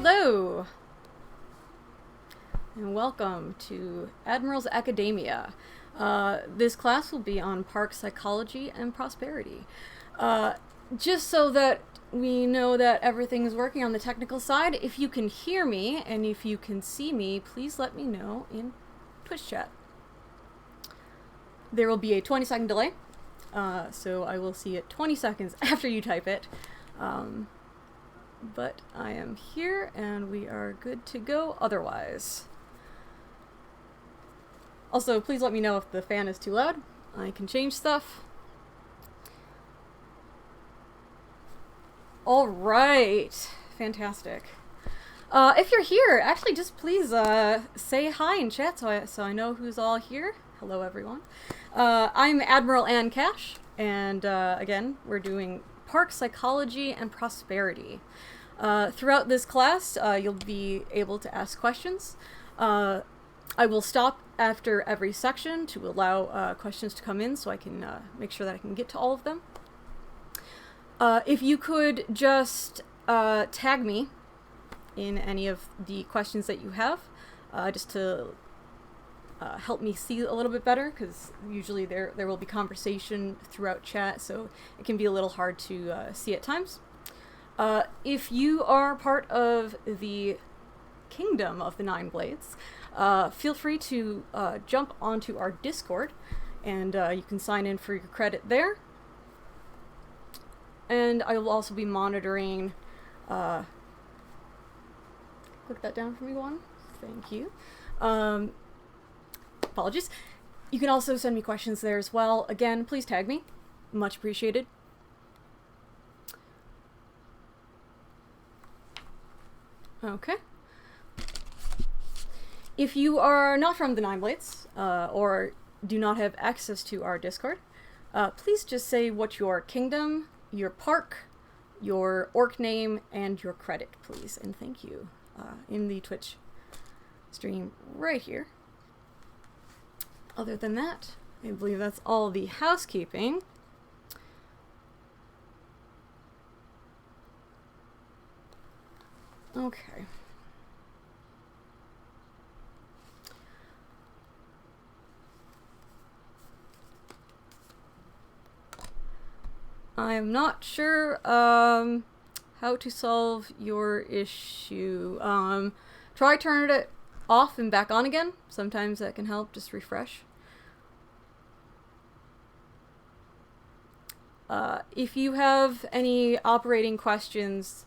Hello, and welcome to Admiral's Academia. This class will be on park psychology and prosperity. Just so that we know that everything is working on the technical side, if you can hear me and if you can see me, please let me know in Twitch chat. There will be a 20-second delay, so I will see it 20 seconds after you type it. But I am here and we are good to go otherwise. Also, please let me know if the fan is too loud. I can change stuff. All right, fantastic. If you're here, actually just please say hi in chat so I know who's all here. Hello everyone. I'm Admiral Ann Cash, and again, we're doing park psychology and prosperity. Throughout this class, you'll be able to ask questions. I will stop after every section to allow questions to come in so I can make sure that I can get to all of them. If you could just tag me in any of the questions that you have, just to help me see a little bit better, because usually there will be conversation throughout chat, so it can be a little hard to see at times. If you are part of the Kingdom of the Nine Blades, feel free to jump onto our Discord, and you can sign in for your credit there. And I will also be monitoring... click that down for me, Juan. Thank you. Apologies. You can also send me questions there as well. Again, please tag me. Much appreciated. Okay. If you are not from the Nine Blades, or do not have access to our Discord, please just say what your kingdom, your park, your orc name, and your credit, please. And thank you. In the Twitch stream right here. Other than that, I believe that's all the housekeeping. Okay. I'm not sure how to solve your issue. Try turning it off and back on again. Sometimes that can help. Just refresh. If you have any operating questions,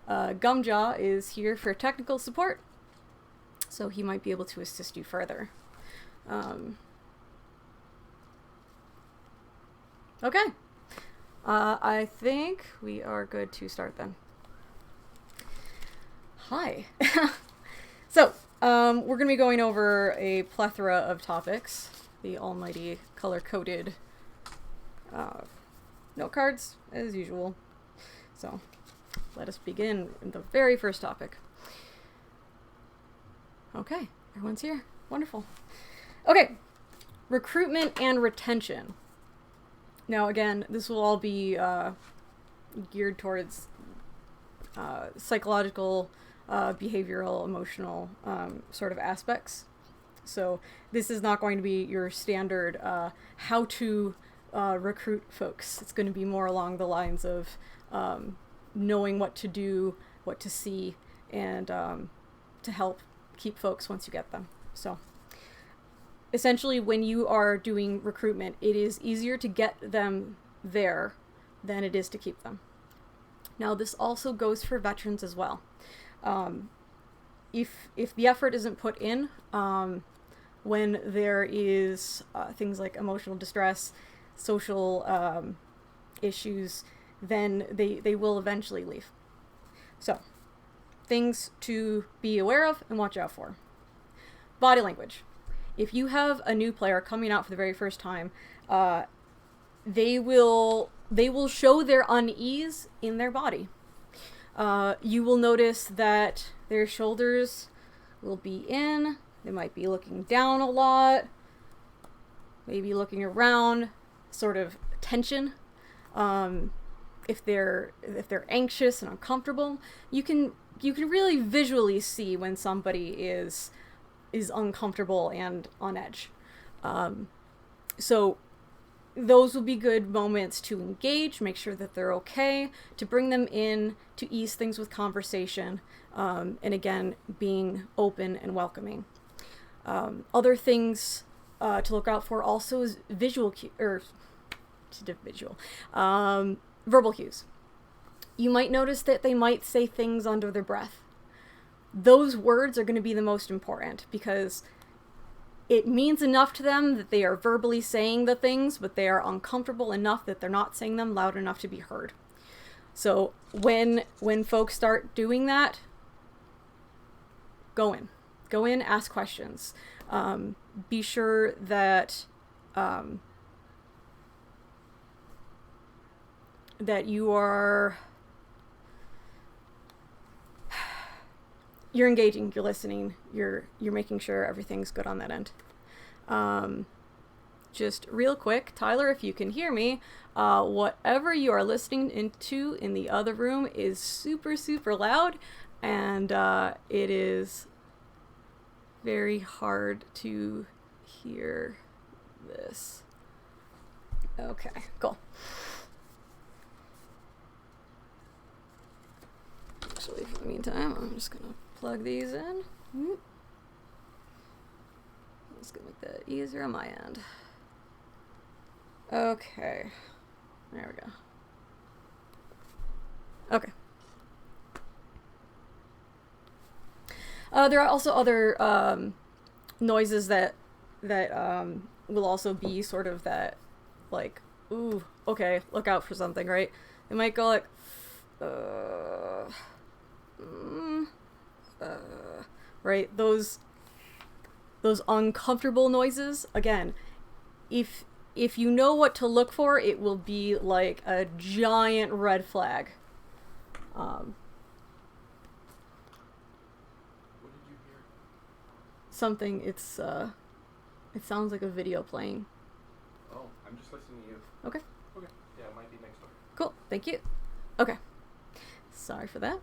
Gumjaw is here for technical support, so he might be able to assist you further. Okay. I think we are good to start then. Hi. So, we're going to be going over a plethora of topics. The almighty color-coded note cards, as usual. So, let us begin in the very first topic. Okay, everyone's here. Wonderful. Okay, recruitment and retention. Now, again, this will all be geared towards psychological, behavioral, emotional sort of aspects. So this is not going to be your standard how to recruit folks. It's going to be more along the lines of knowing what to do, what to see, and to help keep folks once you get them. So essentially, when you are doing recruitment, it is easier to get them there than it is to keep them. Now, this also goes for veterans as well. If the effort isn't put in, when there is things like emotional distress, social issues, then they will eventually leave. So, things to be aware of and watch out for. Body language. If you have a new player coming out for the very first time, they will show their unease in their body. You will notice that their shoulders will be in. They might be looking down a lot, maybe looking around, sort of tension. if they're anxious and uncomfortable, you can really visually see when somebody is uncomfortable and on edge. So those will be good moments to engage, make sure that they're okay, to bring them in, to ease things with conversation, and again, being open and welcoming. Other things to look out for also is verbal cues. You might notice that they might say things under their breath. Those words are going to be the most important because it means enough to them that they are verbally saying the things, but they are uncomfortable enough that they're not saying them loud enough to be heard. So when folks start doing that, go in, ask questions. Be sure that that you're engaging, you're listening, you're making sure everything's good on that end. Just real quick, Tyler, if you can hear me, whatever you are listening into in the other room is super, super loud, and it is very hard to hear this. Okay, cool. Actually, for the meantime, I'm just gonna plug these in. It's gonna make that easier on my end. Okay, there we go. Okay. There are also other noises that will also be sort of that, like, ooh, okay, look out for something, right? It might go like, right? Those uncomfortable noises. Again, if you know what to look for, it will be like a giant red flag. What did you hear? Something. It sounds like a video playing. Oh, I'm just listening to you. Okay. Okay. Yeah, it might be next door. Cool. Thank you. Okay. Sorry for that.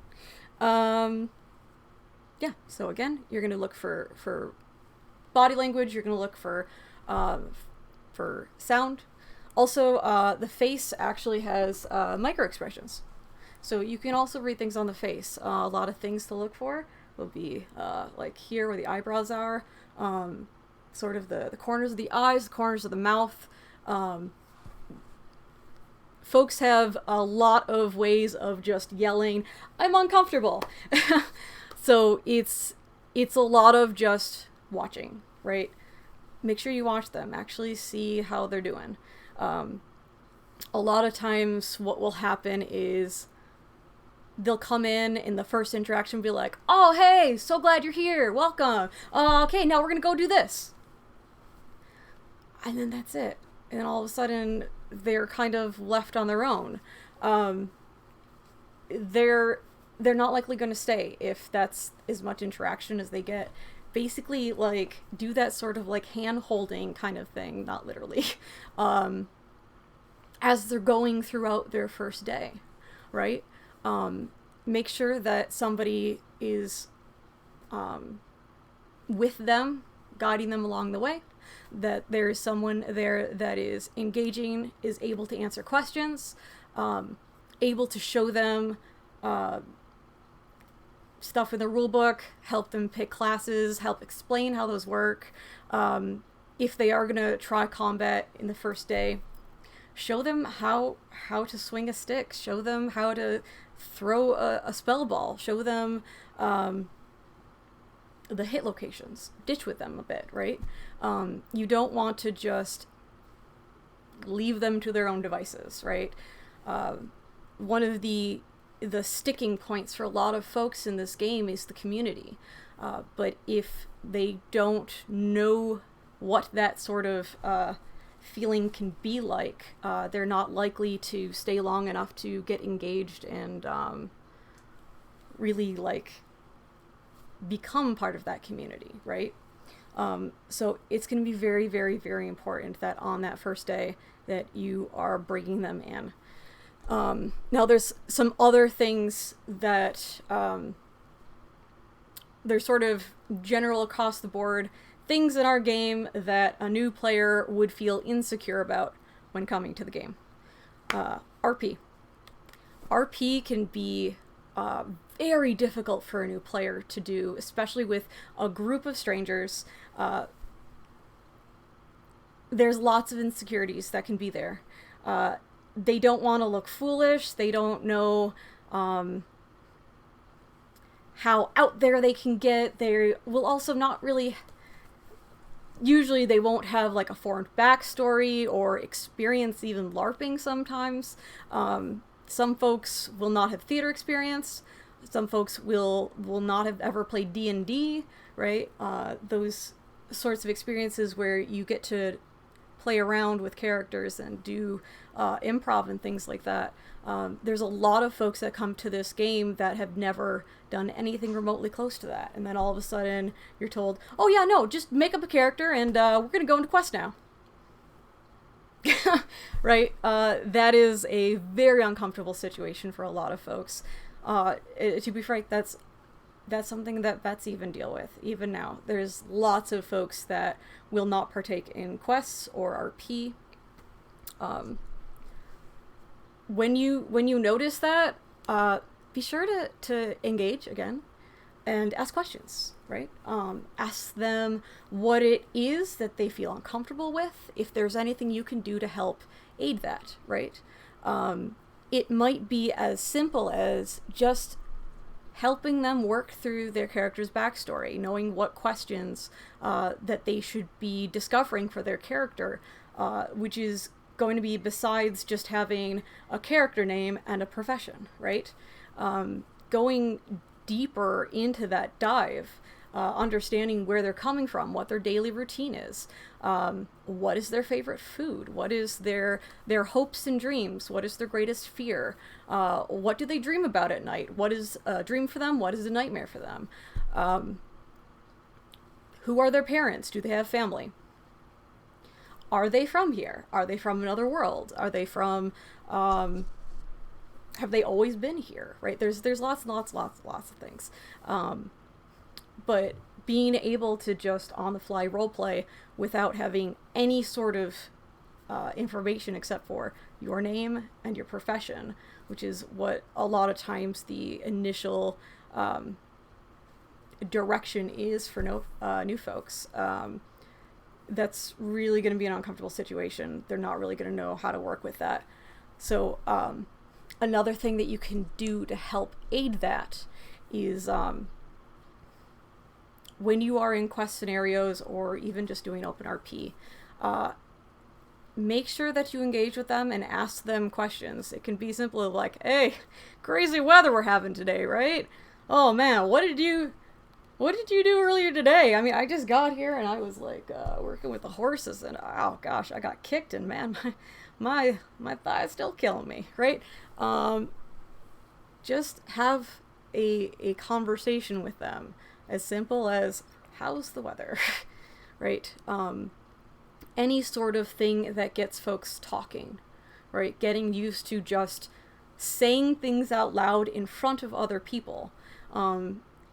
Yeah. So again, you're gonna look for body language. You're gonna look for sound. Also, the face actually has micro expressions, so you can also read things on the face. A lot of things to look for will be like here where the eyebrows are, sort of the corners of the eyes, the corners of the mouth. Folks have a lot of ways of just yelling, "I'm uncomfortable." So it's a lot of just watching, right? Make sure you watch them, actually see how they're doing. A lot of times what will happen is they'll come in the first interaction, be like, "Oh, hey, so glad you're here. Welcome. Okay, now we're going to go do this." And then that's it. And then all of a sudden they're kind of left on their own. They're not likely going to stay if that's as much interaction as they get. Basically, like, do that sort of like hand holding kind of thing, not literally, as they're going throughout their first day, right? Make sure that somebody is with them, guiding them along the way, that there is someone there that is engaging, is able to answer questions, able to show them stuff in the rule book, help them pick classes, help explain how those work. If they are going to try combat in the first day, show them how to swing a stick, show them how to throw a spell ball, show them the hit locations, ditch with them a bit, right? You don't want to just leave them to their own devices, right? One of the sticking points for a lot of folks in this game is the community. But if they don't know what that sort of feeling can be like, they're not likely to stay long enough to get engaged and really like become part of that community, right? So it's going to be very, very, very important that on that first day that you are bringing them in. Now there's some other things that they're sort of general across the board things in our game that a new player would feel insecure about when coming to the game. RP. RP can be very difficult for a new player to do, especially with a group of strangers. There's lots of insecurities that can be there. They don't want to look foolish. They don't know how out there they can get. They will also not really... Usually they won't have like a formed backstory or experience even LARPing sometimes. Some folks will not have theater experience. Some folks will not have ever played D&D, right? Those sorts of experiences where you get to play around with characters and do improv and things like that. There's a lot of folks that come to this game that have never done anything remotely close to that. And then all of a sudden you're told, oh yeah, no, just make up a character and we're going to go into quest now. Right? That is a very uncomfortable situation for a lot of folks. To be frank, that's something that vets even deal with, even now. There's lots of folks that will not partake in quests or RP. When you notice that, be sure to engage again and ask questions, right? Ask them what it is that they feel uncomfortable with, if there's anything you can do to help aid that, right? It might be as simple as just helping them work through their character's backstory, knowing what questions that they should be discovering for their character, which is going to be besides just having a character name and a profession, right? Going deeper into that dive, understanding where they're coming from, what their daily routine is, what is their favorite food, what is their hopes and dreams, what is their greatest fear, what do they dream about at night, what is a dream for them, what is a nightmare for them, who are their parents, do they have family, are they from here, are they from another world, are they from have they always been here, right? There's lots of things. But being able to just on the fly roleplay without having any sort of information except for your name and your profession, which is what a lot of times the initial direction is for new folks. That's really going to be an uncomfortable situation. They're not really going to know how to work with that. So another thing that you can do to help aid that is when you are in quest scenarios or even just doing open RP, make sure that you engage with them and ask them questions. It can be simple like, hey, crazy weather we're having today, right? Oh man, what did you do earlier today? I mean, I just got here and I was like working with the horses and oh gosh, I got kicked and man, my thigh's still killing me, right? Just have a conversation with them, as simple as how's the weather, right? Any sort of thing that gets folks talking, right? Getting used to just saying things out loud in front of other people.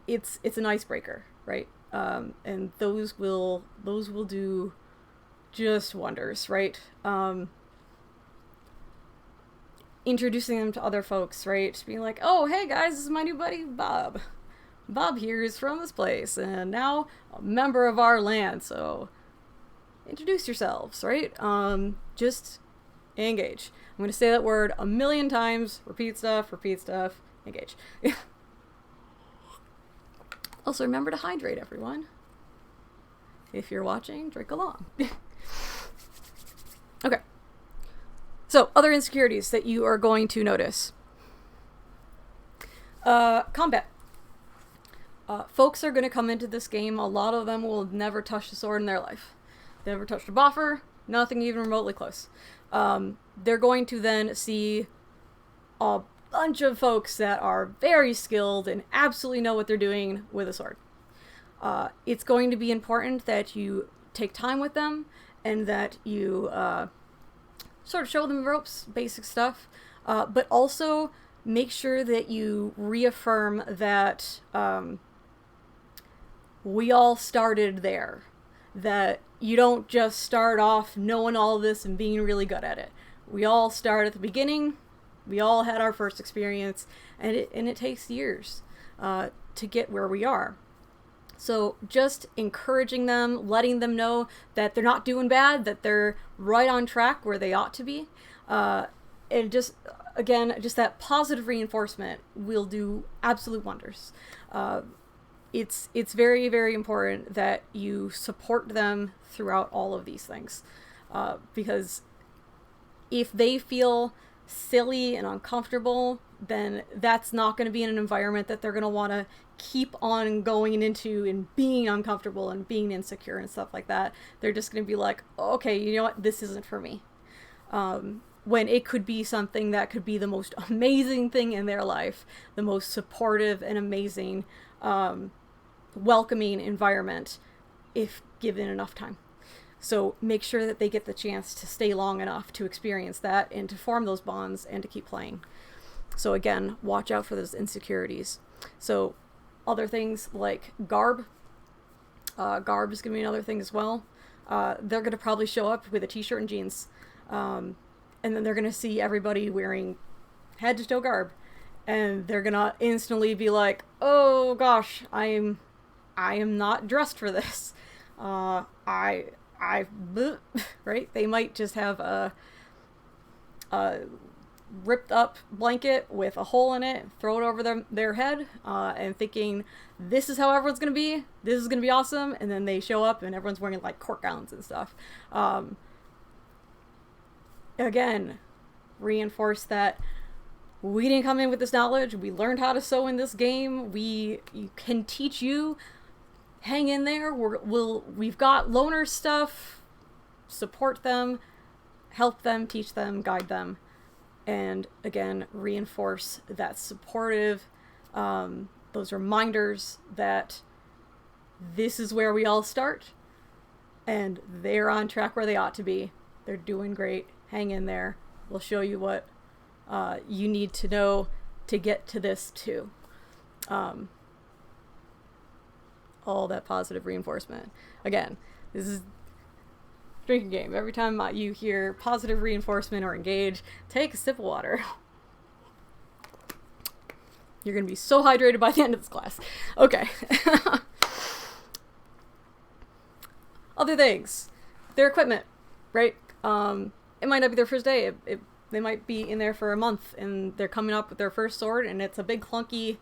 It's an icebreaker, right? And those will do just wonders, right? Introducing them to other folks, right? Just being like, oh, hey guys, this is my new buddy, Bob. Bob here is from this place, and now a member of our land, so introduce yourselves, right? Just engage. I'm going to say that word a million times, repeat stuff, engage. Also, remember to hydrate, everyone. If you're watching, drink along. Okay. So, other insecurities that you are going to notice. Combat. Folks are going to come into this game, a lot of them will never touch the sword in their life. They never touched a boffer, nothing even remotely close. They're going to then see a bunch of folks that are very skilled and absolutely know what they're doing with a sword. It's going to be important that you take time with them and that you sort of show them the ropes, basic stuff. but also make sure that you reaffirm that we all started there, that you don't just start off knowing all this and being really good at it. We all start at the beginning. We all had our first experience, and it takes years to get where we are. So just encouraging them, letting them know that they're not doing bad, that they're right on track where they ought to be. And just, again, just that positive reinforcement will do absolute wonders. It's very, very important that you support them throughout all of these things. Because if they feel silly and uncomfortable, then that's not going to be in an environment that they're going to want to keep on going into and being uncomfortable and being insecure and stuff like that. They're just going to be like, okay, you know what, this isn't for me. When it could be something that could be the most amazing thing in their life, the most supportive and amazing, welcoming environment if given enough time. So make sure that they get the chance to stay long enough to experience that and to form those bonds and to keep playing. So again, watch out for those insecurities. So other things like garb. Garb is going to be another thing as well. They're going to probably show up with a t-shirt and jeans. And then they're going to see everybody wearing head to toe garb. And they're going to instantly be like, oh gosh, I am not dressed for this. Right? They might just have a ripped up blanket with a hole in it, throw it over their head, and thinking, this is how everyone's going to be. This is going to be awesome. And then they show up and everyone's wearing like court gowns and stuff. Again, reinforce that we didn't come in with this knowledge. We learned how to sew in this game. We can teach you. Hang in there. We've got loaner stuff. Support them, help them, teach them, guide them, and again, reinforce that supportive, those reminders that this is where we all start, and they're on track where they ought to be. They're doing great. Hang in there. We'll show you what you need to know to get to this too. All that positive reinforcement. Again, this is drinking game. Every time you hear positive reinforcement or engage, take a sip of water. You're going to be so hydrated by the end of this class. Okay. Other things. Their equipment, right? It might not be their first day. They might be in there for a month and they're coming up with their first sword and it's a big clunky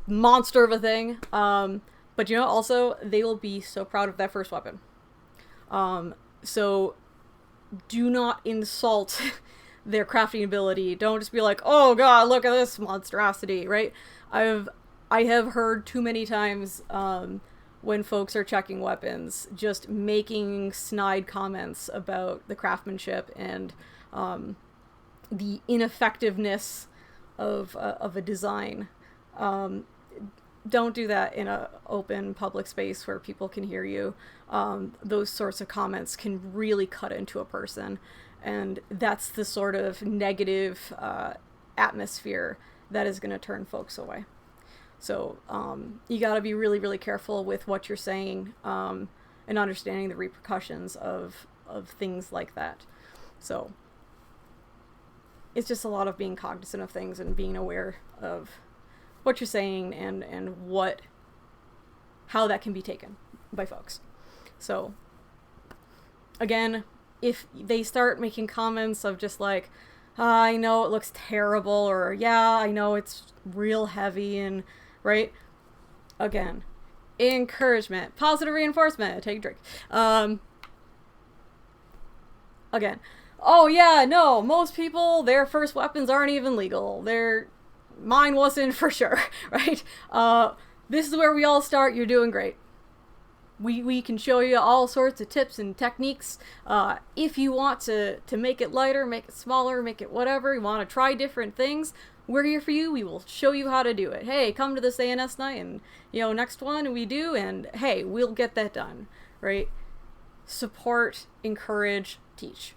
monster of a thing. But you know, also, they will be so proud of that first weapon. So do not insult their crafting ability. Don't just be like, oh god, look at this monstrosity, right? I have heard too many times, when folks are checking weapons, just making snide comments about the craftsmanship and, the ineffectiveness of a design. Don't do that in an open public space where people can hear you. Those sorts of comments can really cut into a person. And that's the sort of negative atmosphere that is going to turn folks away. So you got to be really, really careful with what you're saying, and understanding the repercussions of things like that. So it's just a lot of being cognizant of things and being aware of what you're saying and how that can be taken by folks. So again, if they start making comments of just like, I know it looks terrible, or yeah, I know it's real heavy, and right, again, encouragement, positive reinforcement, take a drink. Again, oh yeah, no, most people, their first weapons aren't even legal. Mine wasn't for sure, right? This is where we all start. You're doing great. We can show you all sorts of tips and techniques. If you want to make it lighter, make it smaller, make it whatever, you want to try different things, we're here for you. We will show you how to do it. Hey, come to this ANS night and, next one we do, and hey, we'll get that done, right? Support, encourage, teach.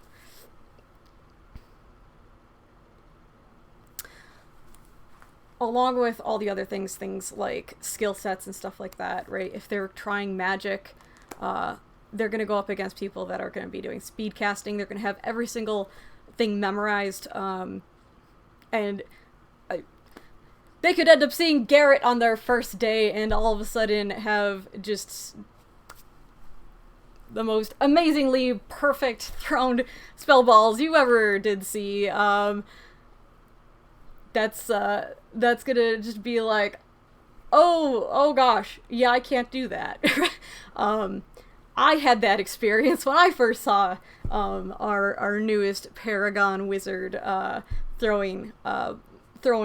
along with all the other things like skill sets and stuff like that, right? If they're trying magic, they're going to go up against people that are going to be doing speed casting. They're going to have every single thing memorized, and they could end up seeing Garrett on their first day and all of a sudden have just the most amazingly perfect thrown spell balls you ever did see. That's gonna just be like, oh gosh, yeah, I can't do that. I had that experience when I first saw our newest Paragon wizard throwing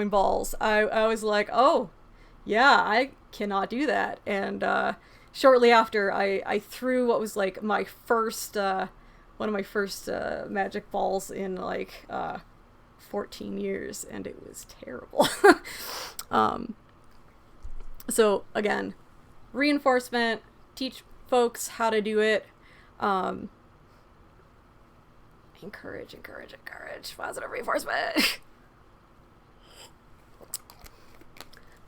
balls. I was like, oh, yeah, I cannot do that. And shortly after, I threw what was like my first one of my first magic balls in like 14 years, and it was terrible. So again, reinforcement, teach folks how to do it. Encourage, positive reinforcement.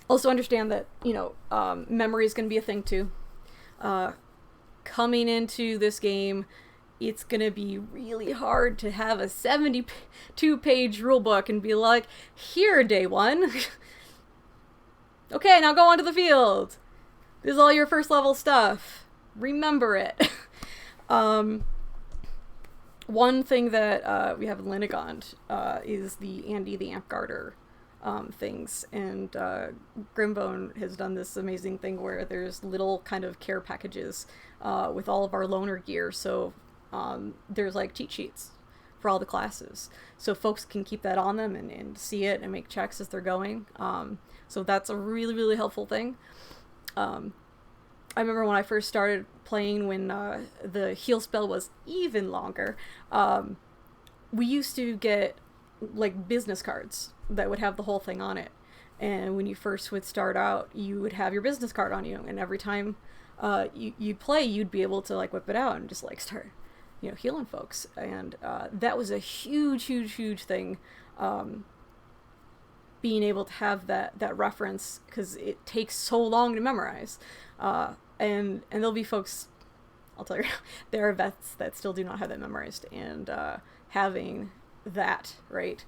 Also understand that, memory is going to be a thing too. Coming into this game, it's going to be really hard to have a 72-page rulebook and be like, here, day one. Okay, now go onto the field. This is all your first level stuff. Remember it. One thing that we have in Linigond is the Andy the Amp Garter things, and Grimbone has done this amazing thing where there's little kind of care packages with all of our loner gear. So there's like cheat sheets for all the classes, so folks can keep that on them and see it and make checks as they're going. So that's a really, really helpful thing. I remember when I first started playing, when the heal spell was even longer, we used to get like business cards that would have the whole thing on it. And when you first would start out, you would have your business card on you, and every time you'd play, you'd be able to like whip it out and just like start, healing folks. And that was a huge thing. Being able to have that reference, because it takes so long to memorize. And there'll be folks, I'll tell you, there are vets that still do not have that memorized, and having that, right?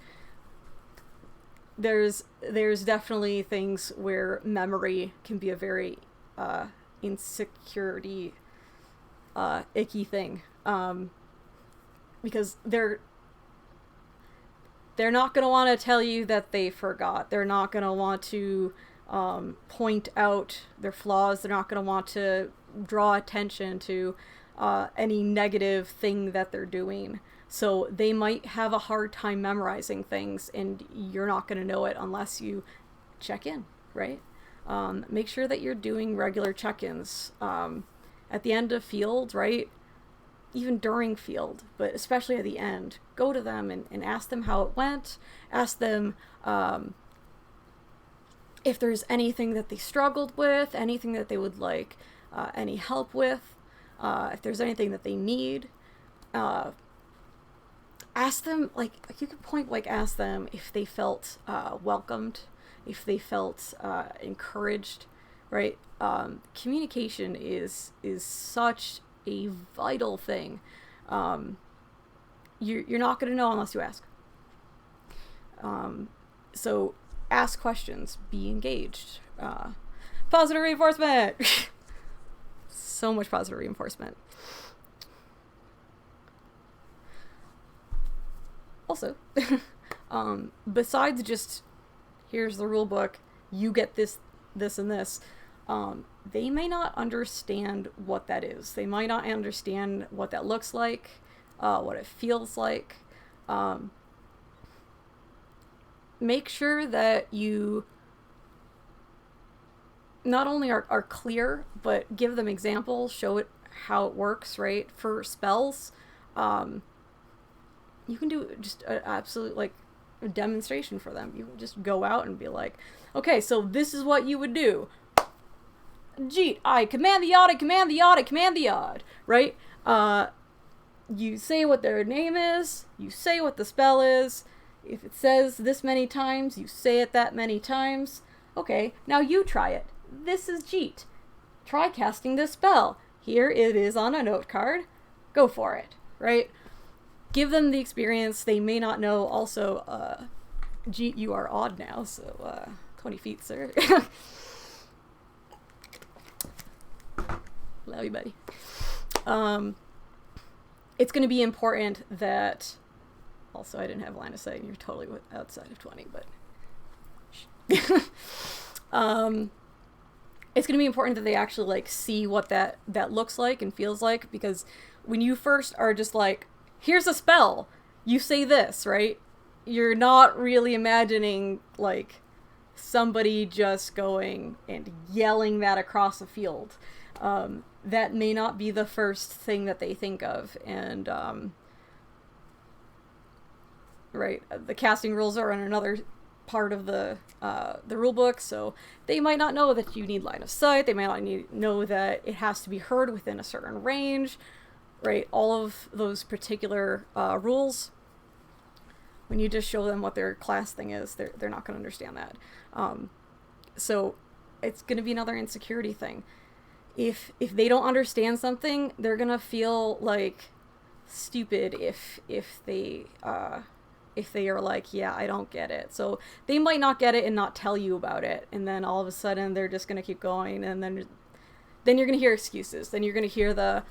There's definitely things where memory can be a very insecurity icky thing, because they're not going to want to tell you that they forgot. They're not going to want to point out their flaws. They're not going to want to draw attention to any negative thing that they're doing. So they might have a hard time memorizing things, and you're not going to know it unless you check in, right? Make sure that you're doing regular check-ins at the end of field, right? Even during field, but especially at the end. Go to them and ask them how it went. Ask them if there's anything that they struggled with, anything that they would like any help with, if there's anything that they need. Ask them, you could ask them if they felt welcomed, if they felt encouraged, right? Communication is such a vital thing. You're not going to know unless you ask. So ask questions, be engaged. Positive reinforcement. So much positive reinforcement. Also, besides just, here's the rule book, you get this, and this, they may not understand what that is. They might not understand what that looks like, what it feels like. Make sure that you not only are clear, but give them examples, show it how it works, right? For spells, you can do just an absolute, a demonstration for them. You can just go out and be like, okay, so this is what you would do. Gee, I command the odd, I command the odd, I command the odd, right? You say what their name is, you say what the spell is, If it says this many times, you say it that many times. Okay, now you try it. This is Jeet. Try casting this spell. Here it is on a note card. Go for it, right? Give them the experience. They may not know. Also, Jeet, you are odd now, so 20 feet, sir. Love you, buddy. It's going to be important that... Also, I didn't have line of sight, and you're totally outside of 20, but... it's going to be important that they actually, like, see what that looks like and feels like, because when you first are just like, here's a spell, you say this, right? You're not really imagining, like, somebody just going and yelling that across a field. That may not be the first thing that they think of, and, right, the casting rules are in another part of the rule book, so they might not know that you need line of sight, they might not know that it has to be heard within a certain range, right? All of those particular rules, when you just show them what their class thing is, they're not going to understand that. So it's going to be another insecurity thing. If they don't understand something, they're going to feel like stupid if they are like, yeah, I don't get it. So they might not get it and not tell you about it, and then all of a sudden they're just going to keep going, and then you're going to hear excuses. Then you're going to hear the,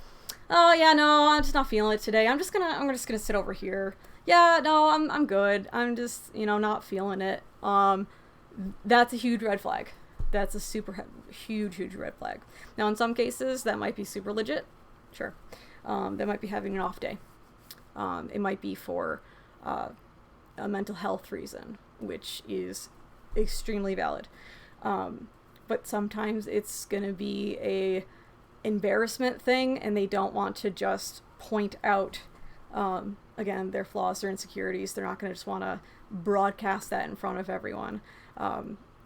oh yeah, no, I'm just not feeling it today. I'm just going to sit over here. Yeah, no, I'm good. I'm just, not feeling it. That's a huge red flag. That's a super huge red flag. Now, in some cases, that might be super legit. Sure. They might be having an off day. It might be for a mental health reason, which is extremely valid. But sometimes it's going to be a embarrassment thing, and they don't want to just point out, again, their flaws or insecurities. They're not going to just want to broadcast that in front of everyone.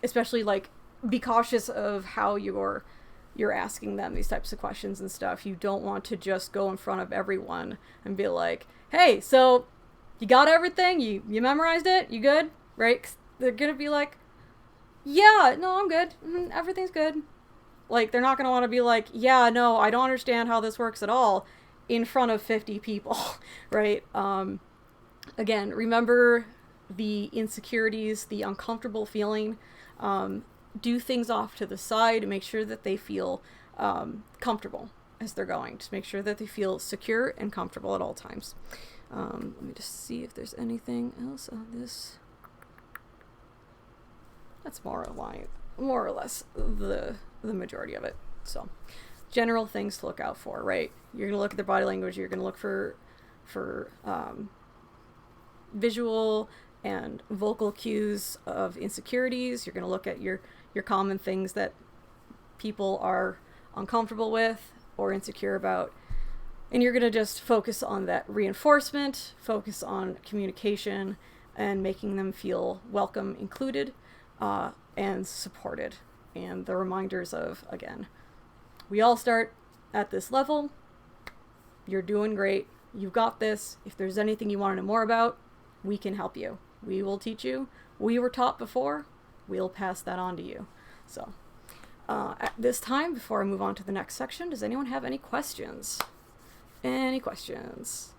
Especially, like, be cautious of how you're asking them these types of questions and stuff. You don't want to just go in front of everyone and be like, hey, so you got everything? You memorized it? You good? Right? 'Cause they're going to be like, yeah, no, I'm good. Everything's good. Like, they're not going to want to be like, yeah, no, I don't understand how this works at all in front of 50 people, right? Again, remember the insecurities, the uncomfortable feeling. Do things off to the side and make sure that they feel comfortable as they're going. Just make sure that they feel secure and comfortable at all times. Let me just see if there's anything else on this. That's more or less the majority of it. So, general things to look out for, right? You're going to look at their body language. You're going to look for visual and vocal cues of insecurities. You're going to look at your common things that people are uncomfortable with or insecure about. And you're going to just focus on that reinforcement, focus on communication, and making them feel welcome, included, and supported. And the reminders of, again, we all start at this level. You're doing great. You've got this. If there's anything you want to know more about, we can help you. We will teach you. We were taught before. We'll pass that on to you. So, at this time, before I move on to the next section, does anyone have any questions? Any questions?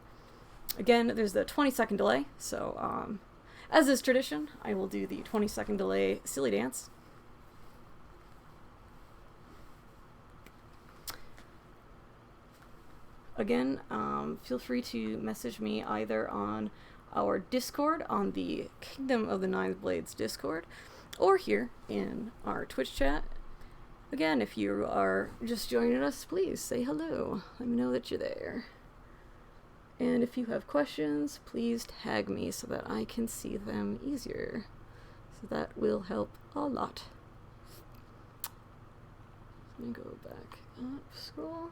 Again, there's the 20-second delay. So, as is tradition, I will do the 20-second delay silly dance. Again, feel free to message me either on our Discord, on the Kingdom of the Nine Blades Discord, or here in our Twitch chat. Again, if you are just joining us, please say hello. Let me know that you're there. And if you have questions, please tag me so that I can see them easier. So that will help a lot. Let me go back up, scroll.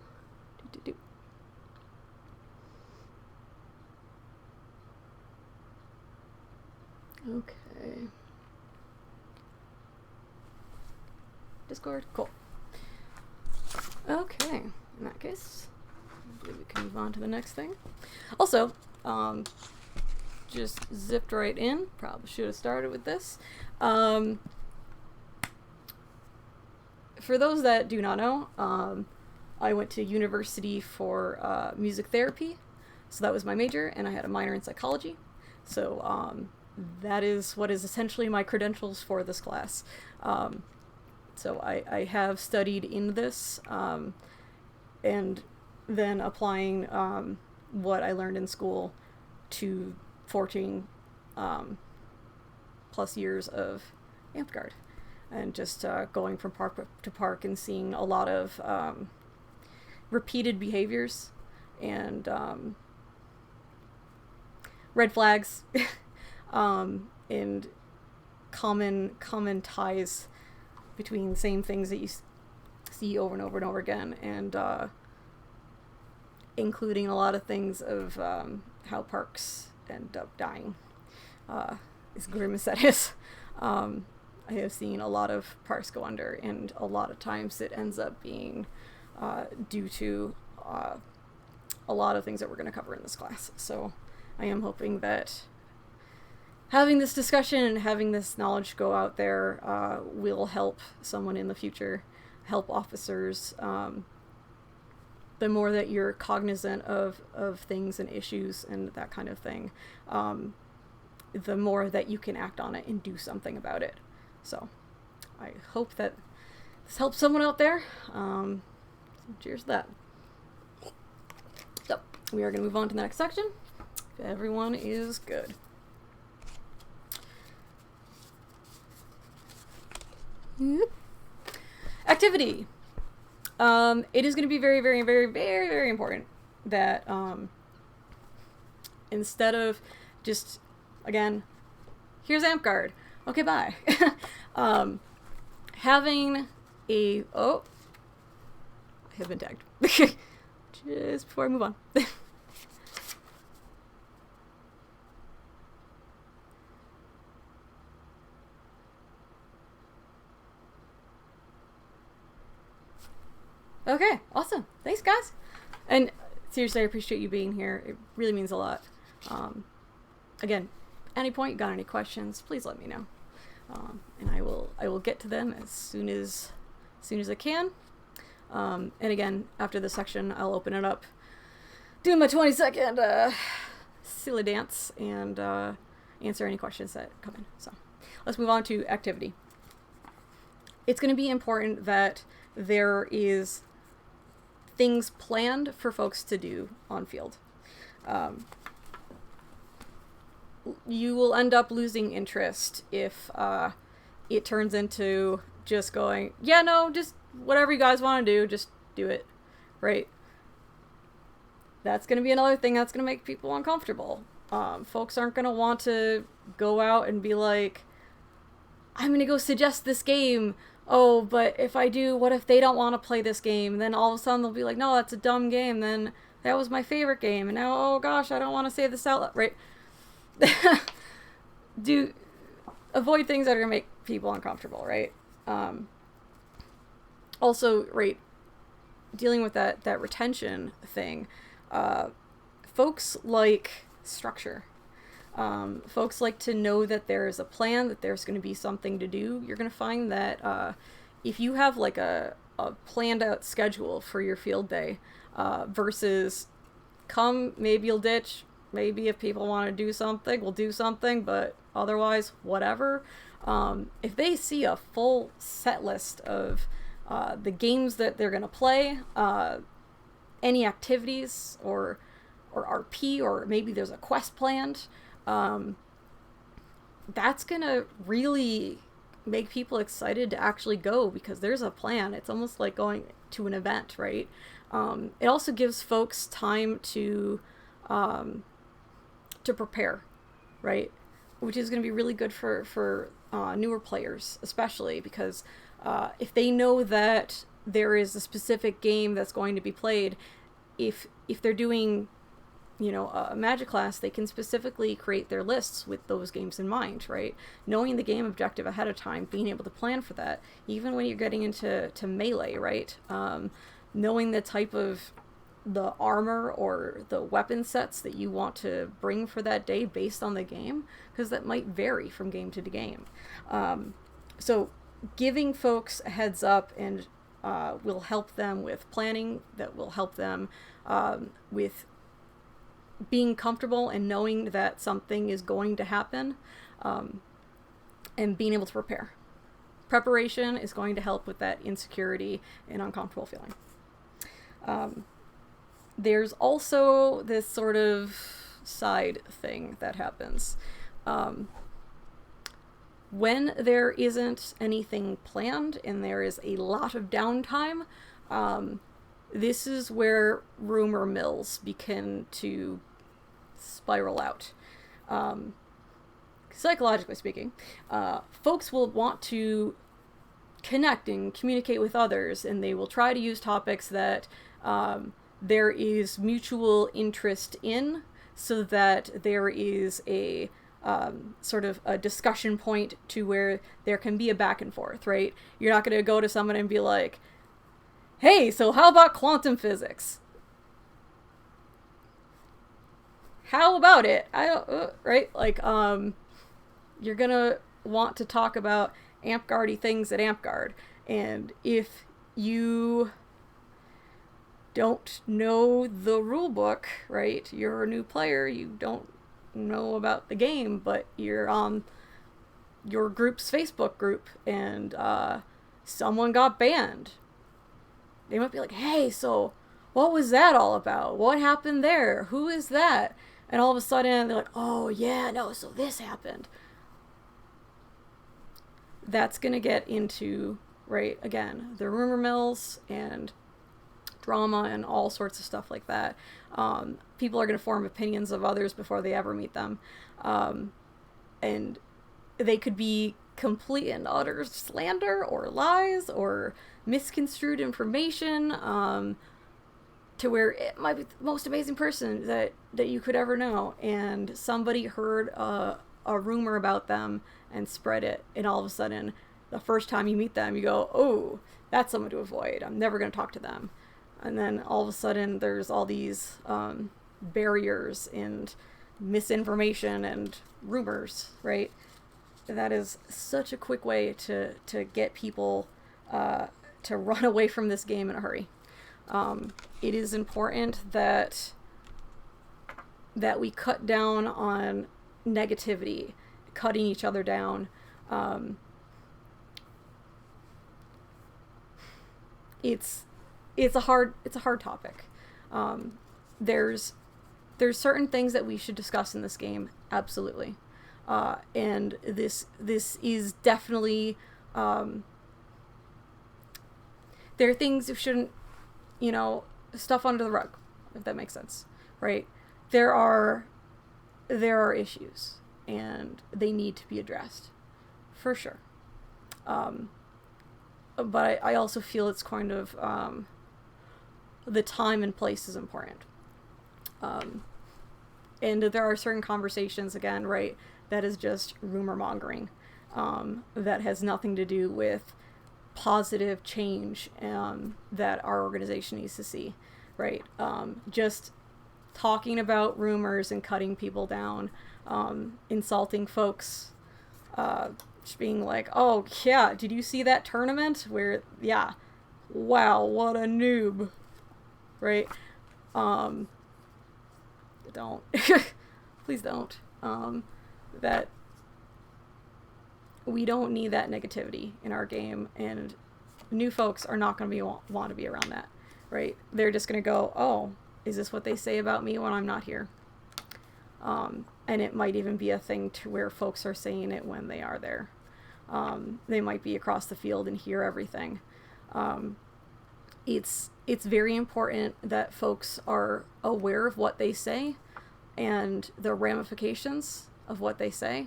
Okay. Discord, cool. Okay, in that case, I believe we can move on to the next thing. Also, just zipped right in. Probably should have started with this. For those that do not know, I went to university for music therapy. So that was my major, and I had a minor in psychology. So that is what is essentially my credentials for this class. So I have studied in this, and then applying what I learned in school to 14 plus years of Amp-Guard. And just going from park to park and seeing a lot of repeated behaviors and red flags and common ties between same things that you see over and over and over again, and including a lot of things of how parks end up dying, as grim as that is. I have seen a lot of parks go under, and a lot of times it ends up being due to a lot of things that we're going to cover in this class. So I am hoping that having this discussion and having this knowledge go out there will help someone in the future, help officers. The more that you're cognizant of things and issues and that kind of thing, the more that you can act on it and do something about it. So I hope that this helps someone out there. Cheers to that. So we are going to move on to the next section. If everyone is good. Activity. It is going to be very, very, very, very, very important that instead of just, again, here's Amp-Guard. Okay, bye. Having a... Oh. I have been tagged. Just before I move on. Okay, awesome. Thanks, guys. And seriously, I appreciate you being here. It really means a lot. Again, any point you got any questions, please let me know. And I will get to them as soon as I can. And again, after this section, I'll open it up, do my 20-second silly dance, and answer any questions that come in. So let's move on to activity. It's going to be important that there is things planned for folks to do on field. You will end up losing interest if it turns into just going, yeah, no, just whatever you guys want to do, just do it, right? That's going to be another thing that's going to make people uncomfortable. Folks aren't going to want to go out and be like, I'm going to go suggest this game. Oh, but if I do, what if they don't want to play this game? Then all of a sudden they'll be like, no, that's a dumb game. Then that was my favorite game. And now, oh gosh, I don't want to say this out loud, right? Avoid things that are going to make people uncomfortable, right? Also, right, dealing with that retention thing, folks like structure. Folks like to know that there is a plan, that there's going to be something to do. You're going to find that if you have like a planned out schedule for your field day versus come, maybe you'll ditch, maybe if people want to do something, we'll do something, but otherwise, whatever. If they see a full set list of the games that they're going to play, any activities or RP, or maybe there's a quest planned, that's going to really make people excited to actually go because there's a plan. It's almost like going to an event, right? It also gives folks time to prepare, right? Which is going to be really good for newer players, especially because if they know that there is a specific game that's going to be played, if they're doing, a magic class, they can specifically create their lists with those games in mind, right? Knowing the game objective ahead of time, being able to plan for that, even when you're getting into melee, right? Knowing the type of the armor or the weapon sets that you want to bring for that day based on the game, because that might vary from game to game. So giving folks a heads up and will help them with planning, that will help them with being comfortable and knowing that something is going to happen, and being able to prepare. Preparation is going to help with that insecurity and uncomfortable feeling. There's also this sort of side thing that happens. When there isn't anything planned and there is a lot of downtime, this is where rumor mills begin to spiral out. Psychologically speaking, folks will want to connect and communicate with others, and they will try to use topics that there is mutual interest in, so that there is a sort of a discussion point to where there can be a back and forth, right? You're not going to go to someone and be like, hey, so how about quantum physics? How about it? I don't, right? Like, you're going to want to talk about AmpGuard-y things at AmpGuard. And if you don't know the rule book, right? You're a new player, you don't know about the game, but you're on your group's Facebook group and someone got banned. They might be like, hey, so what was that all about? What happened there? Who is that? And all of a sudden they're like, oh yeah, no, so this happened. That's going to get into, right, again, the rumor mills and drama and all sorts of stuff like that. People are going to form opinions of others before they ever meet them. And they could be complete and utter slander or lies or misconstrued information, to where it might be the most amazing person that you could ever know, and somebody heard a rumor about them and spread it, and all of a sudden, the first time you meet them, you go, oh, that's someone to avoid. I'm never going to talk to them. And then all of a sudden, there's all these barriers and misinformation and rumors, right? That is such a quick way to get people to run away from this game in a hurry. It is important that we cut down on negativity, cutting each other down. It's a hard topic. There's certain things that we should discuss in this game, absolutely. And this is definitely, there are things that shouldn't, stuff under the rug, if that makes sense, right? There are issues, and they need to be addressed, for sure. But I also feel it's kind of, the time and place is important. And there are certain conversations, again, right, that is just rumor mongering, that has nothing to do with positive change that our organization needs to see, right? Just talking about rumors and cutting people down, insulting folks, just being like, oh yeah, did you see that tournament where, yeah, wow, what a noob, right? Don't. Please don't. That we don't need that negativity in our game, and new folks are not going to want to be around that, right? They're just going to go, oh, is this what they say about me when I'm not here? And it might even be a thing to where folks are saying it when they are there. They might be across the field and hear everything. It's very important that folks are aware of what they say and the ramifications of what they say,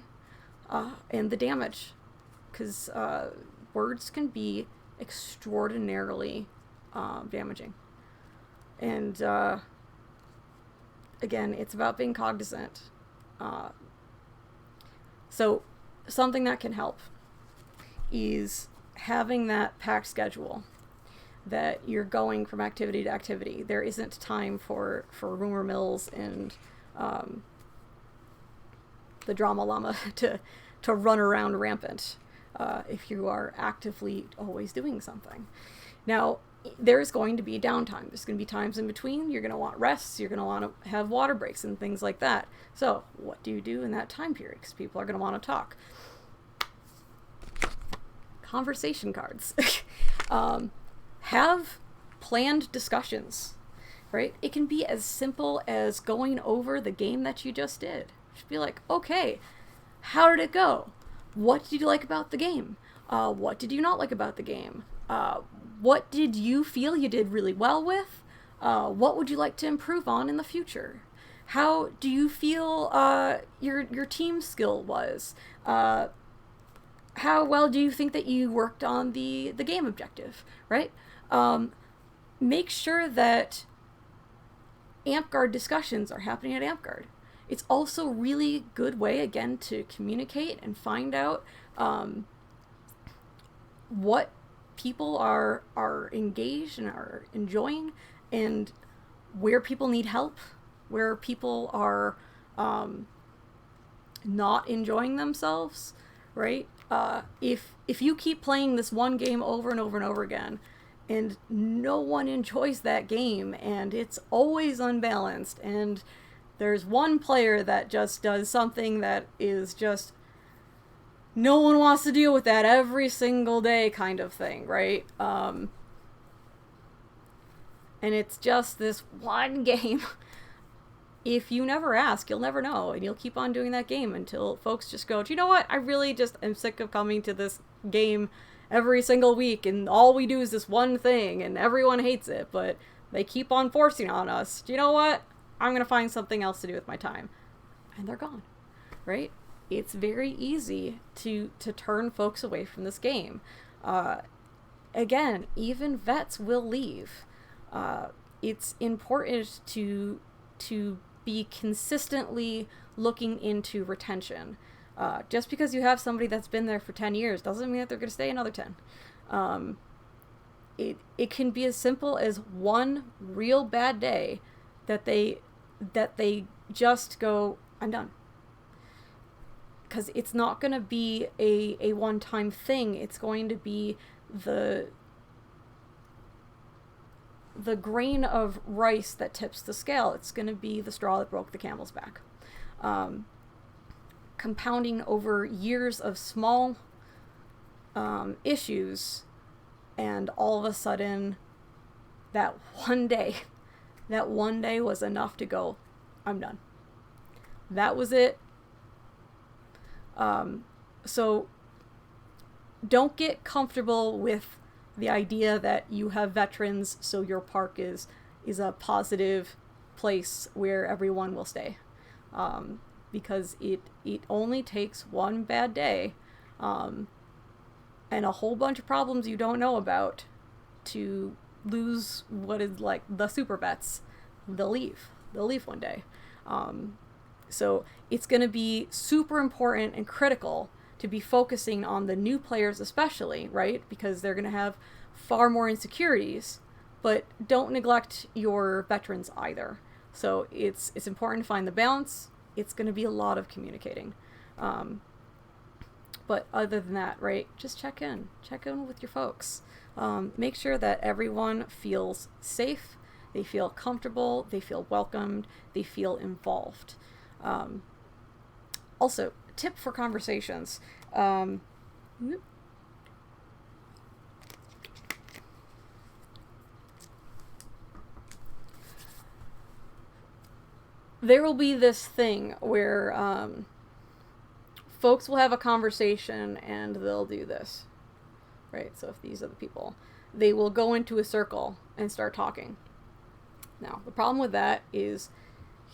and the damage, because words can be extraordinarily damaging. And again, it's about being cognizant. So something that can help is having that packed schedule. that you're going from activity to activity. There isn't time for rumor mills and the drama llama to run around rampant if you are actively always doing something. Now, there's going to be downtime. There's going to be times in between. You're going to want rests. You're going to want to have water breaks and things like that. So what do you do in that time period? Because people are going to want to talk. Conversation cards. Have planned discussions, right? It can be as simple as going over the game that you just did. Just be like, okay, how did it go? What did you like about the game? What did you not like about the game? What did you feel you did really well with? What would you like to improve on in the future? How do you feel your team skill was? How well do you think that you worked on the game objective, right? Make sure that AmpGuard discussions are happening at AmpGuard. It's also a really good way, again, to communicate and find out what people are engaged and are enjoying, and where people need help, where people are not enjoying themselves, right? If you keep playing this one game over and over and over again, and no one enjoys that game, and it's always unbalanced, and there's one player that just does something that is just, no one wants to deal with that every single day kind of thing, right? And it's just this one game. If you never ask, you'll never know, and you'll keep on doing that game until folks just go, do you know what? I really just am sick of coming to this game every single week, and all we do is this one thing, and everyone hates it, but they keep on forcing on us. Do you know what? I'm going to find something else to do with my time. And they're gone, right? It's very easy to turn folks away from this game. Again, even vets will leave. It's important to be consistently looking into retention. Just because you have somebody that's been there for 10 years doesn't mean that they're going to stay another 10. It can be as simple as one real bad day that they just go, I'm done. Because it's not going to be a one-time thing. It's going to be the grain of rice that tips the scale. It's going to be the straw that broke the camel's back. Compounding over years of small issues, and all of a sudden that one day was enough to go, I'm done. That was it. So don't get comfortable with the idea that you have veterans, so your park is a positive place where everyone will stay. Because it only takes one bad day and a whole bunch of problems you don't know about to lose what is like the super vets. They'll leave one day. So it's going to be super important and critical to be focusing on the new players especially, right? Because they're going to have far more insecurities, but don't neglect your veterans either. So it's important to find the balance. It's going to be a lot of communicating. But other than that, right, just check in with your folks. Make sure that everyone feels safe, they feel comfortable, they feel welcomed, they feel involved. Also, tip for conversations. There will be this thing where folks will have a conversation and they'll do this, right? So if these are the people, they will go into a circle and start talking. Now, the problem with that is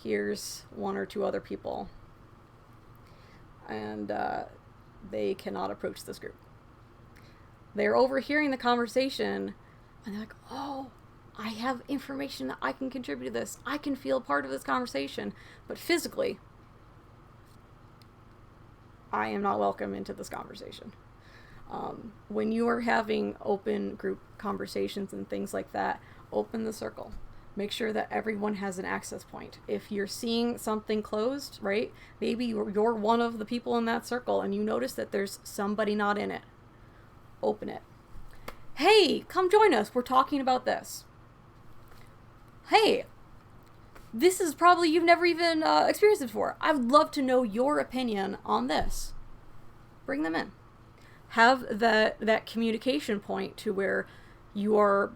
here's one or two other people, and they cannot approach this group. They're overhearing the conversation, and they're like, oh, I have information that I can contribute to this. I can feel part of this conversation. But physically, I am not welcome into this conversation. When you are having open group conversations and things like that, open the circle. Make sure that everyone has an access point. If you're seeing something closed, right, maybe you're one of the people in that circle and you notice that there's somebody not in it, open it. Hey, come join us. We're talking about this. Hey, this is probably you've never even experienced it before. I would love to know your opinion on this. Bring them in. Have that communication point to where you are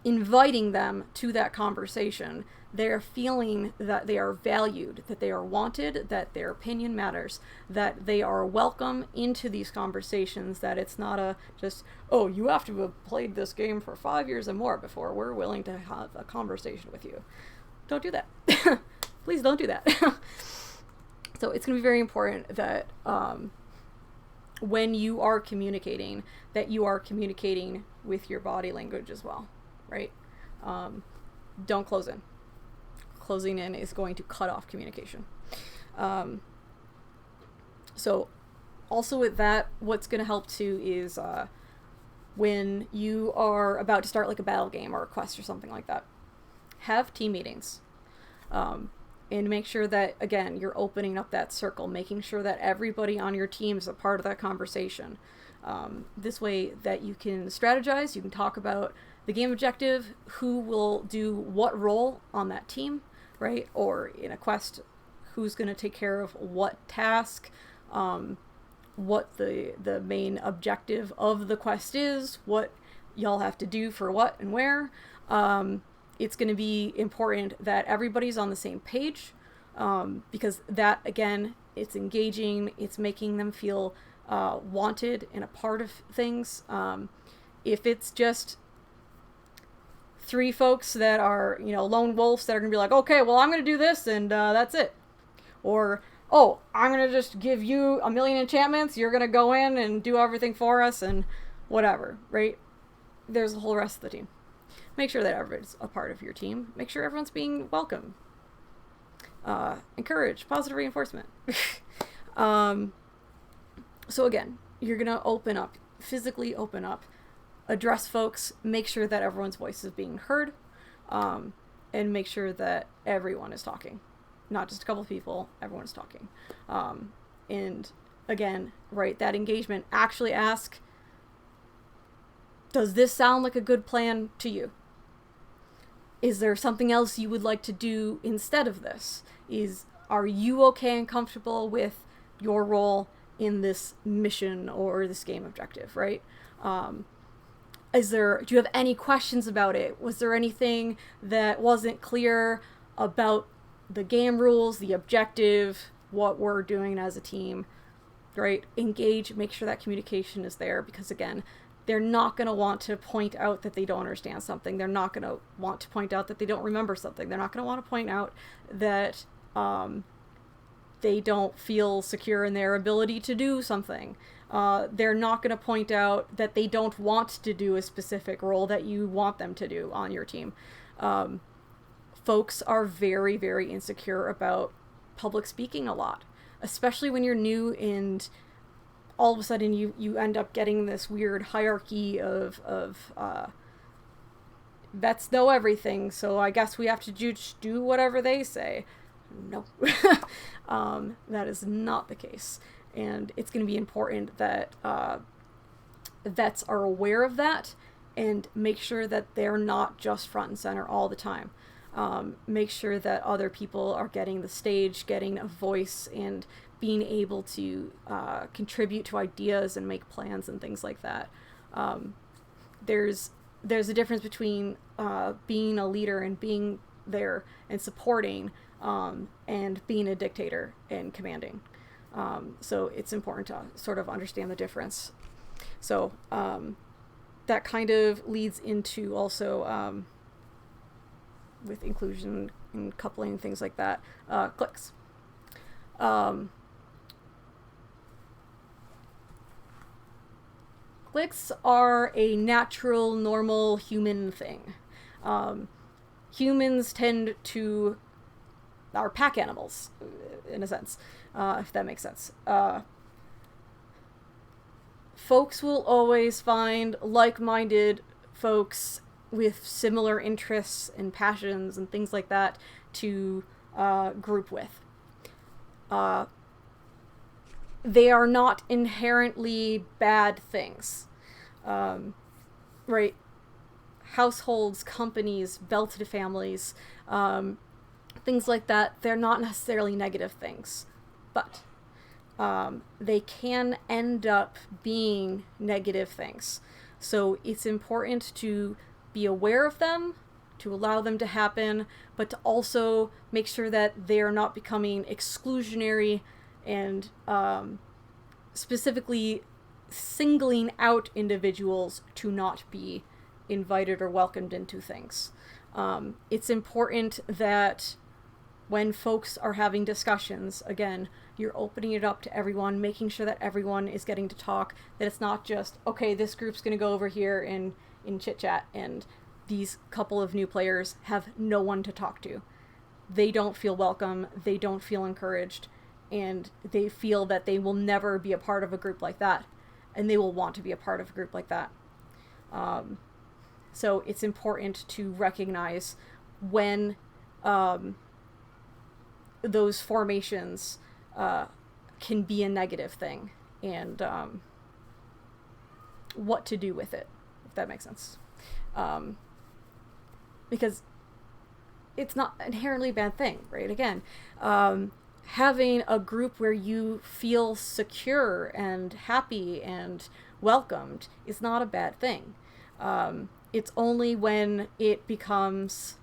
inviting them to that conversation. They're feeling that they are valued, that they are wanted, that their opinion matters, that they are welcome into these conversations, that it's not a just, oh, you have to have played this game for 5 years and more before we're willing to have a conversation with you. Don't do that. Please don't do that. So it's going to be very important that when you are communicating, that you are communicating with your body language as well, right? Don't close in. Closing in is going to cut off communication. So also with that, what's going to help too is when you are about to start like a battle game or a quest or something like that, have team meetings. And make sure that, again, you're opening up that circle, making sure that everybody on your team is a part of that conversation. This way that you can strategize, you can talk about the game objective, who will do what role on that team, right? Or in a quest, who's going to take care of what task, what the main objective of the quest is, what y'all have to do for what and where. It's going to be important that everybody's on the same page, because that, again, it's engaging, it's making them feel wanted and a part of things. If it's just 3 folks that are, lone wolves that are going to be like, okay, well, I'm going to do this and that's it. Or, oh, I'm going to just give you 1 million enchantments, you're going to go in and do everything for us and whatever, right? There's the whole rest of the team. Make sure that everyone's a part of your team. Make sure everyone's being welcome. Encourage positive reinforcement. So again, you're going to open up, physically open up, address folks, make sure that everyone's voice is being heard, and make sure that everyone is talking. Not just a couple of people, everyone's talking. And again, right, that engagement, actually ask, does this sound like a good plan to you? Is there something else you would like to do instead of this? Are you okay and comfortable with your role in this mission or this game objective, right? Do you have any questions about it? Was there anything that wasn't clear about the game rules, the objective, what we're doing as a team, right? Engage, make sure that communication is there, because again, they're not going to want to point out that they don't understand something. They're not going to want to point out that they don't remember something. They're not going to want to point out that they don't feel secure in their ability to do something. They're not going to point out that they don't want to do a specific role that you want them to do on your team. Folks are very, very insecure about public speaking a lot, especially when you're new and all of a sudden you end up getting this weird hierarchy of vets know everything, so I guess we have to just do whatever they say. No. That is not the case. And it's going to be important that vets are aware of that and make sure that they're not just front and center all the time. Make sure that other people are getting the stage, getting a voice, and being able to contribute to ideas and make plans and things like that. There's a difference between being a leader and being there and supporting, and being a dictator and commanding. So it's important to sort of understand the difference. So that kind of leads into also with inclusion and coupling, things like that, cliques. Cliques are a natural, normal human thing. Humans are pack animals, in a sense, if that makes sense. folks will always find like-minded folks with similar interests and passions and things like that to group with. They are not inherently bad things. Right? Households, companies, belted families, things like that, they're not necessarily negative things. But they can end up being negative things. So it's important to be aware of them, to allow them to happen, but to also make sure that they are not becoming exclusionary and specifically singling out individuals to not be invited or welcomed into things. It's important that when folks are having discussions, again, you're opening it up to everyone, making sure that everyone is getting to talk, that it's not just, okay, this group's going to go over here in chit-chat, and these couple of new players have no one to talk to. They don't feel welcome, they don't feel encouraged, and they feel that they will never be a part of a group like that, and they will want to be a part of a group like that. So it's important to recognize when those formations can be a negative thing, and what to do with it, if that makes sense. Because it's not inherently a bad thing, right? Again, having a group where you feel secure and happy and welcomed is not a bad thing. It's only when it becomes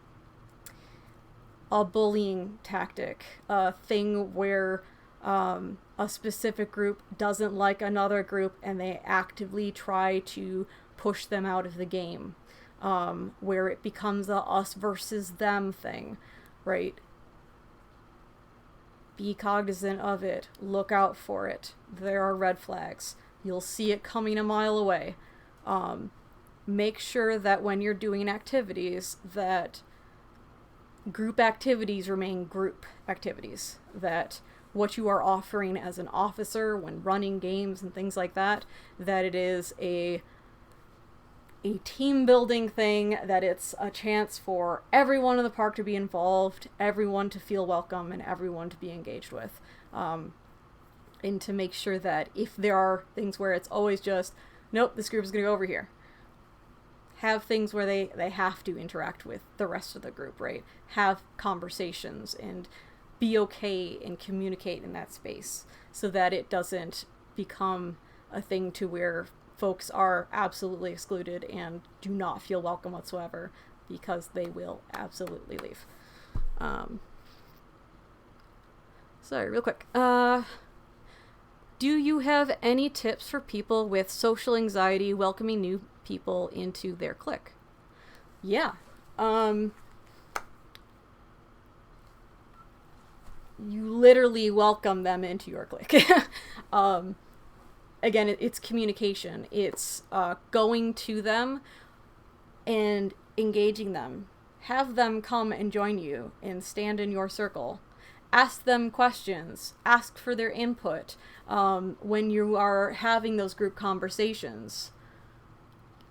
a bullying tactic, a thing where a specific group doesn't like another group and they actively try to push them out of the game, where it becomes a us versus them thing, right? Be cognizant of it. Look out for it. There are red flags. You'll see it coming a mile away. Make sure that when you're doing activities, that group activities remain group activities. That what you are offering as an officer when running games and things like that, that it is a team building thing, that it's a chance for everyone in the park to be involved, everyone to feel welcome, and everyone to be engaged with. And to make sure that if there are things where it's always just, nope, this group is going to go over here, have things where they have to interact with the rest of the group, right? Have conversations and be okay and communicate in that space so that it doesn't become a thing to where folks are absolutely excluded and do not feel welcome whatsoever, because they will absolutely leave. Sorry, real quick. Do you have any tips for people with social anxiety welcoming new people into their clique? Yeah. You literally welcome them into your clique. Again, it's communication. It's going to them and engaging them. Have them come and join you and stand in your circle. Ask them questions. Ask for their input when you are having those group conversations.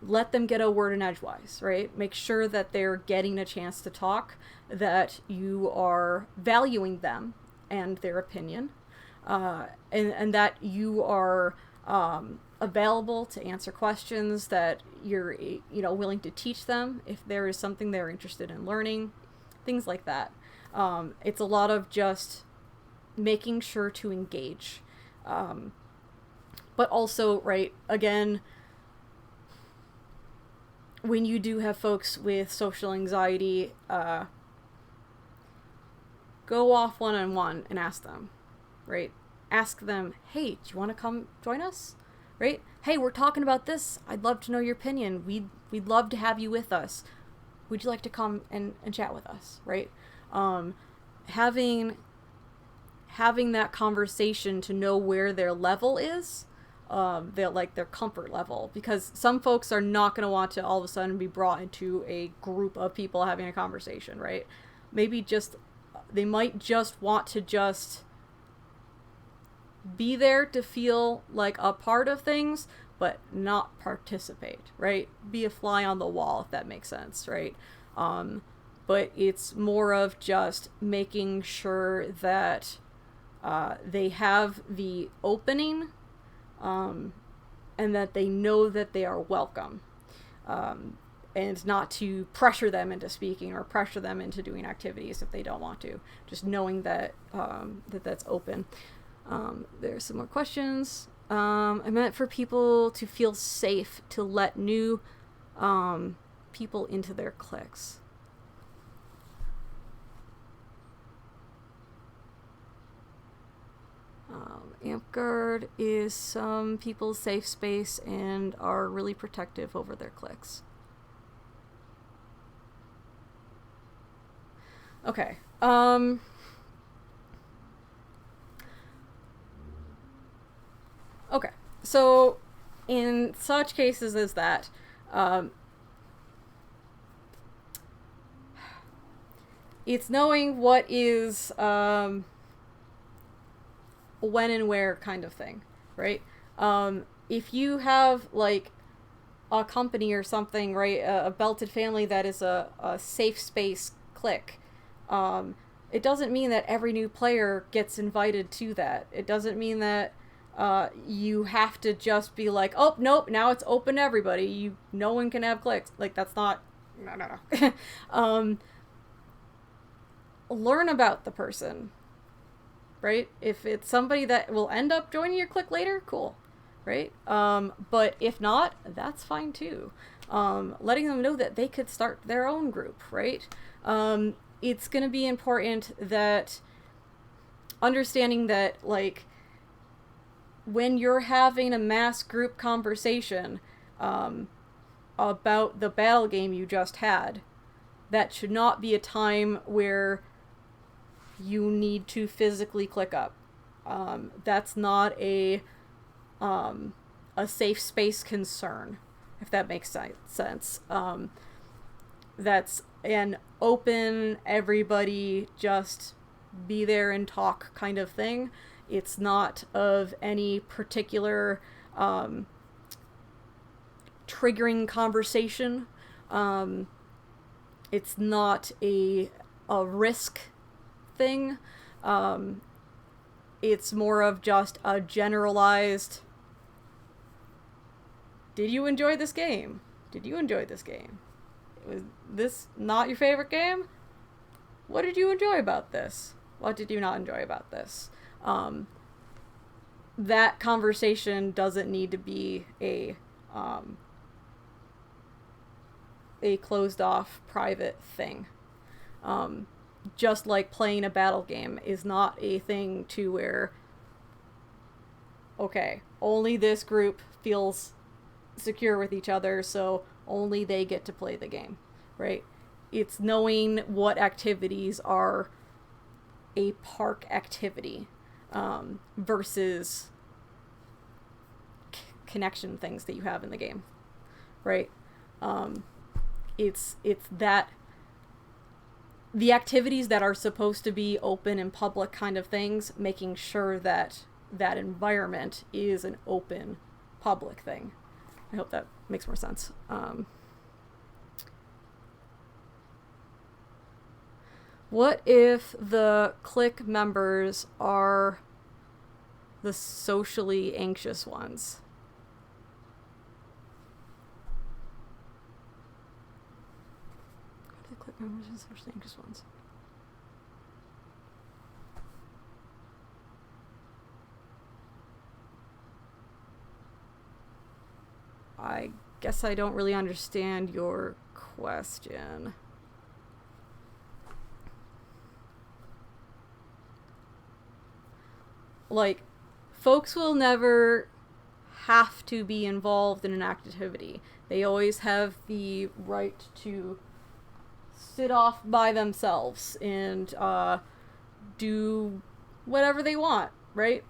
Let them get a word in edgewise, right? Make sure that they're getting a chance to talk, that you are valuing them and their opinion, and that you are available to answer questions, that you're willing to teach them if there is something they're interested in learning, things like that. It's a lot of just making sure to engage, but also, right, again, when you do have folks with social anxiety, go off one-on-one and ask them, right? Ask them, hey, do you want to come join us? Right? Hey, we're talking about this. I'd love to know your opinion. We'd love to have you with us. Would you like to come and chat with us? Right? Having that conversation to know where their level is, their comfort level, because some folks are not going to want to all of a sudden be brought into a group of people having a conversation, right? Maybe they might just want to just be there to feel like a part of things, but not participate, right? Be a fly on the wall, if that makes sense, right? But it's more of just making sure that they have the opening, and that they know that they are welcome. And not to pressure them into speaking or pressure them into doing activities if they don't want to. Just knowing that that's open. There's some more questions. I meant for people to feel safe to let new people into their cliques. Amp is some people's safe space and are really protective over their cliques. Okay. Okay. So, in such cases as that, it's knowing what is when and where kind of thing, right? If you have like a company or something, right, a belted family that is a safe space clique, it doesn't mean that every new player gets invited to that. It doesn't mean that you have to just be like, oh nope, now it's open to everybody. No one can have cliques. Like, that's not. No. Learn about the person, right? If it's somebody that will end up joining your clique later, cool, right? But if not, that's fine too. Letting them know that they could start their own group, right? It's going to be important that understanding that, like, when you're having a mass group conversation about the battle game you just had, that should not be a time where you need to physically click up. That's not a safe space concern, if that makes sense. That's an open, everybody just be there and talk kind of thing. It's not of any particular triggering conversation. It's not a risk thing. It's more of just a generalized, did you enjoy this game? Did you enjoy this game? Was this not your favorite game? What did you enjoy about this? What did you not enjoy about this? That conversation doesn't need to be a closed off private thing. Just like playing a battle game is not a thing to where, okay, only this group feels secure with each other, so only they get to play the game, right? It's knowing what activities are a park activity versus connection things that you have in the game, right? It's that the activities that are supposed to be open and public kind of things, making sure that that environment is an open public thing. I hope that makes more sense. What if the clique members are the socially anxious ones? What are the clique members and socially anxious ones? I guess I don't really understand your question. Like, folks will never have to be involved in an activity. They always have the right to sit off by themselves and do whatever they want, right?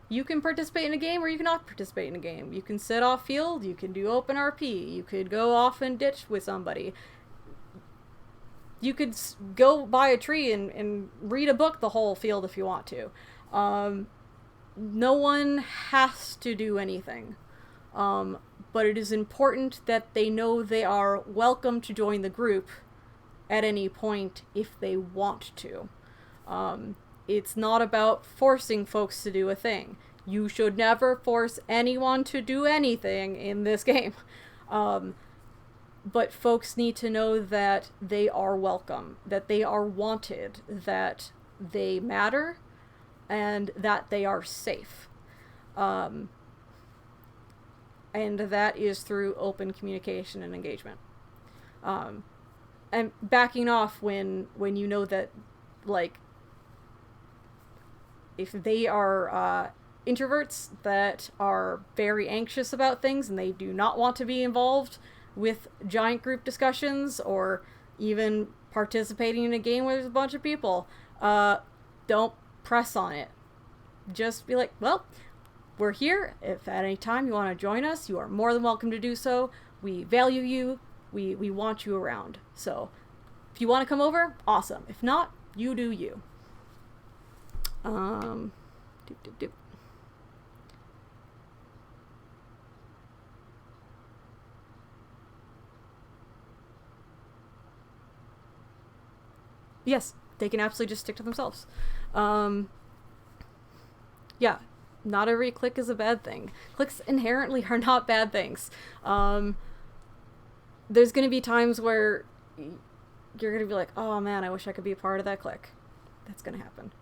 You can participate in a game or you cannot participate in a game. You can sit off field, you can do open RP, you could go off and ditch with somebody. You could go by a tree and read a book the whole field if you want to. No one has to do anything. But it is important that they know they are welcome to join the group at any point if they want to. It's not about forcing folks to do a thing. You should never force anyone to do anything in this game. But folks need to know that they are welcome, that they are wanted, that they matter, and that they are safe. And that is through open communication and engagement. And backing off when you know that, like, if they are introverts that are very anxious about things and they do not want to be involved with giant group discussions or even participating in a game where there's a bunch of people, don't press on it. Just be like, well, we're here. If at any time you want to join us, you are more than welcome to do so. We value you. We want you around. So if you want to come over, awesome. If not, you do you. Doop, doop, doop. Yes, they can absolutely just stick to themselves. Yeah, not every click is a bad thing. Clicks inherently are not bad things. There's going to be times where you're going to be like, oh man, I wish I could be a part of that click. That's going to happen.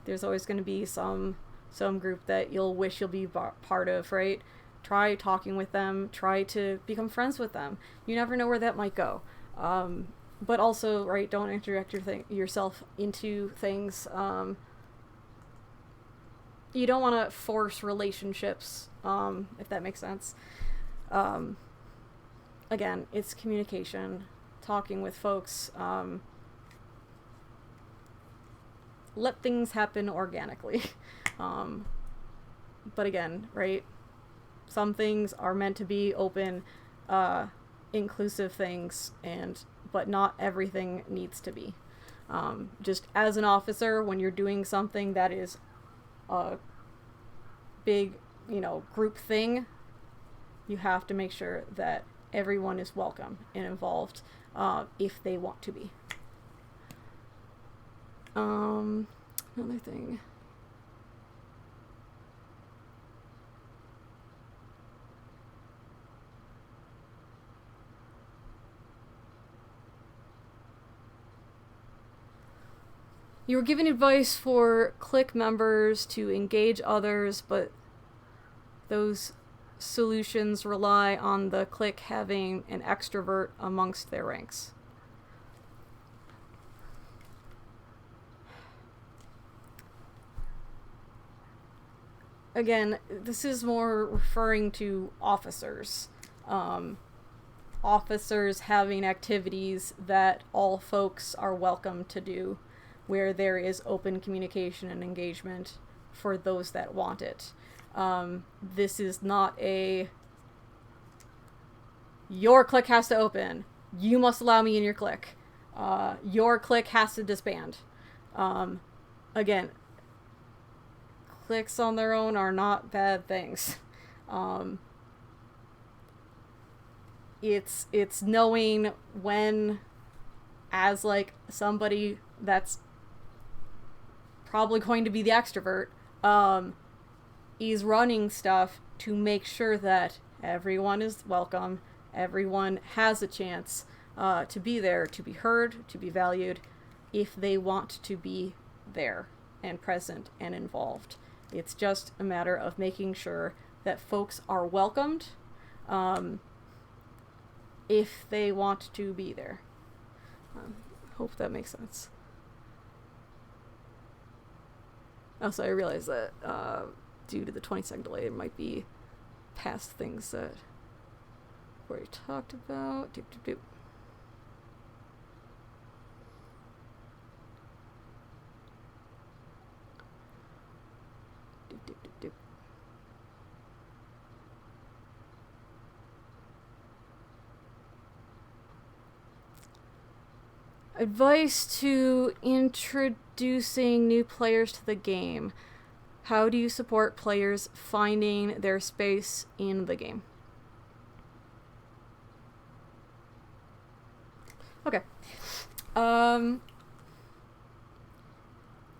There's always going to be some group that you'll wish you'll be part of, right? Try talking with them. Try to become friends with them. You never know where that might go. But also, right, don't interject yourself into things. You don't want to force relationships, if that makes sense. Again, it's communication, talking with folks. Let things happen organically. But again, right, some things are meant to be open, inclusive things, but not everything needs to be. Just as an officer, when you're doing something that is a big, group thing, you have to make sure that everyone is welcome and involved, if they want to be. Another thing. You were given advice for clique members to engage others, but those solutions rely on the clique having an extrovert amongst their ranks. Again, this is more referring to officers. Officers having activities that all folks are welcome to do, where there is open communication and engagement for those that want it. This is not your clique has to open. You must allow me in your clique. Your clique has to disband. Again, cliques on their own are not bad things. It's knowing when, as like somebody that's probably going to be the extrovert, is running stuff to make sure that everyone is welcome, everyone has a chance to be there, to be heard, to be valued, if they want to be there and present and involved. It's just a matter of making sure that folks are welcomed, if they want to be there. Hope that makes sense. Also, I realize that due to the 20-second delay, it might be past things that we already talked about. Doop, doop, doop. Doop, doop, doop, doop. Advice to introducing new players to the game. How do you support players finding their space in the game? Okay.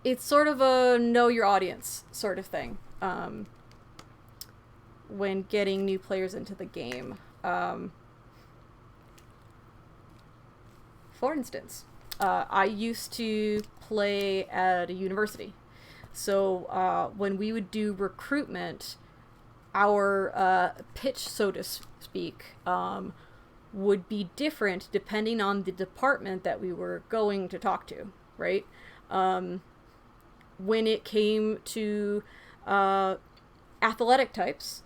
It's sort of a know your audience sort of thing. When getting new players into the game. For instance, I used to play at a university. So when we would do recruitment, our pitch, so to speak, would be different depending on the department that we were going to talk to, right? When it came to athletic types,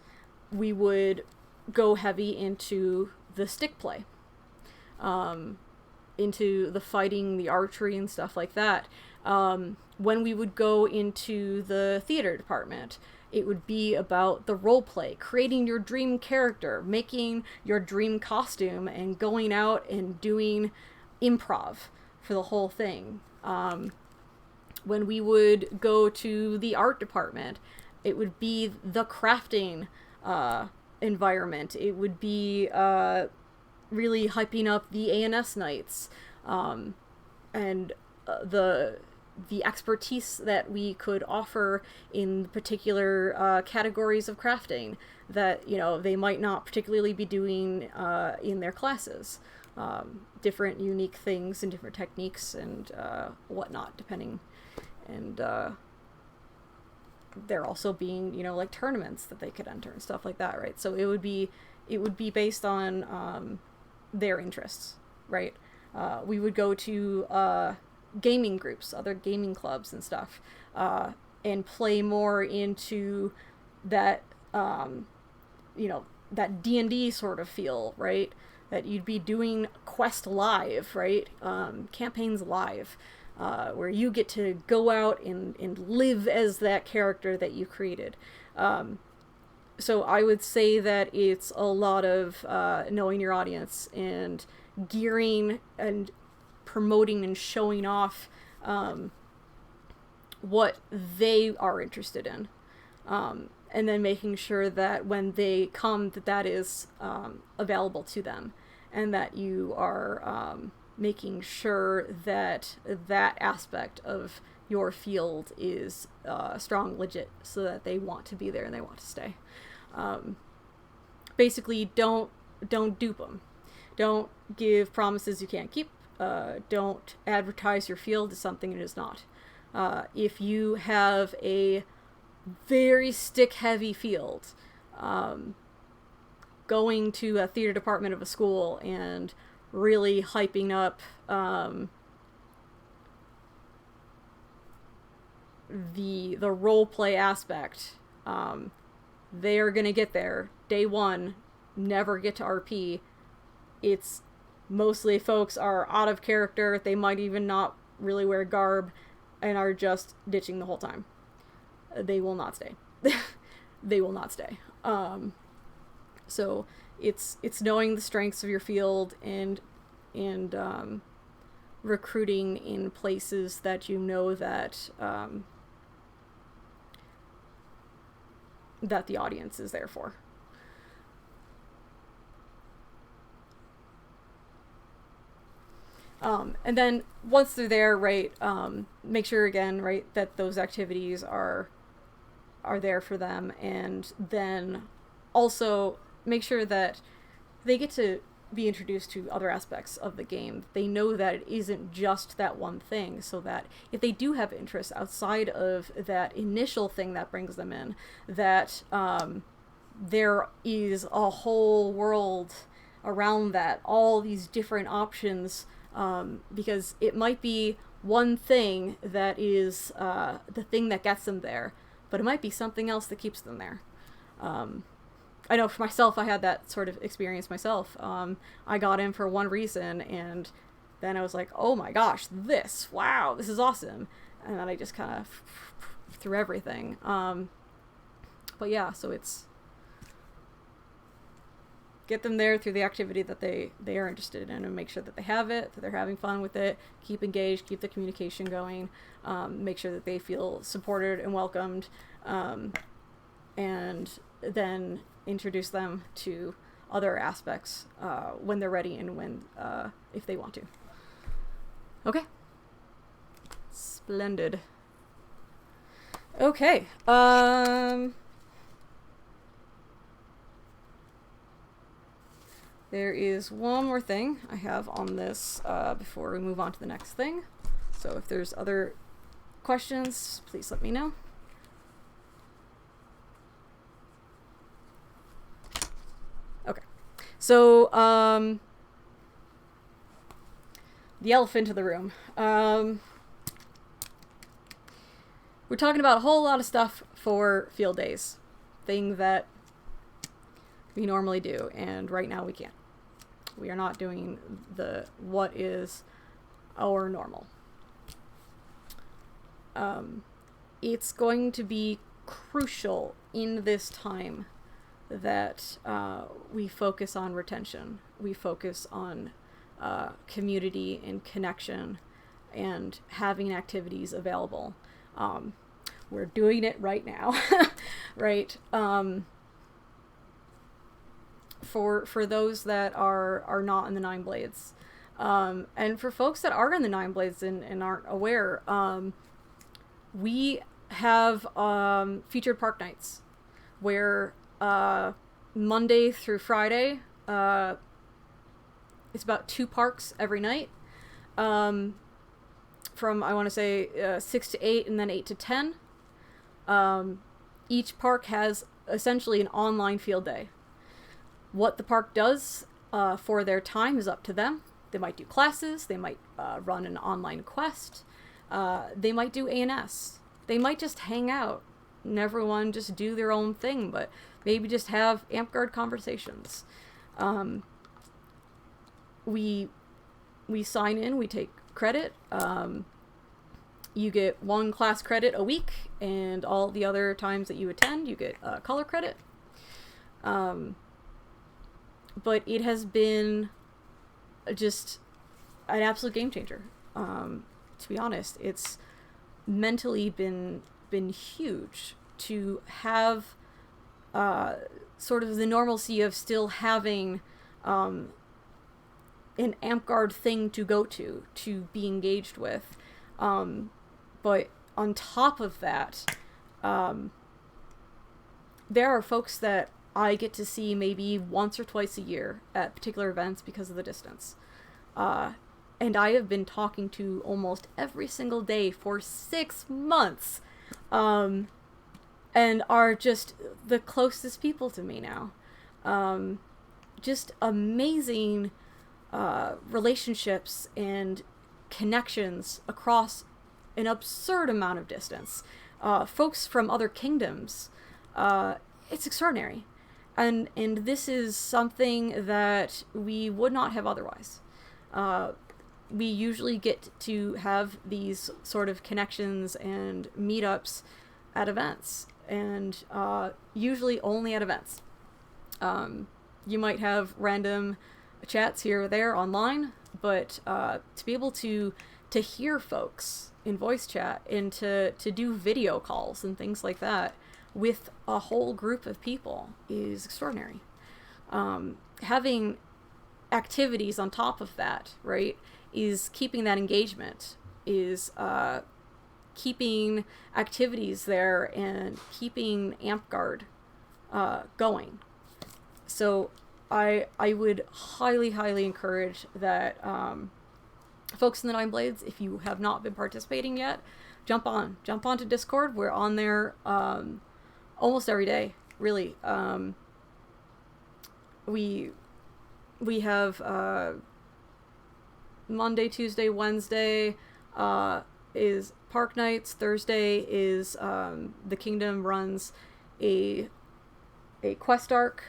we would go heavy into the stick play, into the fighting, the archery, and stuff like that. When we would go into the theater department, it would be about the role play, creating your dream character, making your dream costume, and going out and doing improv for the whole thing. When we would go to the art department, it would be the crafting environment. It would be really hyping up the A&S nights, and the expertise that we could offer in particular categories of crafting that, you know, they might not particularly be doing in their classes. Different unique things and different techniques and whatnot, depending. And there also being, you know, like tournaments that they could enter and stuff like that, right? So it would be based on their interests, right? We would go to gaming groups, other gaming clubs and stuff, and play more into that, you know, that D&D sort of feel, right? That you'd be doing quest live, right? Campaigns live, where you get to go out and live as that character that you created. So I would say that it's a lot of knowing your audience and gearing and promoting and showing off what they are interested in, and then making sure that when they come, that is available to them, and that you are making sure that that aspect of your field is strong, legit, so that they want to be there and they want to stay. Basically, don't dupe them. Don't give promises you can't keep. Don't advertise your field as something it is not. If you have a very stick-heavy field, going to a theater department of a school and really hyping up the role play aspect, they are gonna get there day one, never get to RP. It's mostly folks are out of character, they might even not really wear garb, and are just ditching the whole time. They will not stay. They will not stay. So it's knowing the strengths of your field and recruiting in places that you know that that the audience is there for. And then once they're there, right, make sure again, right, that those activities are there for them, and then also make sure that they get to be introduced to other aspects of the game. They know that it isn't just that one thing, so that if they do have interests outside of that initial thing that brings them in, that there is a whole world around that, all these different options, because it might be one thing that is the thing that gets them there, but it might be something else that keeps them there. I know for myself, I had that sort of experience myself. I got in for one reason, and then I was like, oh my gosh, wow, this is awesome. And then I just kind of threw everything. But yeah, so it's get them there through the activity that they are interested in, and make sure that they have it, that they're having fun with it, keep engaged, keep the communication going, make sure that they feel supported and welcomed, and then introduce them to other aspects when they're ready and when if they want to. Okay. Splendid. Okay. There is one more thing I have on this before we move on to the next thing. So if there's other questions, please let me know. Okay. So, the elephant in the room. We're talking about a whole lot of stuff for field days. Thing that we normally do, and right now we can't. We are not doing what is our normal. It's going to be crucial in this time that we focus on retention. We focus on community and connection and having activities available. We're doing it right now, right? For those that are not in the Nine Blades, and for folks that are in the Nine Blades and aren't aware, we have featured park nights where Monday through Friday, it's about 2 parks every night, from I want to say 6 to 8 and then 8 to 10. Each park has essentially an online field day. What the park does for their time is up to them. They might do classes, they might run an online quest, they might do A&S, they might just hang out and everyone just do their own thing, but maybe just have AmpGuard conversations. We sign in, we take credit. You get 1 class credit a week, and all the other times that you attend, you get color credit. But it has been just an absolute game changer. To be honest, it's mentally been huge to have sort of the normalcy of still having an AmpGuard thing to go to be engaged with. But on top of that, there are folks that I get to see maybe once or twice a year at particular events because of the distance. And I have been talking to almost every single day for 6 months, and are just the closest people to me now. Just amazing relationships and connections across an absurd amount of distance. Folks from other kingdoms. It's extraordinary. And this is something that we would not have otherwise. We usually get to have these sort of connections and meetups at events, and usually only at events. You might have random chats here or there online, but to be able to hear folks in voice chat and to do video calls and things like that with a whole group of people is extraordinary. Having activities on top of that, right, is keeping that engagement, is keeping activities there and keeping AmpGuard going. So I would highly encourage that folks in the Nine Blades, if you have not been participating yet, jump onto Discord. We're on there almost every day, really. We have Monday, Tuesday, Wednesday is park nights. Thursday is the Kingdom runs a quest arc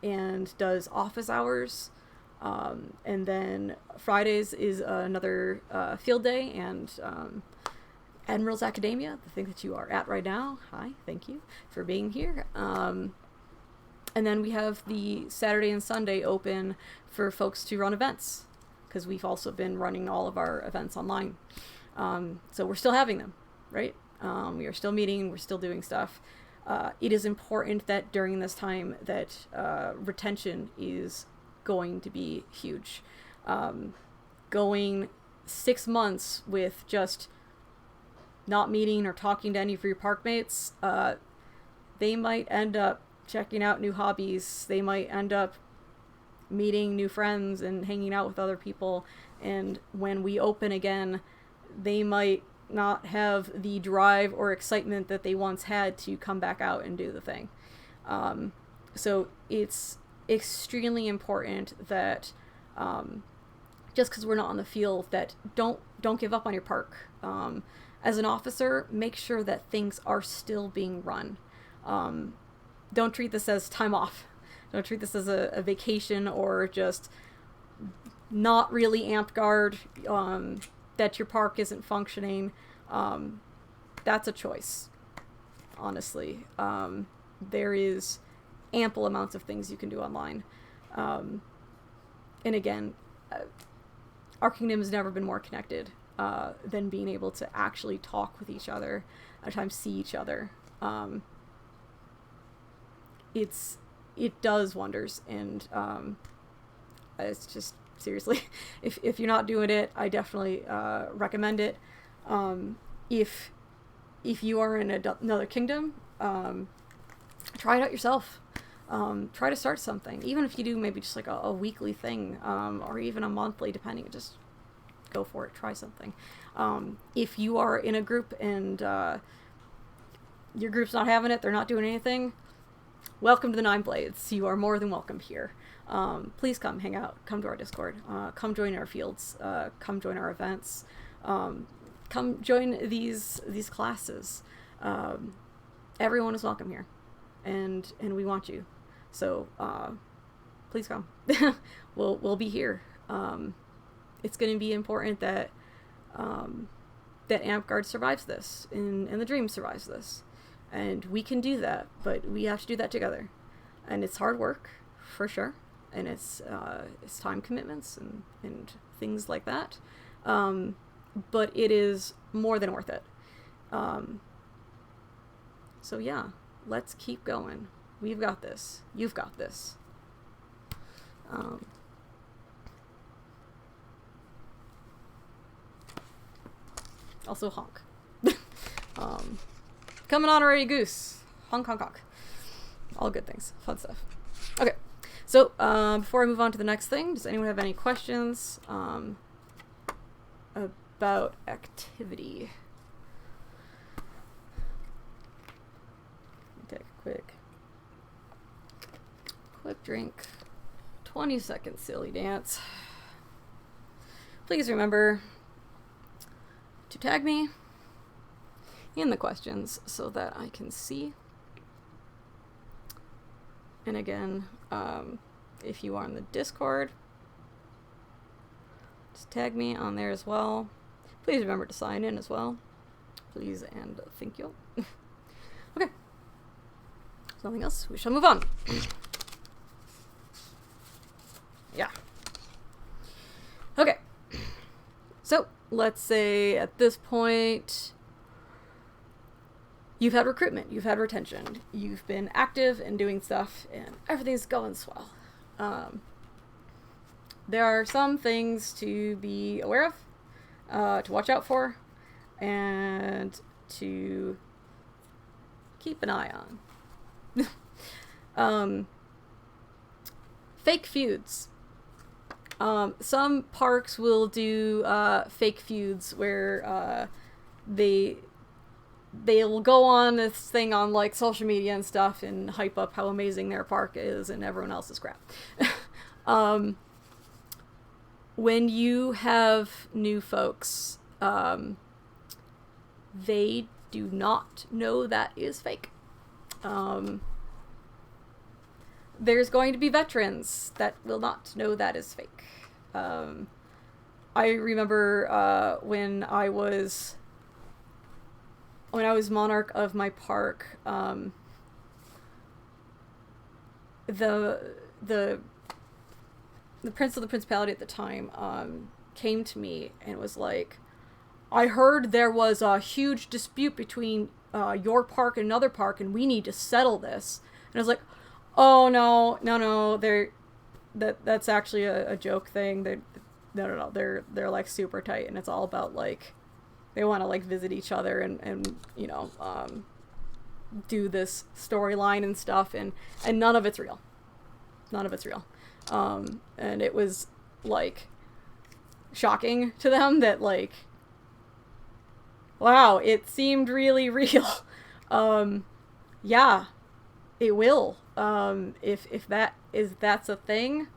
and does office hours. And then Fridays is another field day, and Admiral's Academia, the thing that you are at right now. Hi, thank you for being here. And then we have the Saturday and Sunday open for folks to run events, because we've also been running all of our events online. So we're still having them, right? We are still meeting, we're still doing stuff. It is important that during this time that retention is going to be huge. Going 6 months with just not meeting or talking to any of your park mates, they might end up checking out new hobbies. They might end up meeting new friends and hanging out with other people. And when we open again, they might not have the drive or excitement that they once had to come back out and do the thing. So it's extremely important that just because we're not on the field, that don't give up on your park. As an officer, make sure that things are still being run. Don't treat this as time off. Don't treat this as a vacation or just not really amped guard, that your park isn't functioning. That's a choice, honestly. There is ample amounts of things you can do online. And again, our kingdom has never been more connected than being able to actually talk with each other, at times see each other. It does wonders, and it's just, seriously, if you're not doing it, I definitely recommend it. If you are in another kingdom, try it out yourself. Try to start something, even if you do maybe just like a weekly thing, or even a monthly, depending. Just go for it. Try something. If you are in a group and your group's not having it, they're not doing anything, welcome to the Nine Blades. You are more than welcome here. Please come hang out. Come to our Discord. Come join our fields. Come join our events. Come join these classes. Everyone is welcome here, and we want you. So please come. We'll be here. It's going to be important that Amp Guard survives this, and the Dream survives this. And we can do that, but we have to do that together. And it's hard work, for sure. And it's time commitments and things like that. But it is more than worth it. So yeah, let's keep going. We've got this. You've got this. Also honk. Come an honorary goose. Honk, honk, honk. All good things. Fun stuff. Okay. So, before I move on to the next thing, does anyone have any questions about activity? Take a quick drink. 20-second silly dance. Please remember to tag me in the questions so that I can see. And again, if you are on the Discord, just tag me on there as well. Please remember to sign in as well. Please and thank you. Okay. There's nothing else. We shall move on. Yeah. Okay. So, let's say at this point, you've had recruitment, you've had retention, you've been active and doing stuff, and everything's going swell. There are some things to be aware of, to watch out for, and to keep an eye on. Fake feuds. Some parks will do fake feuds where they'll go on this thing on like social media and stuff and hype up how amazing their park is and everyone else's crap. When you have new folks, they do not know that is fake. There's going to be veterans that will not know that is fake. I remember when I was monarch of my park, the prince of the principality at the time came to me and was like, I heard there was a huge dispute between your park and another park, and we need to settle this. And I was like, oh no, that's actually a joke thing. no. They're like super tight, and it's all about like they want to like visit each other and do this storyline and stuff, and none of it's real. None of it's real. And it was like shocking to them that like, wow, it seemed really real. Yeah, it will. If that's a thing,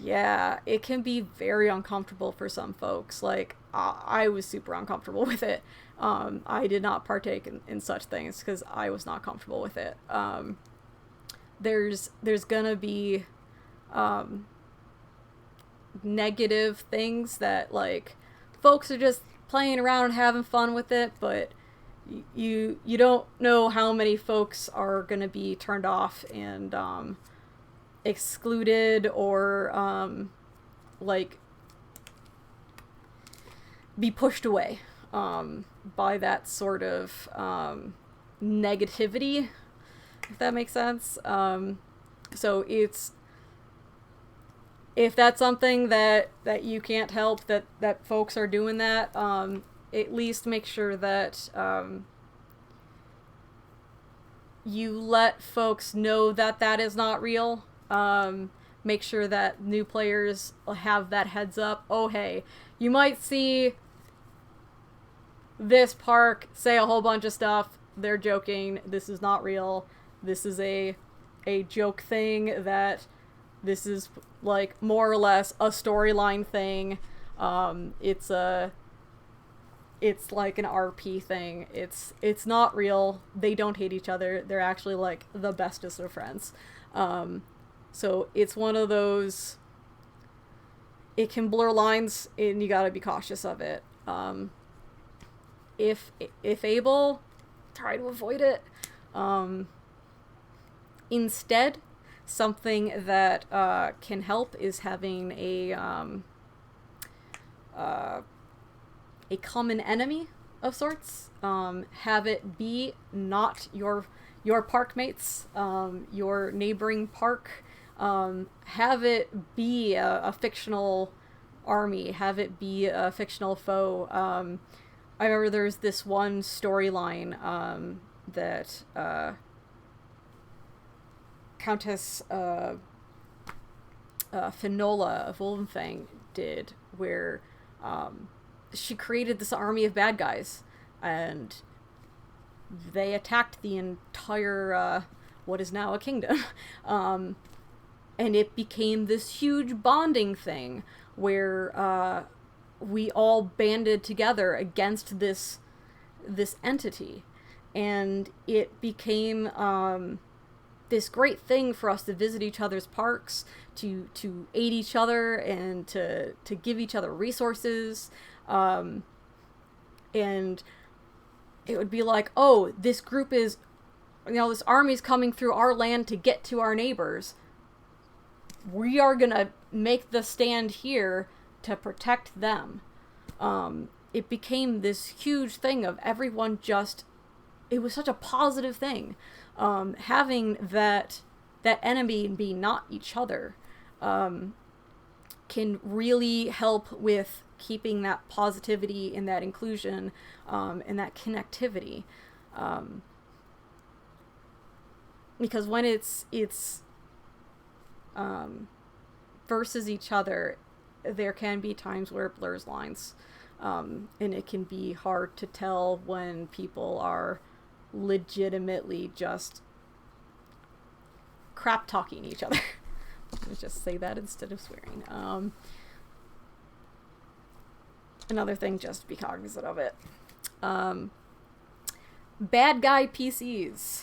yeah, it can be very uncomfortable for some folks. Like, I was super uncomfortable with it. I did not partake in such things because I was not comfortable with it. There's gonna be negative things that, like, folks are just playing around and having fun with it, but you don't know how many folks are gonna be turned off and excluded or like be pushed away by that sort of negativity, if that makes sense. So if that's something that you can't help, that folks are doing that, at least make sure that you let folks know that is not real. Make sure that new players have that heads up. Oh, hey, you might see this park say a whole bunch of stuff. They're joking. This is not real. This is a joke thing. That this is like more or less a storyline thing. It's like an RP thing. It's not real. They don't hate each other. They're actually like the bestest of friends. So it's one of those, it can blur lines and you gotta be cautious of it. If able, try to avoid it. Instead, something that can help is having a common enemy of sorts. Have it be not your park mates, your neighboring park. Have it be a fictional army. Have it be a fictional foe. I remember there's this one storyline that Countess Finola of Wolvenfang did, where she created this army of bad guys, and they attacked the entire what is now a kingdom. And it became this huge bonding thing where we all banded together against this entity, and it became this great thing for us to visit each other's parks, to aid each other, and to give each other resources. And it would be like, oh, this group is, this army's coming through our land to get to our neighbors. We are gonna make the stand here to protect them. It became this huge thing of everyone just, it was such a positive thing. Having that enemy be not each other can really help with keeping that positivity and that inclusion and that connectivity. Because when it's versus each other, there can be times where it blurs lines. And it can be hard to tell when people are legitimately just crap talking each other. Let's just say that instead of swearing. Another thing, just be cognizant of it. Bad guy PCs.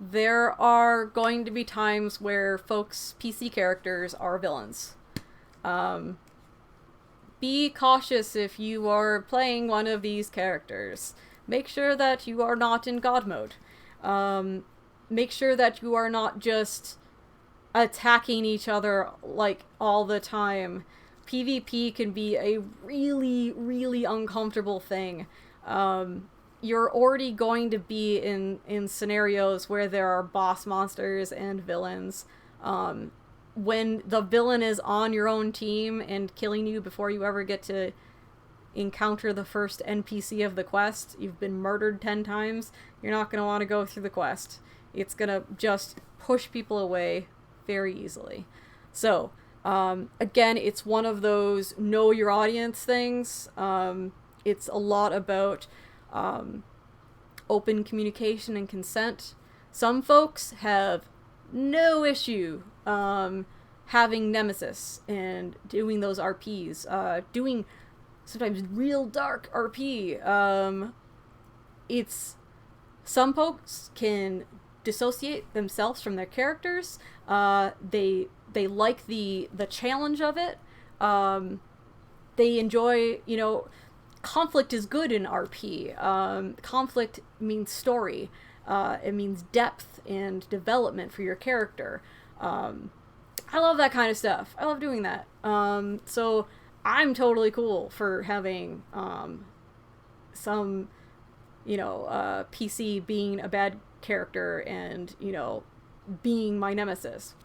There are going to be times where folks' PC characters are villains. Be cautious if you are playing one of these characters. Make sure that you are not in God mode. Make sure that you are not just attacking each other like all the time. PvP can be a really, really uncomfortable thing. You're already going to be in scenarios where there are boss monsters and villains. when the villain is on your own team and killing you before you ever get to encounter the first NPC of the quest, you've been murdered 10 times, you're not going to want to go through the quest. It's going to just push people away very easily. So, again, it's one of those know your audience things. It's a lot about open communication and consent. Some folks have no issue having Nemesis and doing those RPs, doing sometimes real dark RP. It's some folks can dissociate themselves from their characters. They like the challenge of it. They enjoy, conflict is good in RP. Conflict means story. It means depth and development for your character. I love that kind of stuff. I love doing that. So I'm totally cool for having some, PC being a bad character and, being my nemesis.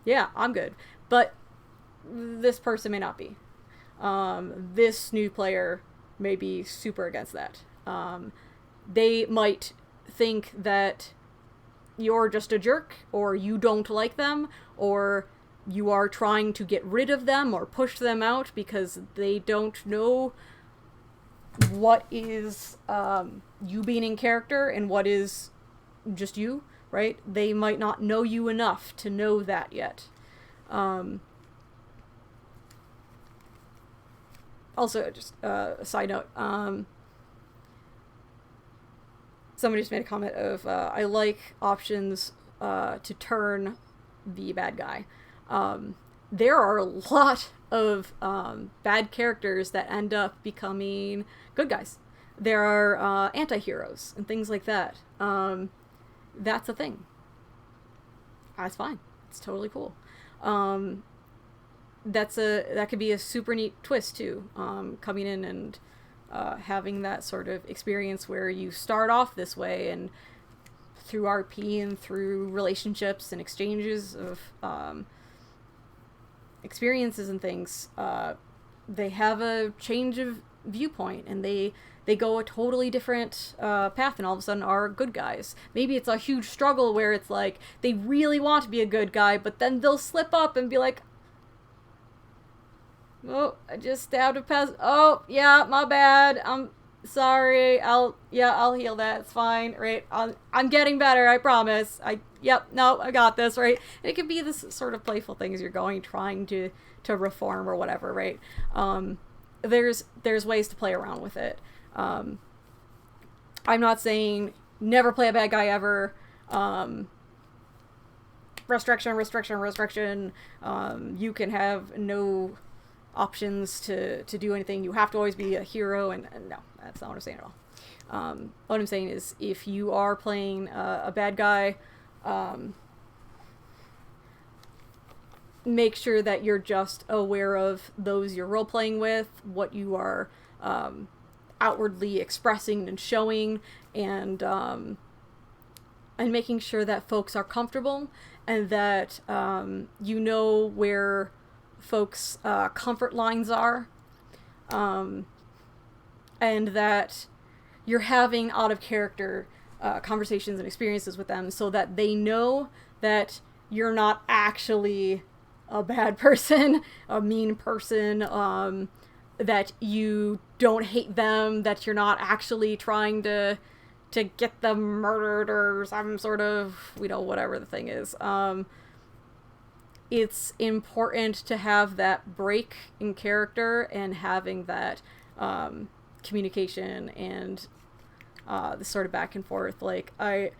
Yeah, I'm good. But this person may not be. This new player may be super against that. They might think that you're just a jerk, or you don't like them, or you are trying to get rid of them or push them out because they don't know what is you being in character and what is just you, right? They might not know you enough to know that yet. Also, just a side note, somebody just made a comment of, I like options to turn the bad guy. There are a lot of bad characters that end up becoming good guys. There are anti-heroes and things like that. That's a thing. That's fine. It's totally cool. That could be a super neat twist too. Coming in and having that sort of experience where you start off this way, and through RP and through relationships and exchanges of experiences and things, they have a change of viewpoint, and they go a totally different path, and all of a sudden are good guys. Maybe it's a huge struggle where it's like they really want to be a good guy, but then they'll slip up and be like, oh, I just stabbed a peasant. Oh, yeah, my bad. I'm sorry. I'll heal that. It's fine, right? I'm getting better, I promise. I got this, right? And it can be this sort of playful thing as you're trying to reform or whatever, right? There's ways to play around with it. I'm not saying never play a bad guy ever. Restriction. You can have no options to do anything. You have to always be a hero, and no, that's not what I'm saying at all. What I'm saying is, if you are playing a bad guy, make sure that you're just aware of those you're role-playing with, what you are outwardly expressing and showing, and making sure that folks are comfortable, and that you know where folks' comfort lines are, and that you're having out-of-character conversations and experiences with them so that they know that you're not actually a bad person, a mean person, that you don't hate them, that you're not actually trying to get them murdered or some sort of, whatever the thing is. It's important to have that break in character and having that communication and the sort of back and forth. Like, I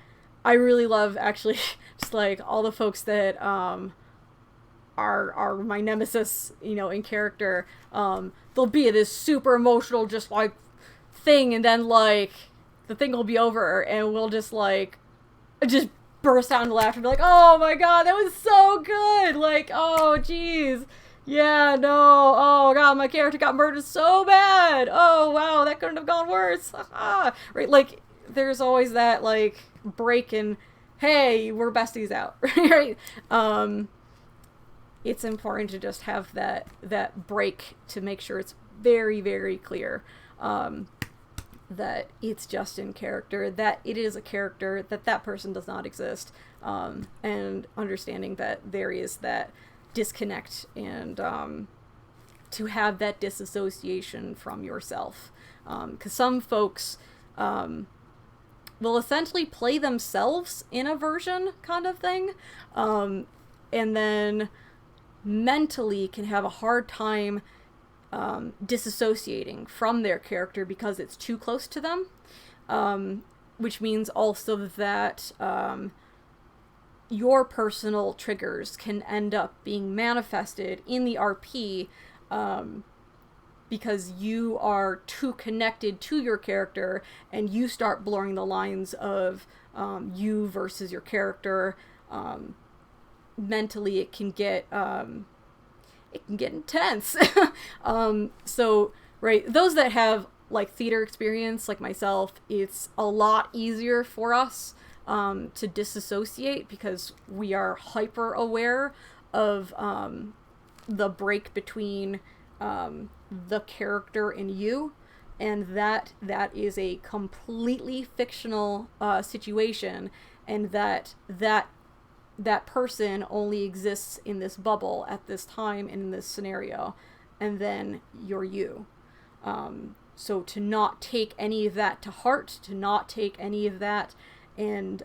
really love, actually, just like all the folks that are my nemesis, in character. They'll be this super emotional, just like thing, and then like the thing will be over, and we'll just burst out into laughter and be like, oh my god, that was so good! Like, oh geez. Yeah, no, oh god, my character got murdered so bad! Oh wow, that couldn't have gone worse! Right, like, there's always that, like, break in, hey, we're besties out, right? it's important to just have that break to make sure it's very, very clear that it's just in character, that it is a character, that person does not exist, and understanding that there is that disconnect and to have that disassociation from yourself. Because some folks will essentially play themselves in a version kind of thing, and then mentally can have a hard time disassociating from their character because it's too close to them, which means also that your personal triggers can end up being manifested in the RP because you are too connected to your character and you start blurring the lines of you versus your character. Mentally it can get intense. So, right, those that have like theater experience like myself, it's a lot easier for us to disassociate because we are hyper aware of the break between the character and you, and that is a completely fictional situation, and that person only exists in this bubble at this time and in this scenario, and then you're you. So to not take any of that to heart, to not take any of that and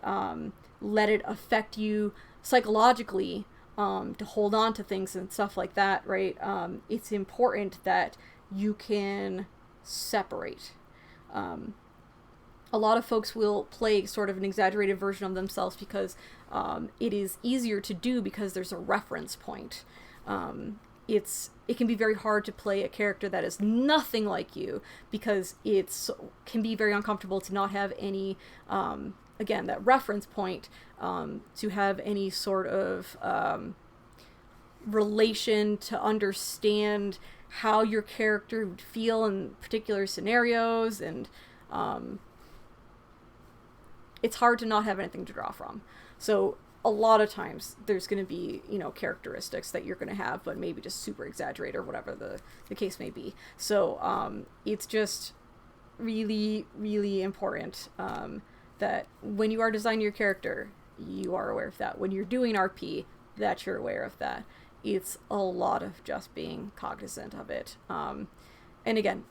let it affect you psychologically, to hold on to things and stuff like that, right? It's important that you can separate. A lot of folks will play sort of an exaggerated version of themselves because it is easier to do because there's a reference point. It can be very hard to play a character that is nothing like you because can be very uncomfortable to not have any, again, that reference point, to have any sort of relation to understand how your character would feel in particular scenarios, and it's hard to not have anything to draw from. So a lot of times there's going to be, characteristics that you're going to have, but maybe just super exaggerate or whatever the case may be. So it's just really, really important that when you are designing your character, you are aware of that. When you're doing RP, that you're aware of that. It's a lot of just being cognizant of it. And again,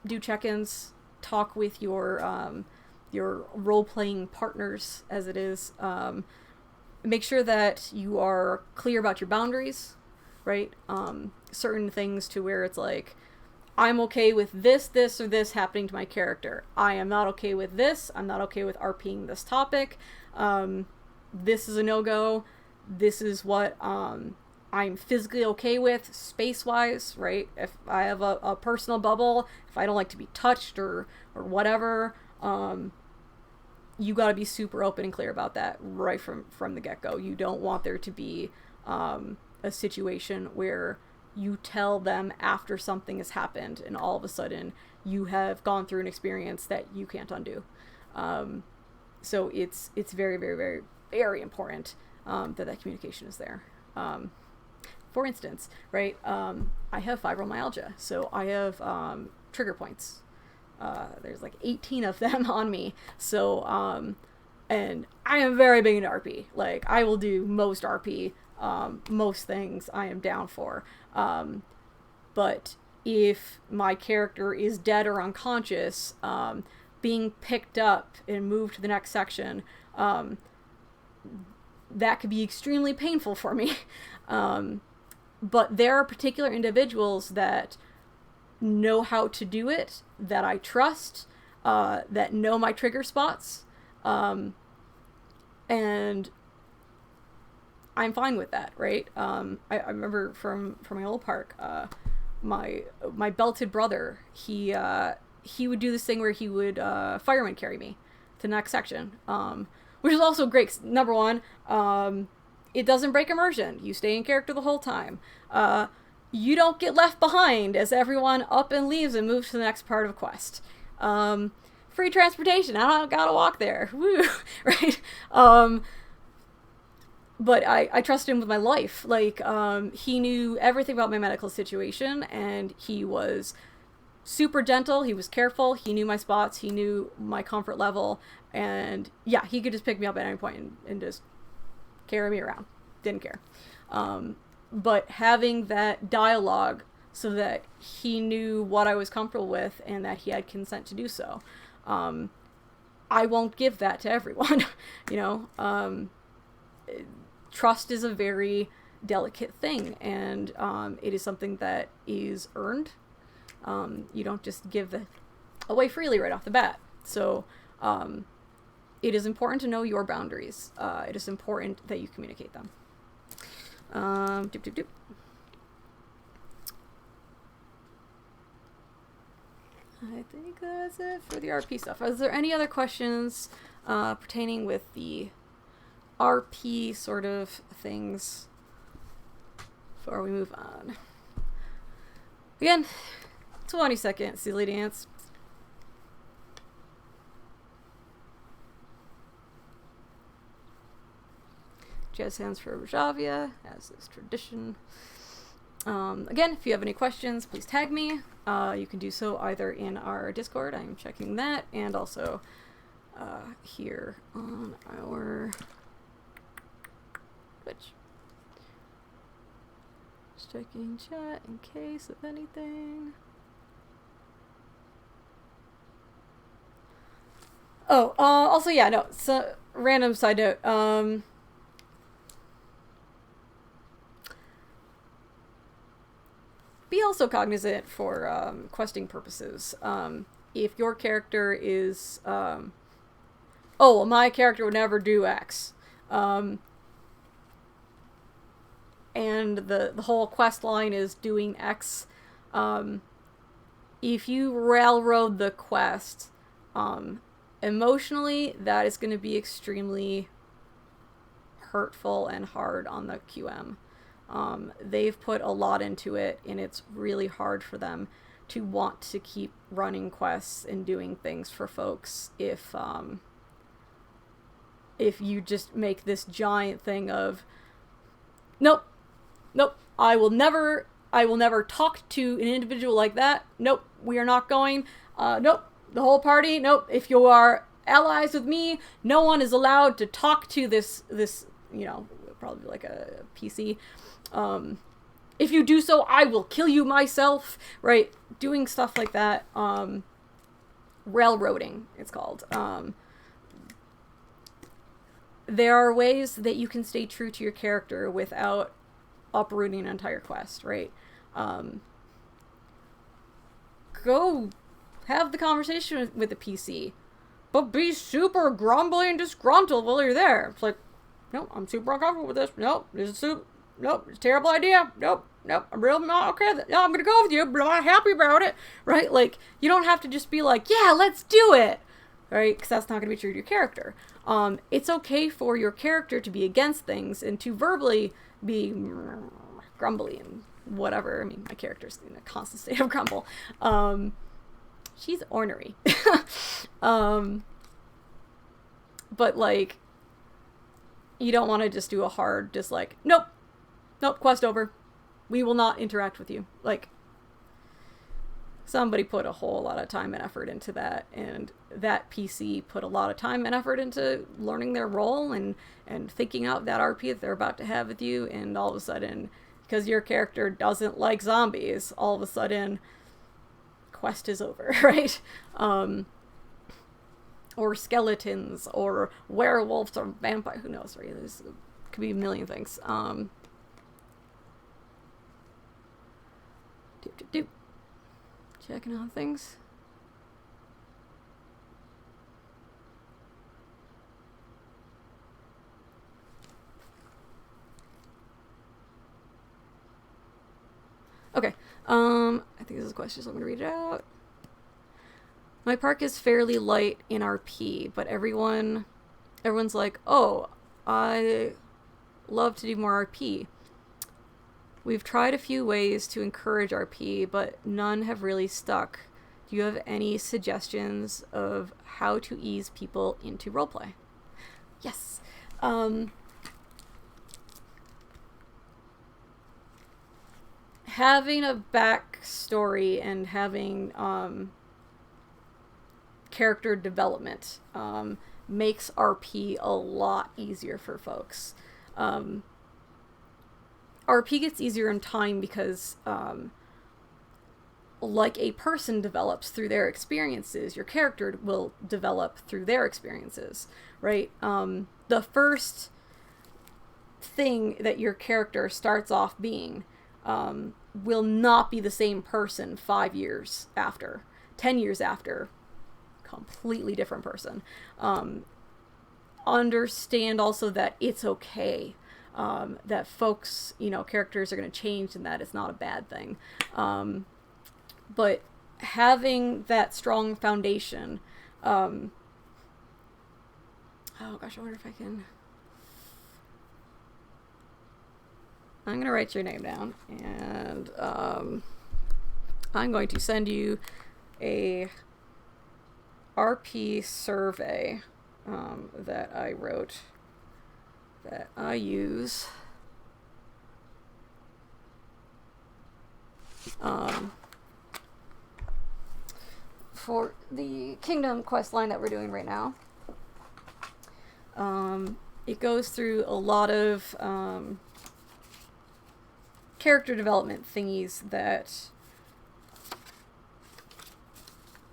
do check-ins, talk with your role-playing partners, as it is. Make sure that you are clear about your boundaries, right? Certain things to where it's like, I'm okay with this, or this happening to my character. I am not okay with this. I'm not okay with RPing this topic. This is a no-go. This is what I'm physically okay with, space-wise, right? If I have a personal bubble, if I don't like to be touched or whatever, you got to be super open and clear about that right from the get-go. You don't want there to be a situation where you tell them after something has happened and all of a sudden you have gone through an experience that you can't undo. So it's very, very, very, very important that communication is there. For instance, right, I have fibromyalgia, so I have trigger points. There's like 18 of them on me. So, and I am very big into RP. Like, I will do most RP, most things I am down for. But if my character is dead or unconscious, being picked up and moved to the next section, that could be extremely painful for me. But there are particular individuals that know how to do it, that I trust, that know my trigger spots, and I'm fine with that, right? I remember from my old park, my belted brother, he would do this thing where he would fireman carry me to the next section, which is also great. 'Cause number one, it doesn't break immersion. You stay in character the whole time. You don't get left behind as everyone up and leaves and moves to the next part of quest. Free transportation. I don't gotta walk there. Woo, right? but I trusted him with my life. Like, he knew everything about my medical situation, and he was super gentle. He was careful. He knew my spots. He knew my comfort level. And yeah, he could just pick me up at any point and just carry me around. Didn't care. But having that dialogue so that he knew what I was comfortable with and that he had consent to do so. I won't give that to everyone, you know. Trust is a very delicate thing, and it is something that is earned. You don't just give it away freely right off the bat. So it is important to know your boundaries. It is important that you communicate them. Doop, doop, doop. I think that's it for the RP stuff. Is there any other questions pertaining with the RP sort of things before we move on? Again, 20-second silly dance. Jazz hands for Rajavia, as is tradition. Again, if you have any questions, please tag me. You can do so either in our Discord, I'm checking that, and also here on our Twitch. Just checking chat in case of anything. Oh, also, yeah, no, so, random side note, be also cognizant for questing purposes. If your character is, oh, well, my character would never do X, and the whole quest line is doing X, if you railroad the quest, emotionally, that is going to be extremely hurtful and hard on the QM. They've put a lot into it, and it's really hard for them to want to keep running quests and doing things for folks if you just make this giant thing of, nope, I will never talk to an individual like that. Nope, we are not going. Nope, the whole party. Nope, if you are allies with me, no one is allowed to talk to this, you know, probably like a PC. If you do so, I will kill you myself, right? Doing stuff like that, railroading, it's called. There are ways that you can stay true to your character without uprooting an entire quest, right? Go have the conversation with the PC, but be super grumbly and disgruntled while you're there. It's like, no, I'm super uncomfortable with this. Nope, this is super... Nope, it's a terrible idea. Nope, I'm really not okay. No, I'm gonna go with you, but I'm not happy about it, right? Like, you don't have to just be like, yeah, let's do it, right? Because that's not gonna be true to your character. It's okay for your character to be against things and to verbally be grumbly and whatever. I mean, my character's in a constant state of grumble. She's ornery. But, like, you don't want to just do a hard, just like, nope, quest over. We will not interact with you. Like, somebody put a whole lot of time and effort into that, and that PC put a lot of time and effort into learning their role and thinking out that RP that they're about to have with you, and all of a sudden, because your character doesn't like zombies, all of a sudden, quest is over, right? Or skeletons, or werewolves, or vampire, who knows, right? There's could be a million things. Checking on things. Okay. I think this is a question, so I'm gonna read it out. My park is fairly light in RP, but everyone's like, oh, I love to do more RP. We've tried a few ways to encourage RP, but none have really stuck. Do you have any suggestions of how to ease people into roleplay? Yes. having a backstory and having character development makes RP a lot easier for folks. RP gets easier in time because like a person develops through their experiences, your character will develop through their experiences, right? The first thing that your character starts off being will not be the same person 5 years after, 10 years after. Completely different person. Understand also that it's okay. That folks, characters are going to change and that it's not a bad thing. But having that strong foundation, oh gosh, I wonder if I can. I'm going to write your name down, and I'm going to send you a RP survey that I wrote that I use for the Kingdom quest line that we're doing right now. It goes through a lot of character development thingies that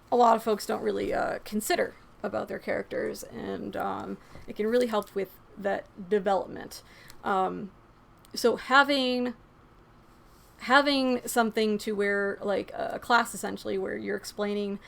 a lot of folks don't really consider about their characters, and it can really help with that development. So having something to where, like a class essentially, where you're explaining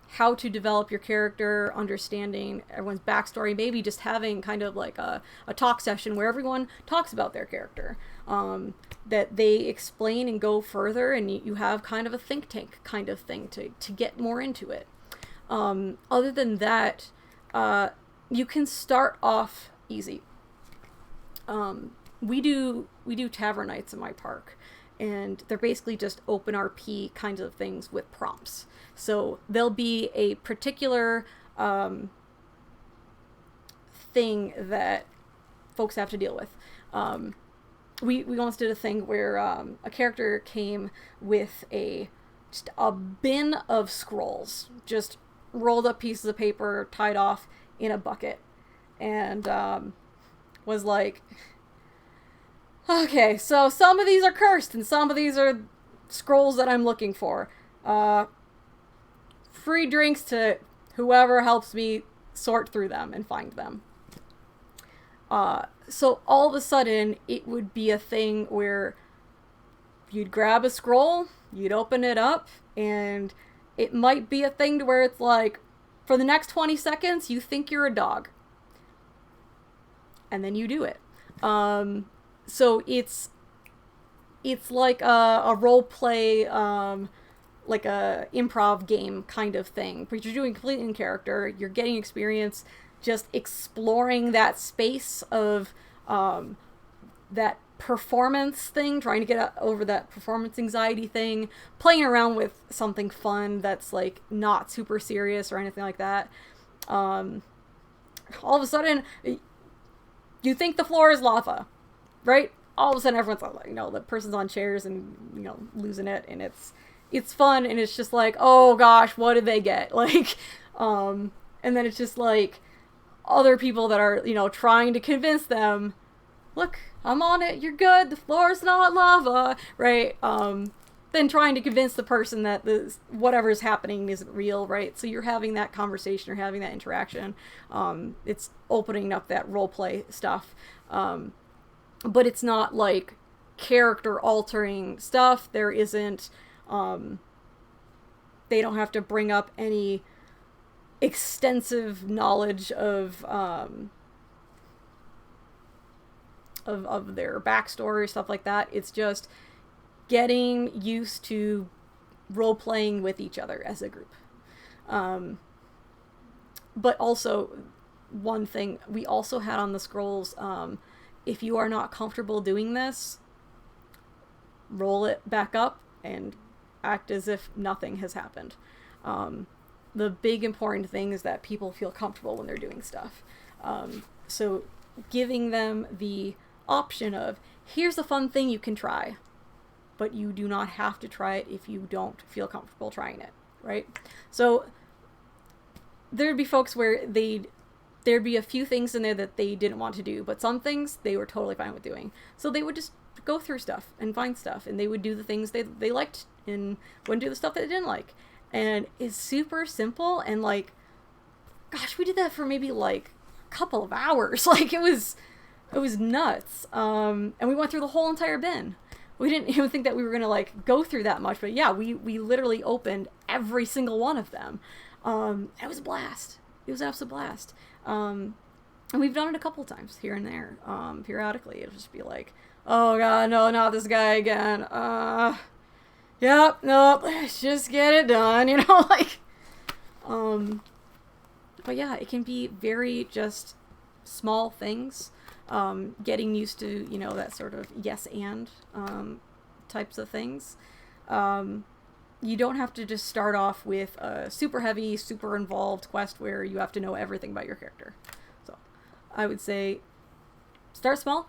how to develop your character, understanding everyone's backstory, maybe just having kind of like a talk session where everyone talks about their character, that they explain and go further, and you have kind of a think tank kind of thing to get more into it. Other than that, you can start off easy. We do tavern nights in my park, and they're basically just open RP kinds of things with prompts. So there'll be a particular thing that folks have to deal with. We once did a thing where a character came with just a bin of scrolls, just rolled up pieces of paper, tied off in a bucket, and was like, okay, so some of these are cursed and some of these are scrolls that I'm looking for. Free drinks to whoever helps me sort through them and find them. So all of a sudden, it would be a thing where you'd grab a scroll, you'd open it up, and it might be a thing to where it's like, for the next 20 seconds, you think you're a dog. And then you do it. So it's like a role play, like a improv game kind of thing, but you're doing completely in character. You're getting experience, just exploring that space of that performance thing, trying to get over that performance anxiety thing, playing around with something fun that's like not super serious or anything like that. All of a sudden, you think the floor is lava, right? All of a sudden, everyone's like, the person's on chairs and losing it, and it's fun, and it's just like, oh gosh, what did they get? Like, and then it's just like other people that are trying to convince them, look, I'm on it, you're good, the floor's not lava, right? Then trying to convince the person that whatever's happening isn't real, right? So you're having that conversation, you're having that interaction. It's opening up that role play stuff. But it's not like character altering stuff. There isn't, they don't have to bring up any extensive knowledge of their backstory, stuff like that. It's just getting used to role-playing with each other as a group. But also, one thing we also had on the scrolls, if you are not comfortable doing this, roll it back up and act as if nothing has happened. The big important thing is that people feel comfortable when they're doing stuff. So giving them the option of, here's a fun thing you can try. but you do not have to try it if you don't feel comfortable trying it, right? So there'd be folks where there'd be a few things in there that they didn't want to do, but some things they were totally fine with doing. So they would just go through stuff and find stuff, and they would do the things they liked and wouldn't do the stuff that they didn't like. And it's super simple, and like, gosh, we did that for maybe like a couple of hours. Like it was nuts. And we went through the whole entire bin. We didn't even think that we were gonna like go through that much, but yeah, we literally opened every single one of them. It was a blast. It was an absolute blast. And we've done it a couple times here and there. Periodically, it'll just be like, oh god, no, not this guy again. Yep, nope, let's just get it done, you know, like, but yeah, it can be very just small things, getting used to, you know, that sort of yes and, types of things. You don't have to just start off with a super heavy, super involved quest where you have to know everything about your character. So I would say start small,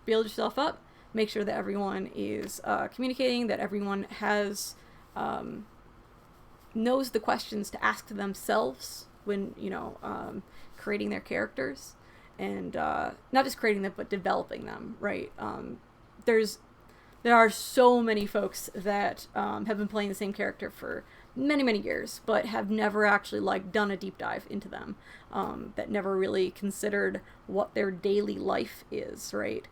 build yourself up, make sure that everyone is communicating, that everyone has knows the questions to ask themselves when, you know, creating their characters, and not just creating them, but developing them, right? There are so many folks that have been playing the same character for many, many years, but have never actually like done a deep dive into them, that never really considered what their daily life is, right?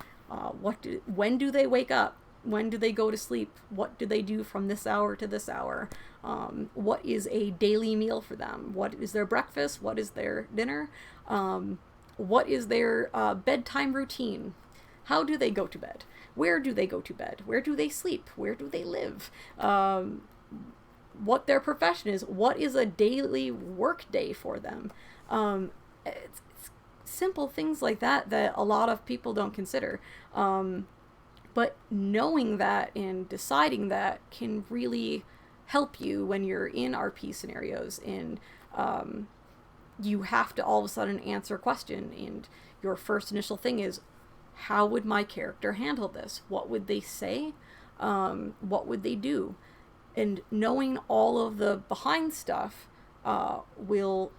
When do they wake up? When do they go to sleep? What do they do from this hour to this hour? What is a daily meal for them? What is their breakfast? What is their dinner? What is their bedtime routine? How do they go to bed? Where do they go to bed? Where do they sleep? Where do they live? What their profession is? What is a daily work day for them? It's simple things like that that a lot of people don't consider. But knowing that and deciding that can really help you when you're in RP scenarios, and you have to all of a sudden answer a question, and your first initial thing is, how would my character handle this? What would they say? What would they do? And knowing all of the behind stuff will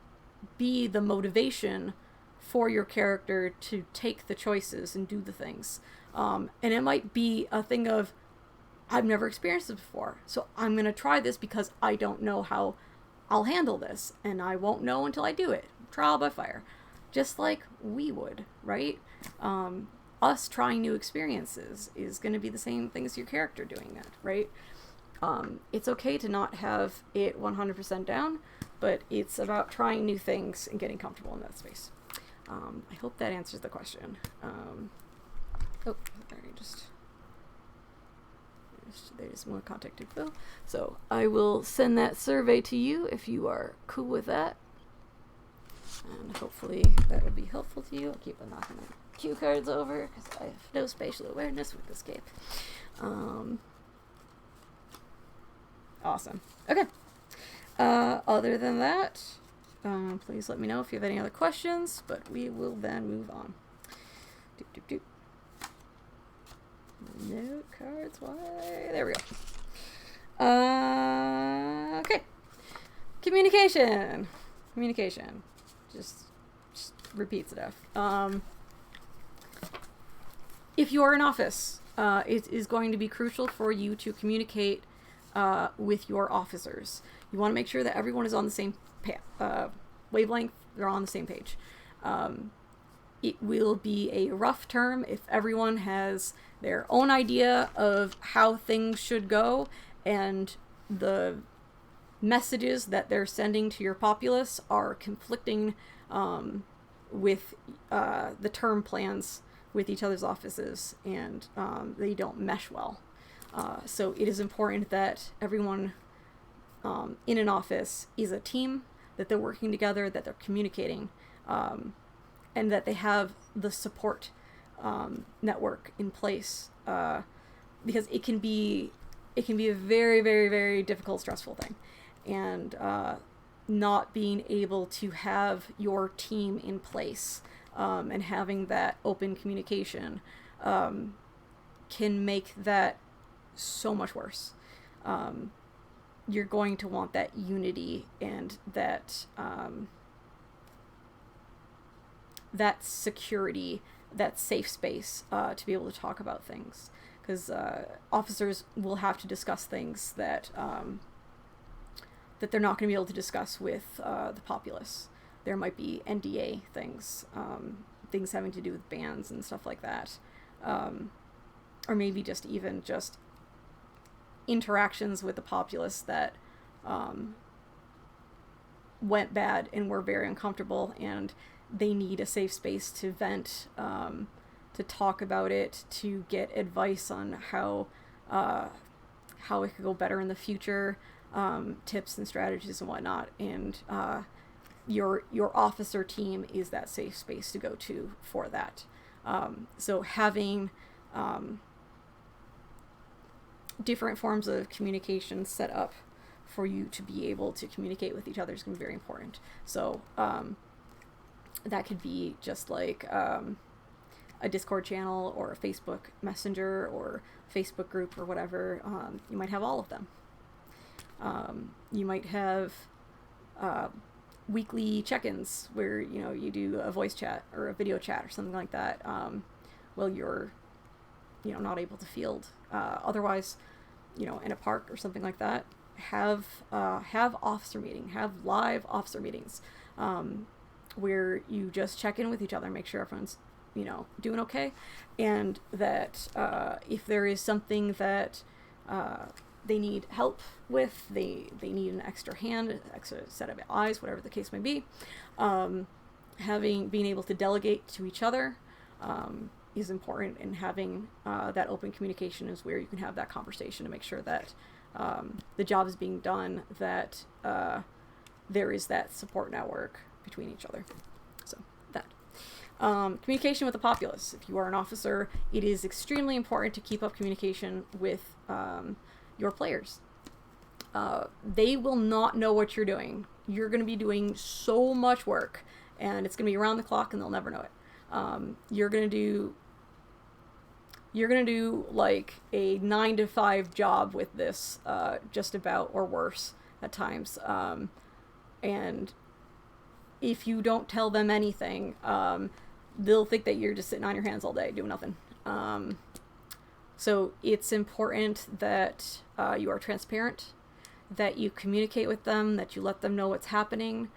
be the motivation for your character to take the choices and do the things. And it might be a thing of, I've never experienced this before, so I'm going to try this because I don't know how I'll handle this, and I won't know until I do it. Trial by fire. Just like we would, right? Us trying new experiences is going to be the same thing as your character doing that, right? It's okay to not have it 100% down, but it's about trying new things and getting comfortable in that space. I hope that answers the question. There's more contact info. So I will send that survey to you if you are cool with that. And hopefully that will be helpful to you. I'll keep on knocking my cue cards over because I have no spatial awareness with this game. Awesome. Okay. Other than that, please let me know if you have any other questions, but we will then move on. Doop, doop, doop. No cards, why? There we go. Okay. Communication. Just repeat stuff. If you are in office, it is going to be crucial for you to communicate with your officers. You want to make sure that everyone is on the same wavelength, they're on the same page. It will be a rough term if everyone has their own idea of how things should go, and the messages that they're sending to your populace are conflicting with the term plans with each other's offices, and they don't mesh well. So it is important that everyone in an office is a team, that they're working together, that they're communicating, and that they have the support network in place, because it can be a very, very, very difficult, stressful thing, and not being able to have your team in place and having that open communication can make that so much worse. You're going to want that unity and that that security, that safe space to be able to talk about things, because officers will have to discuss things that that they're not going to be able to discuss with the populace. There might be NDA things, things having to do with bans and stuff like that, or maybe just even just interactions with the populace that went bad and were very uncomfortable, and they need a safe space to vent, to talk about it, to get advice on how it could go better in the future, tips and strategies and whatnot. And your officer team is that safe space to go to for that. So having different forms of communication set up for you to be able to communicate with each other is going to be very important. So that could be just like a Discord channel or a Facebook Messenger or Facebook group or whatever. You might have all of them. You might have weekly check-ins where, you know, you do a voice chat or a video chat or something like that. Well, you're, you know, not able to field. Otherwise, you know, in a park or something like that, have officer meeting, have live officer meetings, where you just check in with each other and make sure everyone's, you know, doing okay, and that if there is something that they need help with, they need an extra hand, extra set of eyes, whatever the case may be, being able to delegate to each other is important, and having that open communication is where you can have that conversation to make sure that the job is being done, that there is that support network between each other. So that. Communication with the populace. If you are an officer, it is extremely important to keep up communication with your players. They will not know what you're doing. You're going to be doing so much work, and it's going to be around the clock, and they'll never know it. You're going to do like a 9-to-5 job with this, just about, or worse at times. And if you don't tell them anything, they'll think that you're just sitting on your hands all day doing nothing. So it's important that you are transparent, that you communicate with them, that you let them know what's happening,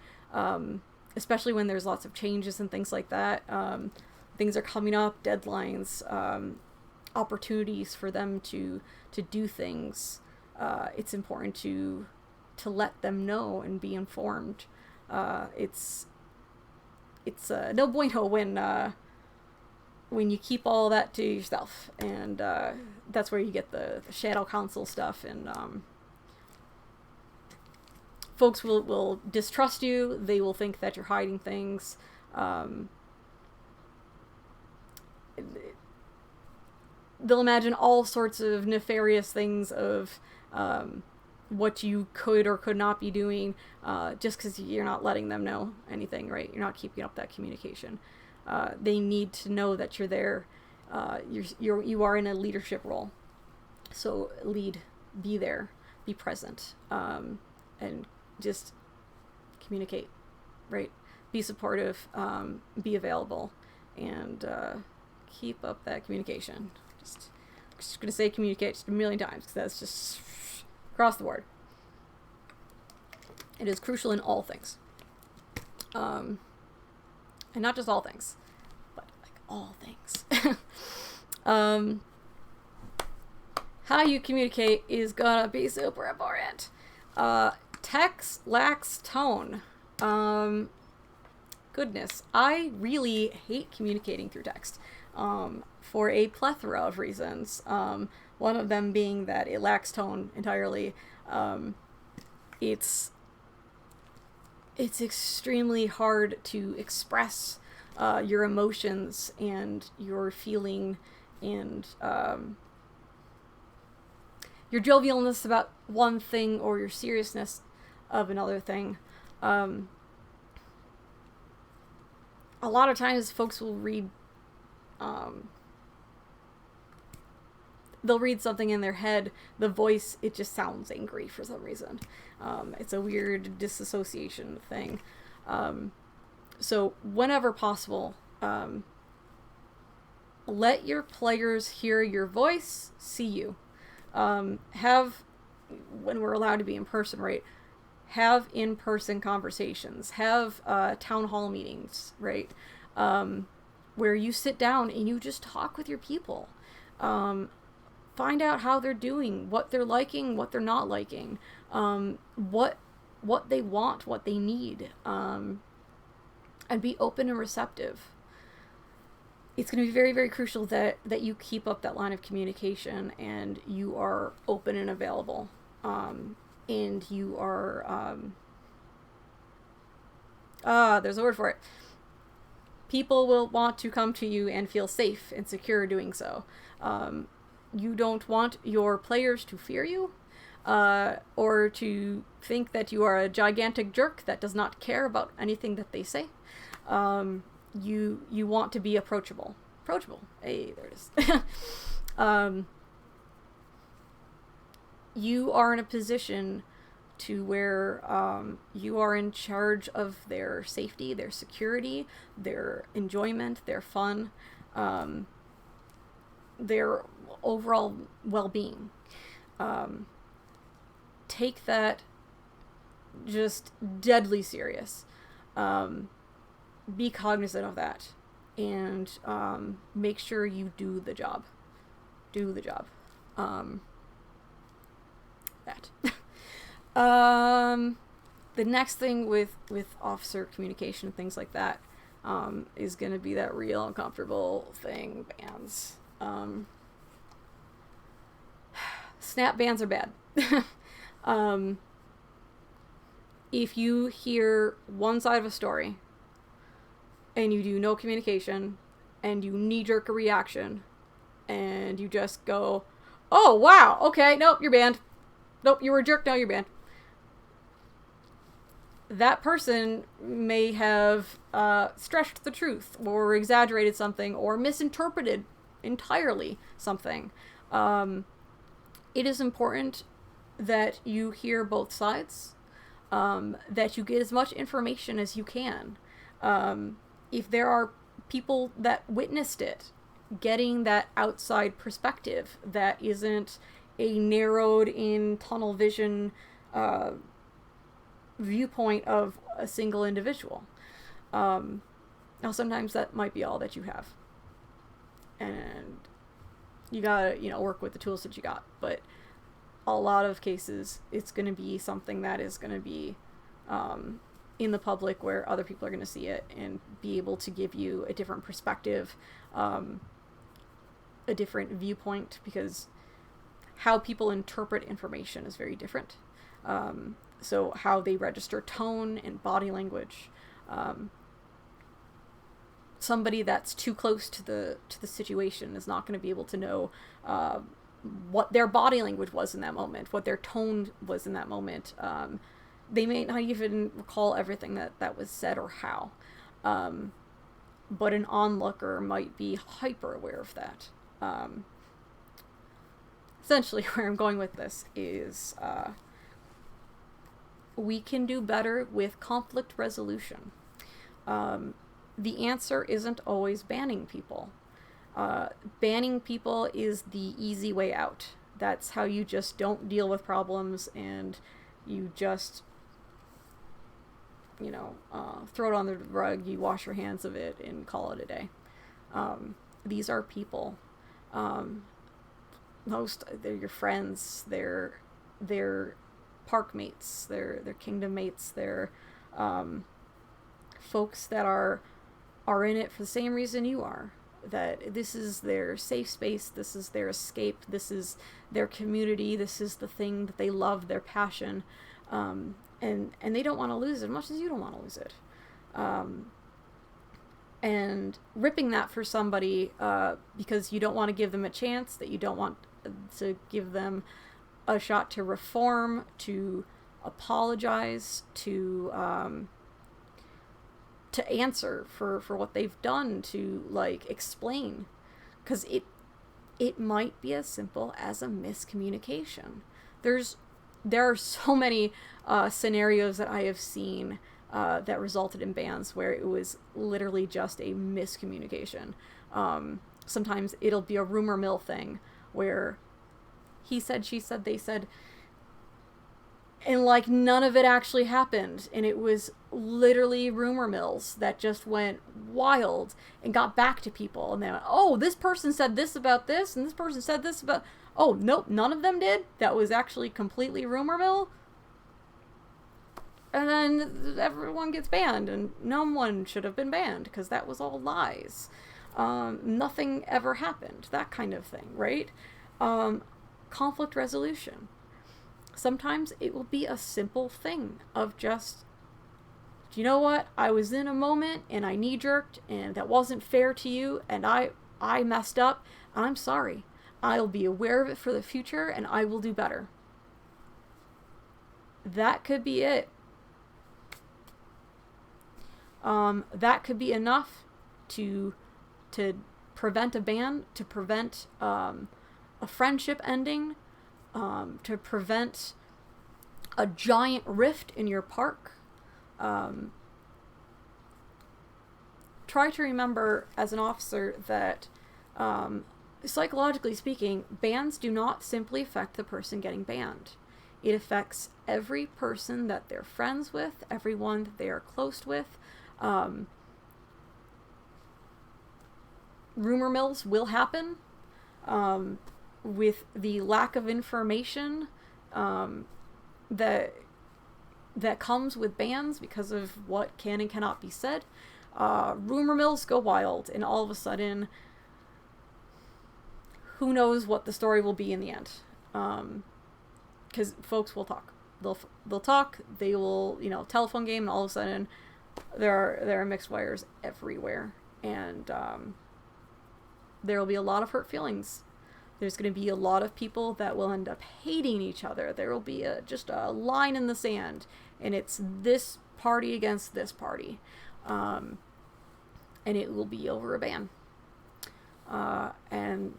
especially when there's lots of changes and things like that. Things are coming up, deadlines, opportunities for them to do things. It's important to let them know and be informed. It's no bueno when you keep all that to yourself, and that's where you get the shadow council stuff, and folks will distrust you. They will think that you're hiding things. They'll imagine all sorts of nefarious things of what you could or could not be doing, just because you're not letting them know anything, right? You're not keeping up that communication. They need to know that you're there. You are in a leadership role, so lead, be there, be present, and just communicate, right? Be supportive, be available, and keep up that communication. Just gonna say communicate just a million times, because that's just across the board. It is crucial in all things. And not just all things, but like all things. How you communicate is gonna be super important. Text lacks tone. Goodness, I really hate communicating through text, for a plethora of reasons. One of them being that it lacks tone entirely. It's extremely hard to express your emotions and your feeling and your jovialness about one thing or your seriousness of another thing. A lot of times folks will read they'll read something in their head, the voice, it just sounds angry for some reason. It's a weird disassociation thing. So whenever possible, let your players hear your voice, see you. Have, when we're allowed to be in person, right? Have in-person conversations. Have town hall meetings, right? Where you sit down and you just talk with your people. Find out how they're doing, what they're liking, what they're not liking, what they want, what they need, and be open and receptive. It's going to be very, very crucial that you keep up that line of communication and you are open and available. And you are, there's a word for it. People will want to come to you and feel safe and secure doing so. You don't want your players to fear you, or to think that you are a gigantic jerk that does not care about anything that they say. You want to be approachable. Approachable. Hey, there it is. You are in a position to where you are in charge of their safety, their security, their enjoyment, their fun, their overall well-being. Take that just deadly serious. Be cognizant of that, and make sure you do the job. Do the job. That. The next thing with officer communication and things like that is going to be that real uncomfortable thing, bans. Snap bans are bad. If you hear one side of a story and you do no communication and you knee-jerk a reaction and you just go, oh, wow, okay, nope, you're banned. Nope, you were a jerk, now you're banned. That person may have stretched the truth or exaggerated something or misinterpreted entirely something. It is important that you hear both sides, that you get as much information as you can. If there are people that witnessed it, getting that outside perspective that isn't a narrowed in tunnel vision viewpoint of a single individual. Now sometimes that might be all that you have, and you gotta work with the tools that you got, but a lot of cases it's going to be something that is going to be in the public where other people are going to see it and be able to give you a different perspective, a different viewpoint, because how people interpret information is very different. So how they register tone and body language. Somebody that's too close to the situation is not going to be able to know what their body language was in that moment, what their tone was in that moment. They may not even recall everything that was said or how. But an onlooker might be hyper aware of that. Essentially, where I'm going with this is we can do better with conflict resolution. The answer isn't always banning people. Banning people is the easy way out. That's how you just don't deal with problems and you just, throw it on the rug, you wash your hands of it and call it a day. These are people. They're your friends, they're park mates, they're kingdom mates, they're folks that are in it for the same reason you are. That this is their safe space, this is their escape, this is their community, this is the thing that they love, their passion, and they don't want to lose it as much as you don't want to lose it. And ripping that for somebody because you don't want to give them a chance, that you don't want to give them a shot to reform, to apologize, to answer for what they've done, to explain, because it might be as simple as a miscommunication. There are so many scenarios that I have seen that resulted in bans where it was literally just a miscommunication. Sometimes it'll be a rumor mill thing where he said, she said, they said, and like none of it actually happened, and it was literally rumor mills that just went wild and got back to people, and they went, oh, this person said this about this, and this person said this about, oh, nope, none of them did. That was actually completely rumor mill. And then everyone gets banned, and no one should have been banned because that was all lies. Nothing ever happened, that kind of thing, right? Conflict resolution. Sometimes it will be a simple thing of just, you know what, I was in a moment and I knee-jerked and that wasn't fair to you and I messed up and I'm sorry. I'll be aware of it for the future and I will do better. That could be it. That could be enough to prevent a ban, to prevent a friendship ending, to prevent a giant rift in your park. Try to remember as an officer that psychologically speaking, bans do not simply affect the person getting banned. It affects every person that they're friends with, everyone that they are close with. Rumor mills will happen. With the lack of information that comes with bans because of what can and cannot be said, rumor mills go wild, and all of a sudden, who knows what the story will be in the end? Because folks will talk. They'll talk. They will, telephone game, and all of a sudden, there are mixed wires everywhere, and there will be a lot of hurt feelings. There's going to be a lot of people that will end up hating each other. There will be just a line in the sand, and it's this party against this party, and it will be over a ban. And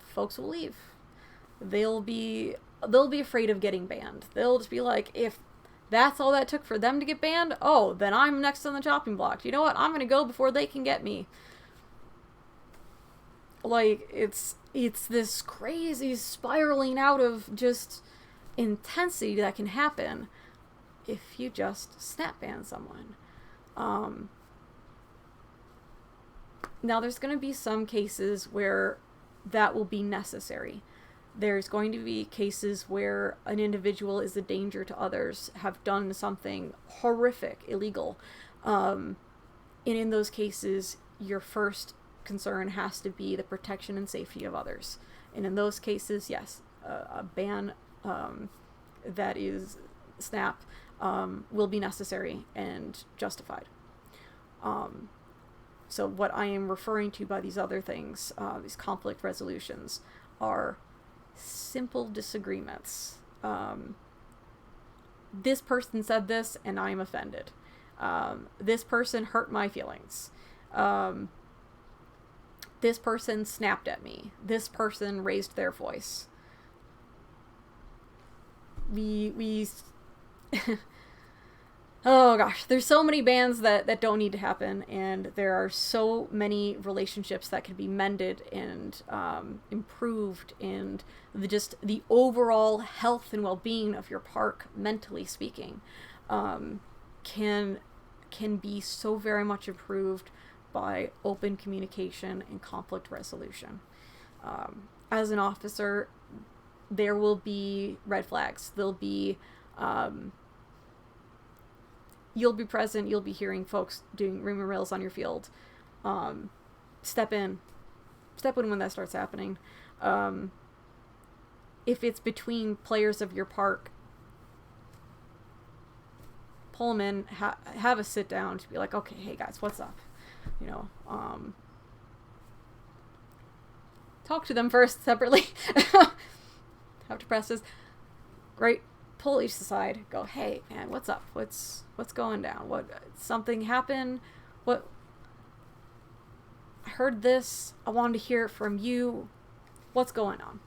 folks will leave. They'll be afraid of getting banned. They'll just be like, if that's all that took for them to get banned, oh, then I'm next on the chopping block. You know what? I'm going to go before they can get me. Like, it's this crazy spiraling out of just intensity that can happen if you just snap ban someone. Now, there's going to be some cases where that will be necessary. There's going to be cases where an individual is a danger to others, have done something horrific, illegal. And in those cases, your first concern has to be the protection and safety of others. And in those cases, yes, a ban that is snap will be necessary and justified. So what I am referring to by these other things, these conflict resolutions, are simple disagreements. This person said this and I'm offended. This person hurt my feelings. This person snapped at me. This person raised their voice. We oh gosh, there's so many bans that don't need to happen, and there are so many relationships that could be mended and improved, and the overall health and well-being of your park, mentally speaking, can be so very much improved by open communication and conflict resolution. As an officer, there will be red flags. There'll be you'll be present, you'll be hearing folks doing rumor mills on your field. Step in when that starts happening. If it's between players of your park, pull them in, have a sit down to be like, okay, hey guys, what's up? Talk to them first separately. Have to press this. Great. Pull each aside. Go, hey man, what's up? What's going down? What, something happened? What? I heard this. I wanted to hear it from you. what's going on.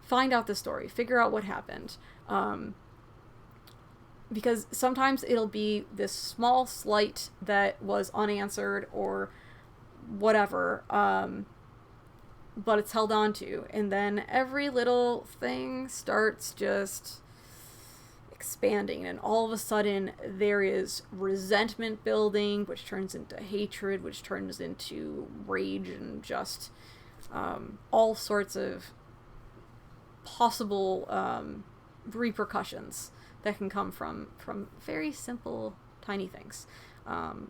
Find out the story. Figure out what happened. Because sometimes it'll be this small slight that was unanswered or whatever, but it's held on to. And then every little thing starts just expanding, and all of a sudden there is resentment building, which turns into hatred, which turns into rage, and just all sorts of possible repercussions that can come from very simple, tiny things.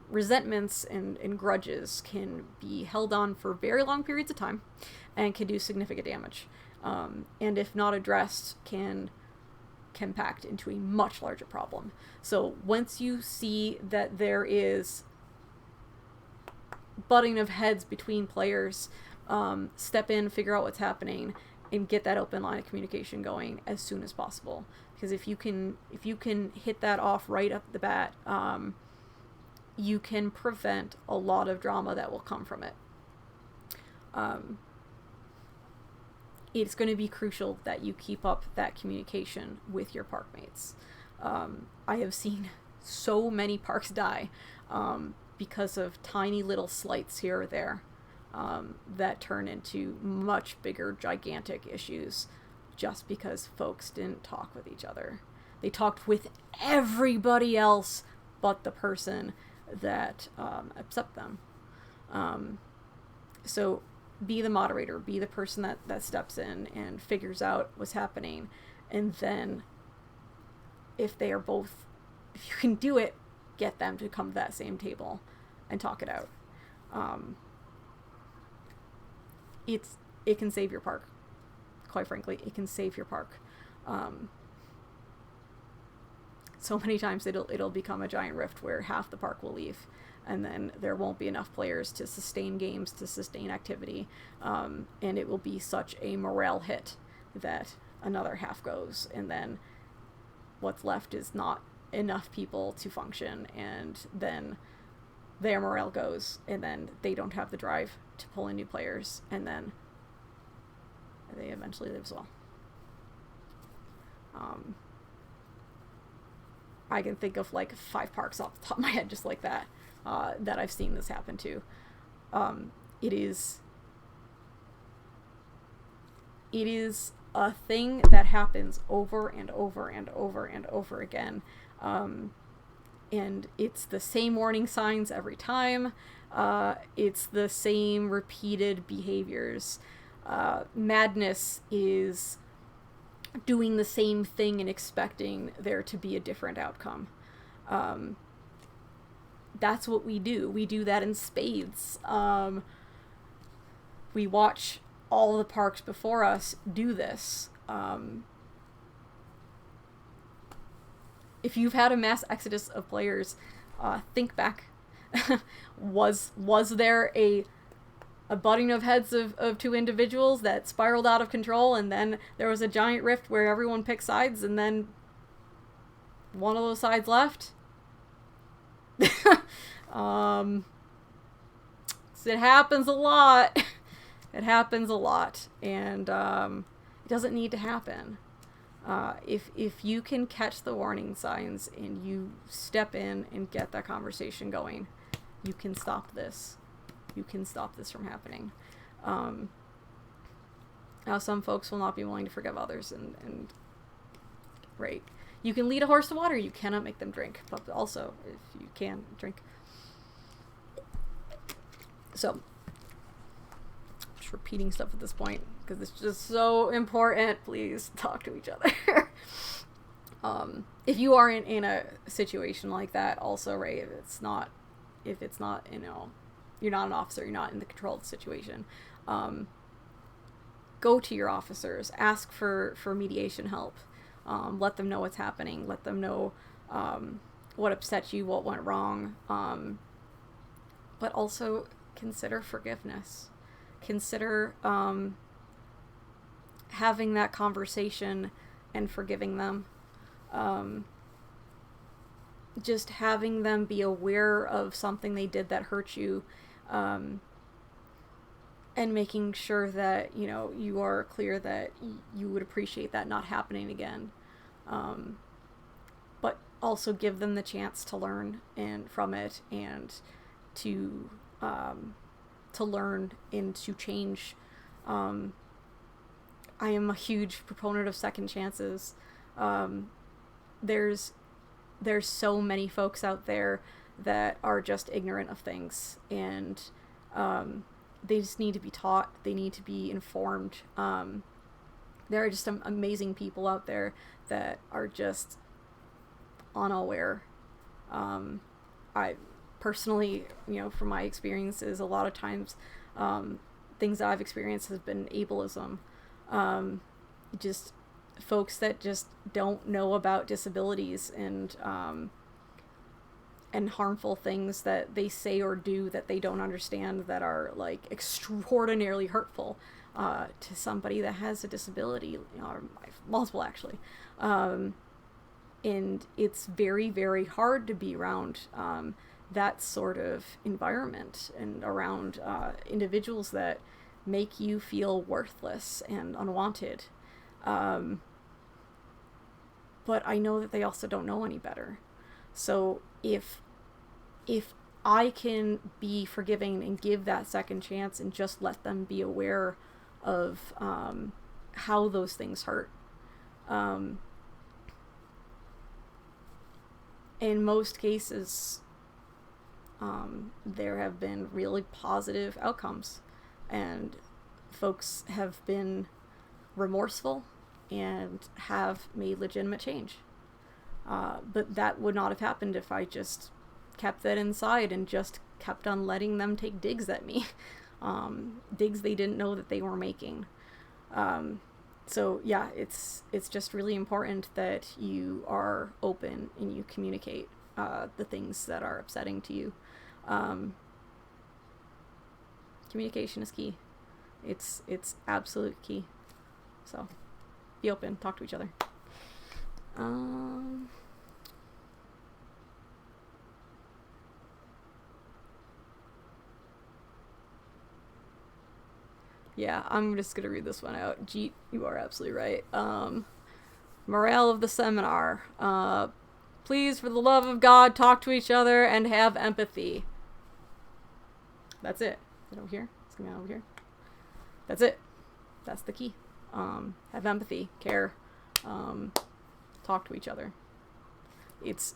Resentments and grudges can be held on for very long periods of time and can do significant damage. And if not addressed, can compact into a much larger problem. So once you see that there is butting of heads between players, step in, figure out what's happening, and get that open line of communication going as soon as possible. Because if you can hit that off right up the bat, you can prevent a lot of drama that will come from it. It's going to be crucial that you keep up that communication with your park mates. I have seen so many parks die because of tiny little slights here or there that turn into much bigger, gigantic issues just because folks didn't talk with each other. They talked with everybody else but the person that upset them. So be the moderator, be the person that steps in and figures out what's happening. And then if you can do it, get them to come to that same table and talk it out. It can save your park. Quite frankly, it can save your park. So many times it'll become a giant rift where half the park will leave, and then there won't be enough players to sustain games, to sustain activity, and it will be such a morale hit that another half goes, and then what's left is not enough people to function, and then their morale goes, and then they don't have the drive to pull in new players, and then they eventually leave as well. I can think of like 5 parks off the top of my head just like that, that I've seen this happen to. It is a thing that happens over and over and over and over again. And it's the same warning signs every time. It's the same repeated behaviors. Madness is doing the same thing and expecting there to be a different outcome. That's what we do. We do that in spades. We watch all the parks before us do this. If you've had a mass exodus of players, think back. Was there a butting of heads of 2 individuals that spiraled out of control, and then there was a giant rift where everyone picked sides, and then one of those sides left? It happens a lot. It happens a lot, and it doesn't need to happen. If you can catch the warning signs and you step in and get that conversation going, you can stop this. You can stop this from happening. Now, some folks will not be willing to forgive others, and right. You can lead a horse to water. You cannot make them drink. But also, if you can, drink. So, just repeating stuff at this point, because it's just so important. Please talk to each other. If you are in a situation like that, also, right, if it's not, you're not an officer, you're not in the control of the situation, go to your officers, ask for mediation help, let them know what's happening, let them know what upset you, what went wrong, but also consider forgiveness. Consider having that conversation and forgiving them. Just having them be aware of something they did that hurt you, and and making sure that, you know, you are clear that you would appreciate that not happening again. But also give them the chance to learn and from it, and to learn and to change. I am a huge proponent of second chances. There's so many folks out there that are just ignorant of things, and they just need to be taught. They need to be informed. There are just some amazing people out there that are just unaware. I personally, you know, from my experiences, a lot of times, things that I've experienced has been ableism. Just folks that just don't know about disabilities, and harmful things that they say or do that they don't understand, that are like extraordinarily hurtful to somebody that has a disability, you know, or multiple actually. And it's very, very hard to be around that sort of environment, and around individuals that make you feel worthless and unwanted. But I know that they also don't know any better. So if I can be forgiving and give that second chance, and just let them be aware of how those things hurt. In most cases, there have been really positive outcomes, and folks have been remorseful and have made legitimate change. But that would not have happened if I just kept that inside and just kept on letting them take digs at me. Digs they didn't know that they were making. So yeah, it's just really important that you are open and you communicate the things that are upsetting to you. Communication is key. It's absolute key. So be open, talk to each other. Yeah, I'm just gonna read this one out. Jeet, you are absolutely right. Morale of the seminar. Please, for the love of God, talk to each other and have empathy. That's it. Is it over here? It's coming out over here. That's it. That's the key. Have empathy, care, talk to each other. It's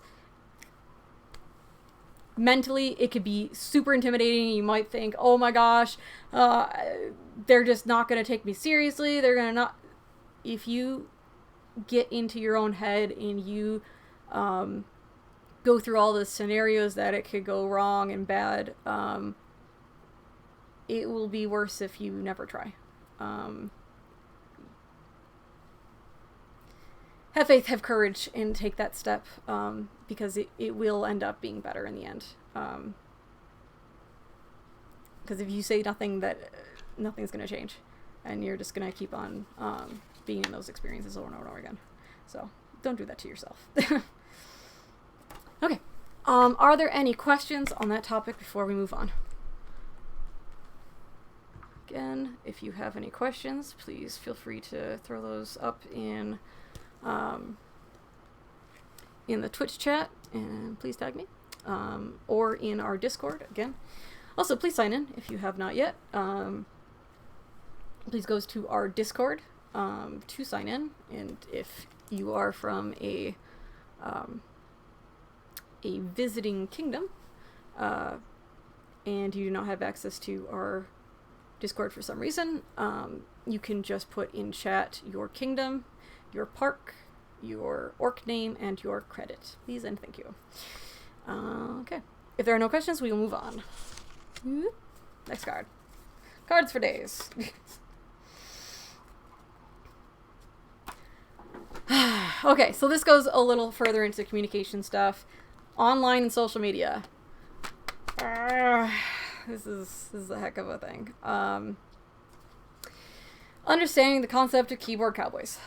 mentally, it could be super intimidating. You might think, oh my gosh, they're just not going to take me seriously. They're going to not. If you get into your own head and you go through all the scenarios that it could go wrong and bad, it will be worse if you never try. Have faith, have courage, and take that step, because it will end up being better in the end. Because if you say nothing, nothing's going to change, and you're just going to keep on being in those experiences over and over and over again. So don't do that to yourself. Okay. Are there any questions on that topic before we move on? Again, if you have any questions, please feel free to throw those up in the Twitch chat, and please tag me, or in our Discord again. Also, please sign in if you have not yet. Please go to our Discord to sign in, and if you are from a visiting kingdom, and you do not have access to our Discord for some reason, you can just put in chat your kingdom, your park, your orc name, and your credit. Please and thank you. Okay. If there are no questions, we will move on. Next card. Cards for days. Okay, so this goes a little further into communication stuff. Online and social media. This is a heck of a thing. Understanding the concept of keyboard cowboys.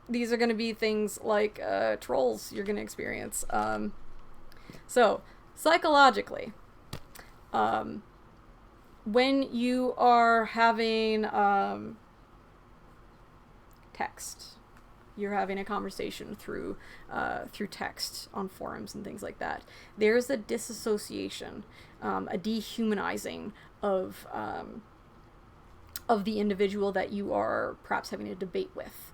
These are going to be things like trolls you're going to experience. So, psychologically, when you are having text, you're having a conversation through text on forums and things like that, there's a disassociation, a dehumanizing of the individual that you are perhaps having a debate with.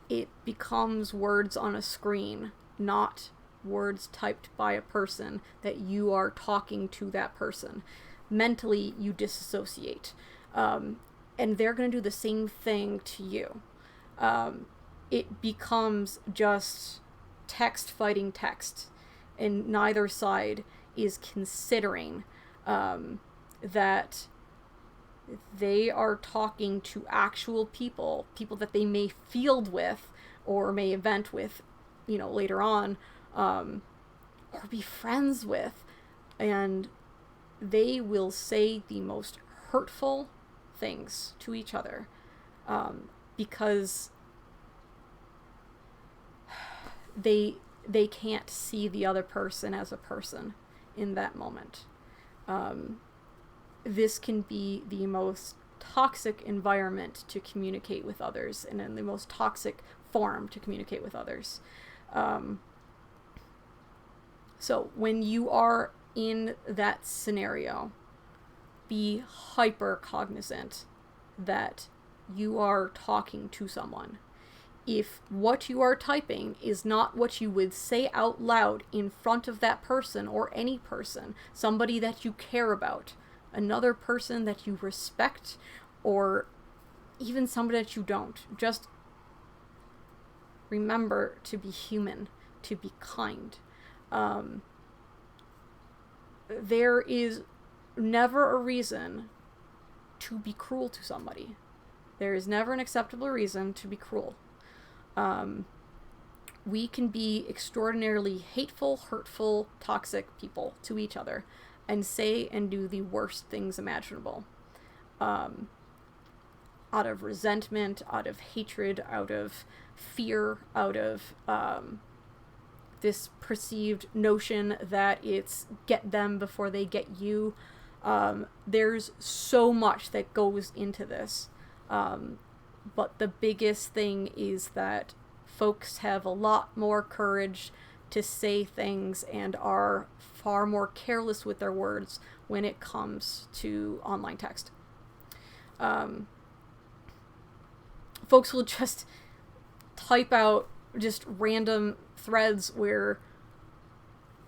It becomes words on a screen, not words typed by a person that you are talking to that person. Mentally, you disassociate. And they're going to do the same thing to you. It becomes just text fighting text, and neither side is considering that they are talking to actual people that they may field with or may event with, later on, or be friends with, and they will say the most hurtful things to each other, because they can't see the other person as a person in that moment. This can be the most toxic environment to communicate with others, and in the most toxic form to communicate with others. So when you are in that scenario, be hyper cognizant that you are talking to someone. If what you are typing is not what you would say out loud in front of that person or any person, somebody that you care about, another person that you respect, or even somebody that you don't, just remember to be human, to be kind. There is never a reason to be cruel to somebody. There is never an acceptable reason to be cruel. We can be extraordinarily hateful, hurtful, toxic people to each other and say and do the worst things imaginable. Out of resentment, out of hatred, out of fear, out of this perceived notion that it's get them before they get you. There's so much that goes into this. But the biggest thing is that folks have a lot more courage to say things and are far more careless with their words when it comes to online text. Folks will just type out just random threads where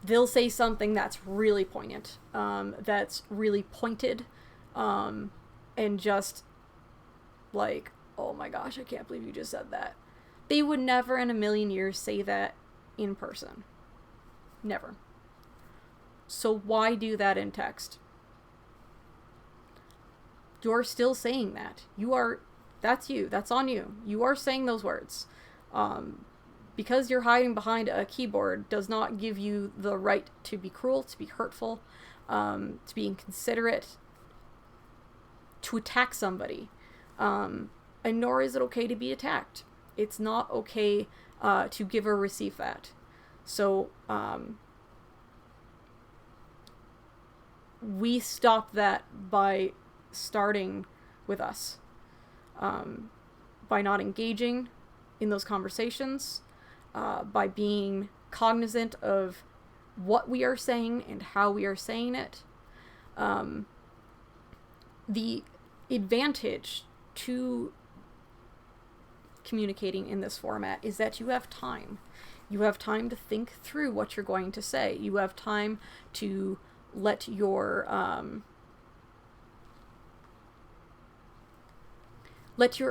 they'll say something that's really poignant, that's really pointed, and just like, oh my gosh, I can't believe you just said that. They would never in a million years say that in person. Never. So why do that in text? You're still saying that. That's you. That's on you. You are saying those words. Because you're hiding behind a keyboard does not give you the right to be cruel, to be hurtful, to be inconsiderate, to attack somebody. And nor is it okay to be attacked. It's not okay to give or receive that. So we stop that by starting with us. By not engaging in those conversations, by being cognizant of what we are saying and how we are saying it. The advantage to communicating in this format is that you have time. You have time to think through what you're going to say. You have time to let your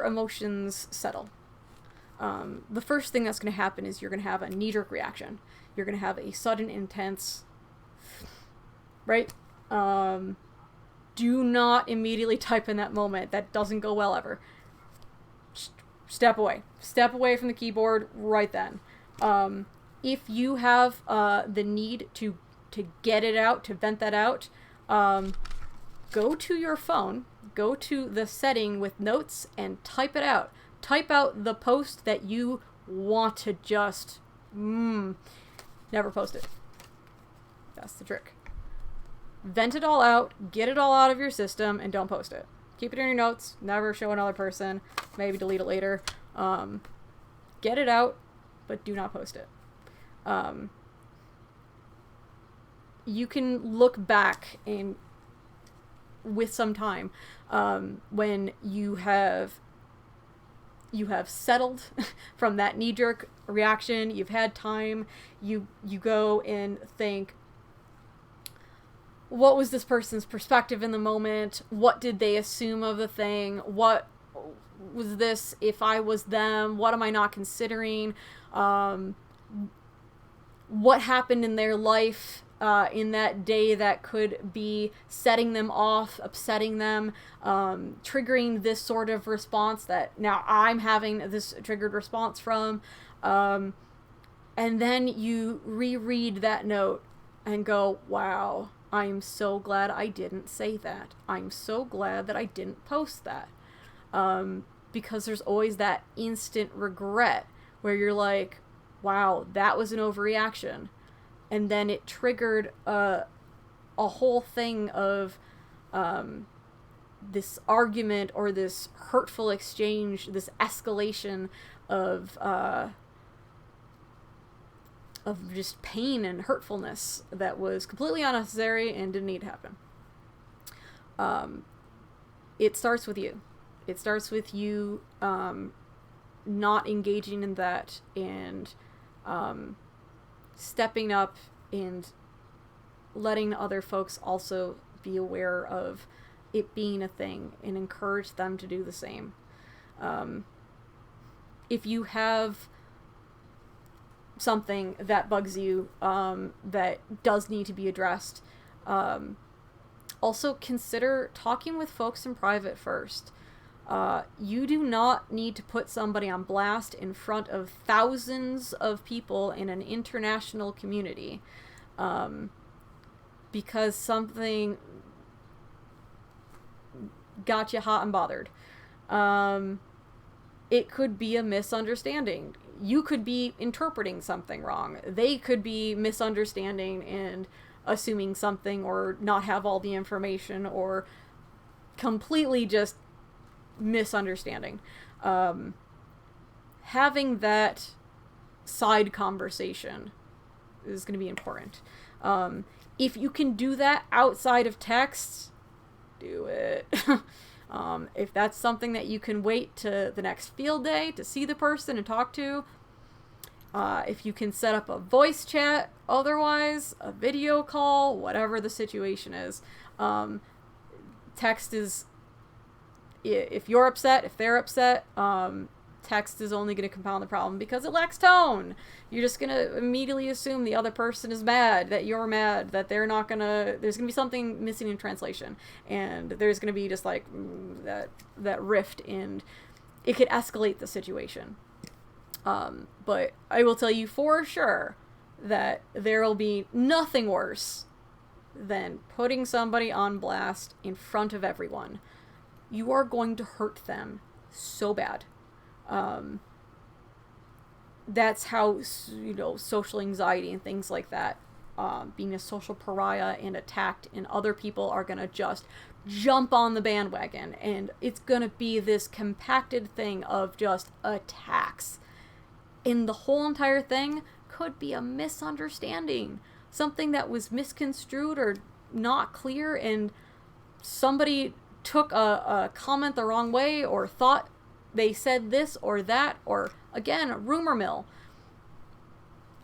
emotions settle. The first thing that's going to happen is you're going to have a knee-jerk reaction. You're going to have a sudden, intense, right? Do not immediately type in that moment. That doesn't go well ever. Step away. Step away from the keyboard right then. If you have the need to get it out, to vent that out, go to your phone, go to the setting with notes and type it out. Type out the post that you want to just never post it. That's the trick. vent it all out, get it all out of your system, and don't post it. Keep it in your notes, never show another person, maybe delete it later. Get it out, but do not post it. You can look back and with some time, when you have settled from that knee-jerk reaction, you've had time, you go and think, what was this person's perspective in the moment? What did they assume of the thing? What was this if I was them? What am I not considering? What happened in their life in that day that could be setting them off, upsetting them, triggering this sort of response that now I'm having this triggered response from. And then you reread that note and go, wow, I'm so glad I didn't say that. I'm so glad that I didn't post that. Because there's always that instant regret where you're like, wow, that was an overreaction. And then it triggered a whole thing of this argument or this hurtful exchange, this escalation of just pain and hurtfulness that was completely unnecessary and didn't need to happen. It starts with you. It starts with you not engaging in that and stepping up and letting other folks also be aware of it being a thing and encourage them to do the same. If you have something that bugs you that does need to be addressed, also consider talking with folks in private first. You do not need to put somebody on blast in front of thousands of people in an international community because something got you hot and bothered. It could be a misunderstanding. You could be interpreting something wrong. They could be misunderstanding and assuming something or not have all the information or completely just misunderstanding. Having that side conversation is going to be important. If you can do that outside of text, do it. If that's something that you can wait to the next field day to see the person and talk to, if you can set up a voice chat, otherwise a video call, whatever the situation is. Text is, if you're upset, if they're upset, text is only going to compound the problem because it lacks tone. You're just going to immediately assume the other person is mad, that you're mad, that they're not going to, there's going to be something missing in translation. And there's going to be just like that rift, and it could escalate the situation. But I will tell you for sure that there will be nothing worse than putting somebody on blast in front of everyone. You are going to hurt them so bad. That's how, social anxiety and things like that, being a social pariah and attacked, and other people are going to just jump on the bandwagon, and it's going to be this compacted thing of just attacks. And the whole entire thing could be a misunderstanding. Something that was misconstrued or not clear, and somebody took a comment the wrong way or thought they said this or that, or again, rumor mill.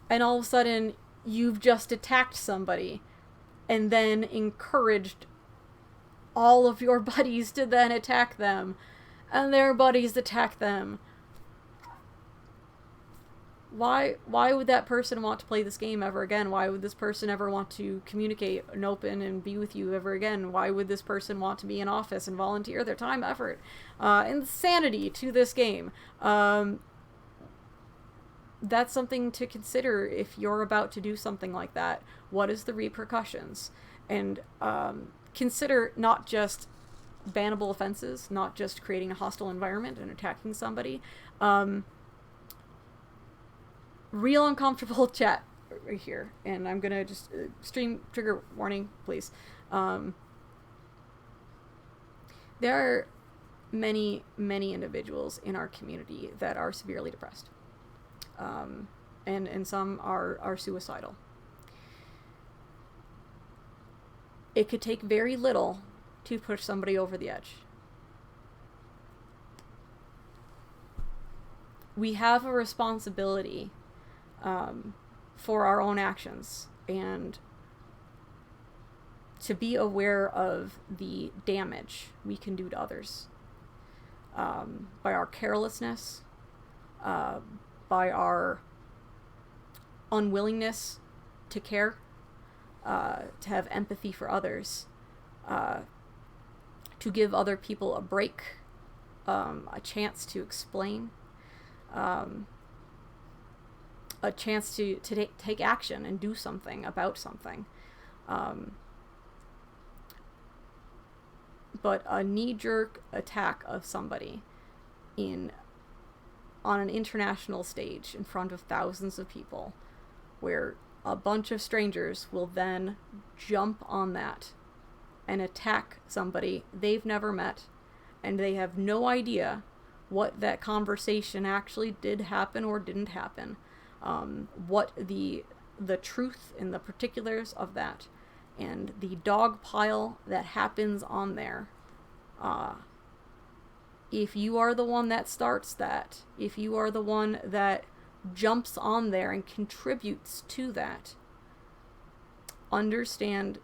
And all of a sudden, you've just attacked somebody and then encouraged all of your buddies to then attack them, and their buddies attack them. Why would that person want to play this game ever again? Why would this person ever want to communicate and open and be with you ever again? Why would this person want to be in office and volunteer their time, effort, insanity to this game? That's something to consider if you're about to do something like that. What is the repercussions? And consider not just bannable offenses, not just creating a hostile environment and attacking somebody. Real uncomfortable chat right here, and I'm gonna just stream trigger warning, please. There are many, many individuals in our community that are severely depressed. And some are suicidal. It could take very little to push somebody over the edge. We have a responsibility for our own actions and to be aware of the damage we can do to others by our carelessness, by our unwillingness to care, to have empathy for others, to give other people a break, a chance to explain, a chance to take action and do something about something. But a knee-jerk attack of somebody on an international stage in front of thousands of people, where a bunch of strangers will then jump on that and attack somebody they've never met, and they have no idea what that conversation actually did happen or didn't happen, what the truth and the particulars of that, and the dog pile that happens on there. If you are the one that starts that, if you are the one that jumps on there and contributes to that, understand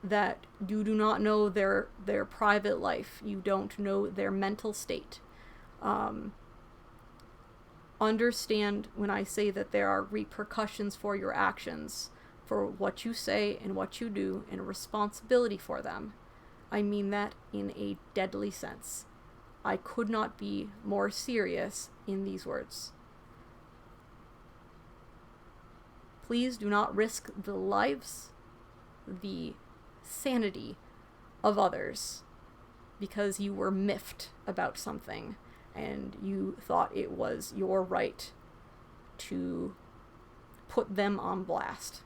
that you do not know their private life. You don't know their mental state. Understand when I say that there are repercussions for your actions, for what you say and what you do, and a responsibility for them. I mean that in a deadly sense. I could not be more serious in these words. Please do not risk the lives, the sanity of others because you were miffed about something and you thought it was your right to put them on blast.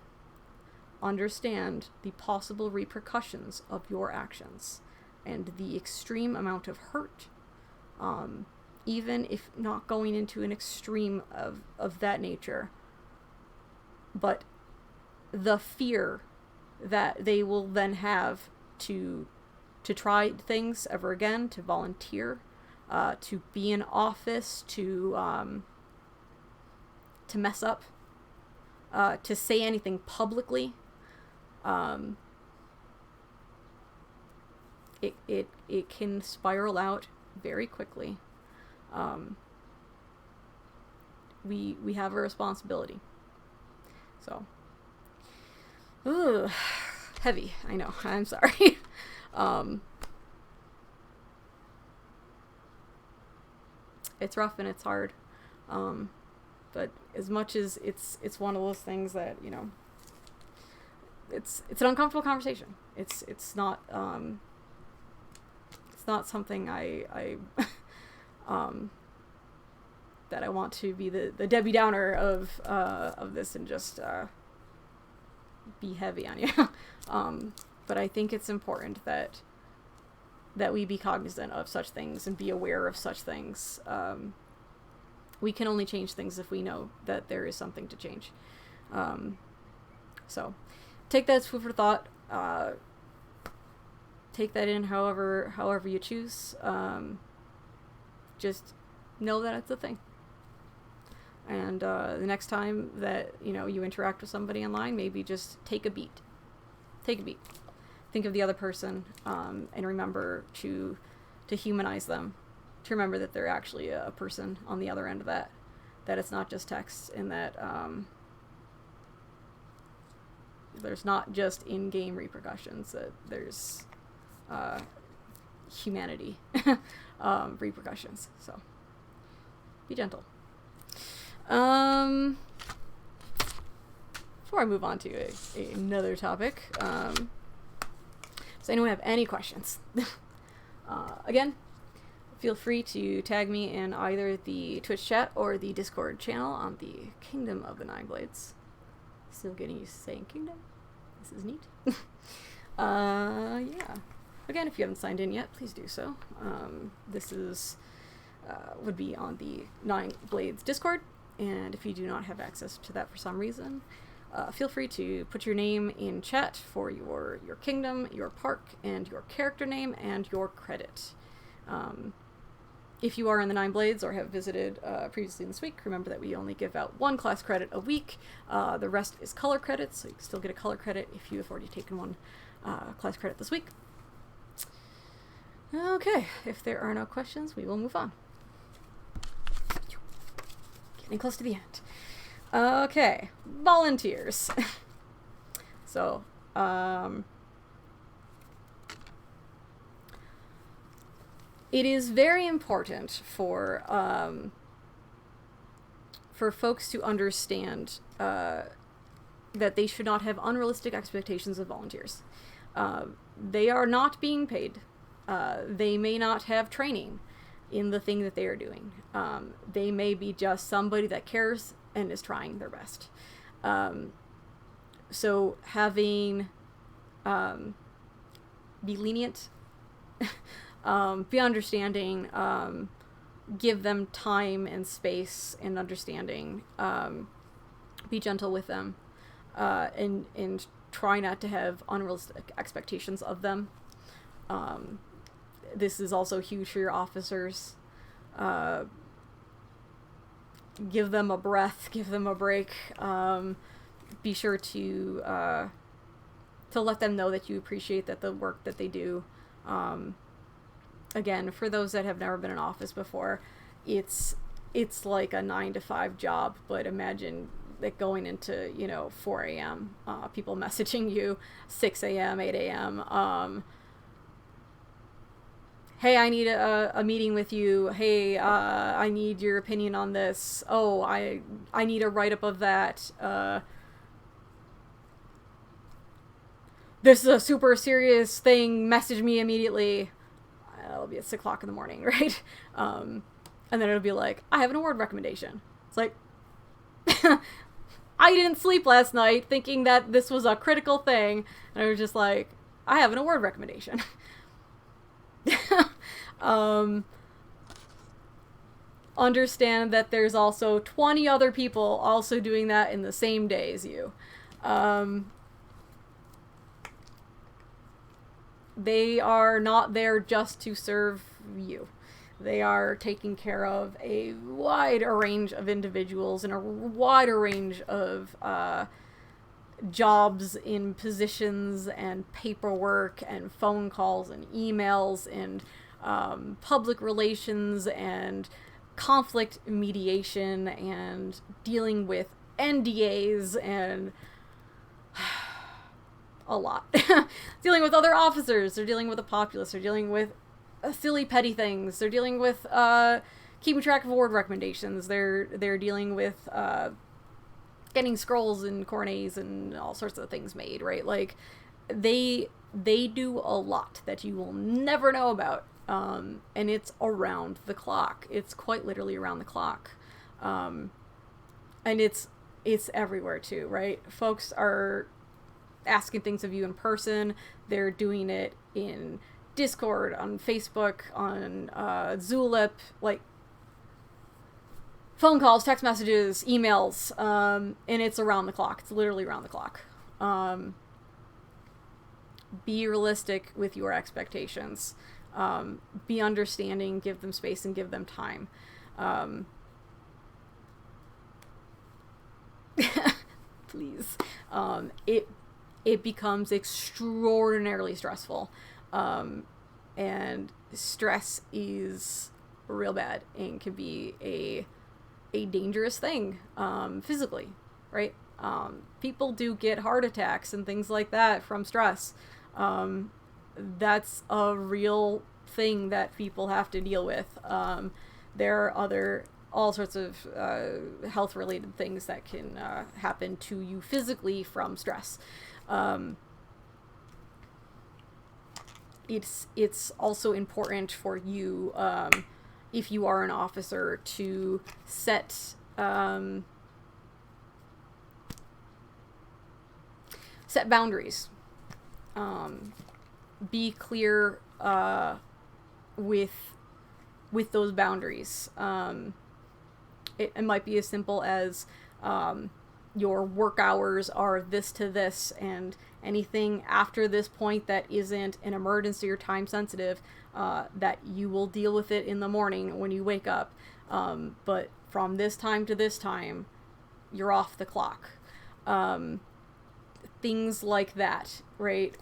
Understand the possible repercussions of your actions and the extreme amount of hurt, even if not going into an extreme of that nature, but the fear that they will then have to try things ever again, to volunteer, to be in office, to mess up, to say anything publicly. It can spiral out very quickly. We have a responsibility. So, ooh, heavy. I know. I'm sorry. It's rough and it's hard. But as much as it's one of those things that, you know, it's an uncomfortable conversation. It's not something I that I want to be the Debbie Downer of this and just be heavy on you. But I think it's important that we be cognizant of such things and be aware of such things. We can only change things if we know that there is something to change. So take that as food for thought. Take that in however you choose. Just know that it's a thing. And the next time that you interact with somebody online, maybe just take a beat. Take a beat. Think of the other person, and remember to humanize them. To remember that they're actually a person on the other end of that. That it's not just text, and that there's not just in-game repercussions. That there's humanity repercussions. So be gentle. Before I move on to another topic, does anyone have any questions? Again, feel free to tag me in either the Twitch chat or the Discord channel on the Kingdom of the Nine Blades. Still getting used to saying kingdom. This is neat. Yeah. Again, if you haven't signed in yet, please do so. This is would be on the Nine Blades Discord, and if you do not have access to that for some reason, feel free to put your name in chat for your kingdom, your park, and your character name and your credit. If you are in the Nine Blades or have visited previously this week, remember that we only give out 1 class credit a week. The rest is color credits, so you can still get a color credit if you have already taken 1 class credit this week. Okay, if there are no questions, we will move on. Getting close to the end. Okay, volunteers. So, it is very important for folks to understand that they should not have unrealistic expectations of volunteers. They are not being paid. They may not have training in the thing that they are doing. They may be just somebody that cares and is trying their best. So having, be lenient, be understanding, give them time and space and understanding, be gentle with them, and try not to have unrealistic expectations of them. This is also huge for your officers. Give them a breath, give them a break. Be sure to let them know that you appreciate that the work that they do. Again, for those that have never been in office before, it's like a 9-to-5 job, but imagine like going into 4 a.m. People messaging you 6 a.m., 8 a.m. Hey, I need a meeting with you. Hey, I need your opinion on this. Oh, I need a write-up of that. This is a super serious thing. Message me immediately. It'll be at 6 o'clock in the morning, right? And then it'll be like, I have an award recommendation. It's like, I didn't sleep last night thinking that this was a critical thing. And I was just like, I have an award recommendation. Understand that there's also 20 other people also doing that in the same day as you. They are not there just to serve you. They are taking care of a wider range of individuals and a wider range of jobs in positions and paperwork and phone calls and emails and public relations and conflict mediation and dealing with NDAs and a lot. Dealing with other officers, they're dealing with the populace, they're dealing with silly petty things, they're dealing with keeping track of award recommendations, they're dealing with getting scrolls and cornets and all sorts of things made, right? Like, they do a lot that you will never know about, and it's around the clock. It's quite literally around the clock, and it's everywhere too, right? Folks are asking things of you in person. They're doing it in Discord, on Facebook, on Zulip, like phone calls, text messages, emails, and it's around the clock. It's literally around the clock. Be realistic with your expectations. Be understanding, give them space, and give them time. Please. It becomes extraordinarily stressful. And stress is real bad and can be a dangerous thing, physically, right? People do get heart attacks and things like that from stress. That's a real thing that people have to deal with. There are all sorts of health related things that can happen to you physically from stress. It's also important for you, if you are an officer, to set boundaries. Be clear with those boundaries. It might be as simple as your work hours are this to this, and anything after this point that isn't an emergency or time sensitive, that you will deal with it in the morning when you wake up. But from this time to this time, you're off the clock. Things like that, right?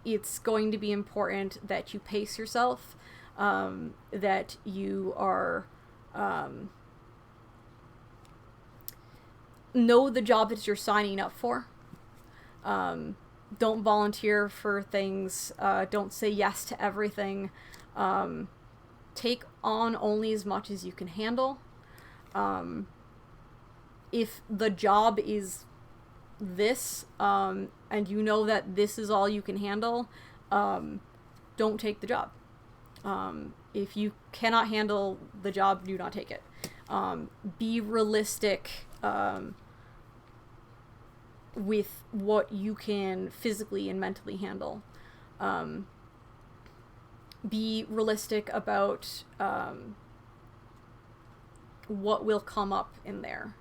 It's going to be important that you pace yourself, that you are know the job that you're signing up for. Don't volunteer for things. Don't say yes to everything. Take on only as much as you can handle. If the job is this, and you know that this is all you can handle, don't take the job. If you cannot handle the job, do not take it. Be realistic with what you can physically and mentally handle. Be realistic about what will come up in there.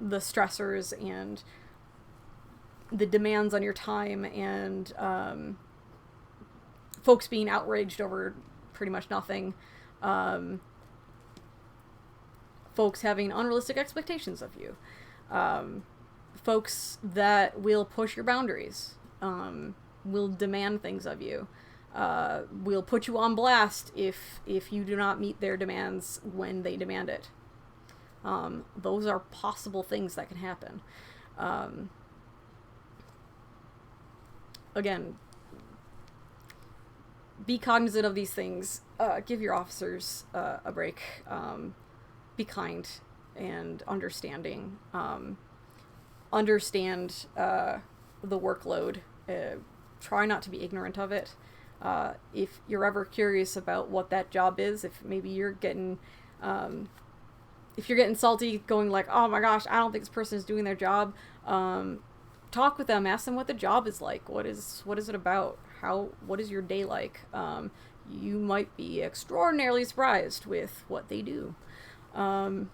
The stressors and the demands on your time, and folks being outraged over pretty much nothing. Folks having unrealistic expectations of you. Folks that will push your boundaries, will demand things of you, will put you on blast if you do not meet their demands when they demand it. Those are possible things that can happen. Again, be cognizant of these things. Give your officers a break. Be kind and understanding. Understand the workload. Try not to be ignorant of it. If you're ever curious about what that job is, if maybe you're getting salty, going like, oh my gosh, I don't think this person is doing their job, talk with them, ask them what the job is like. What is it about? What is your day like? You might be extraordinarily surprised with what they do. Now,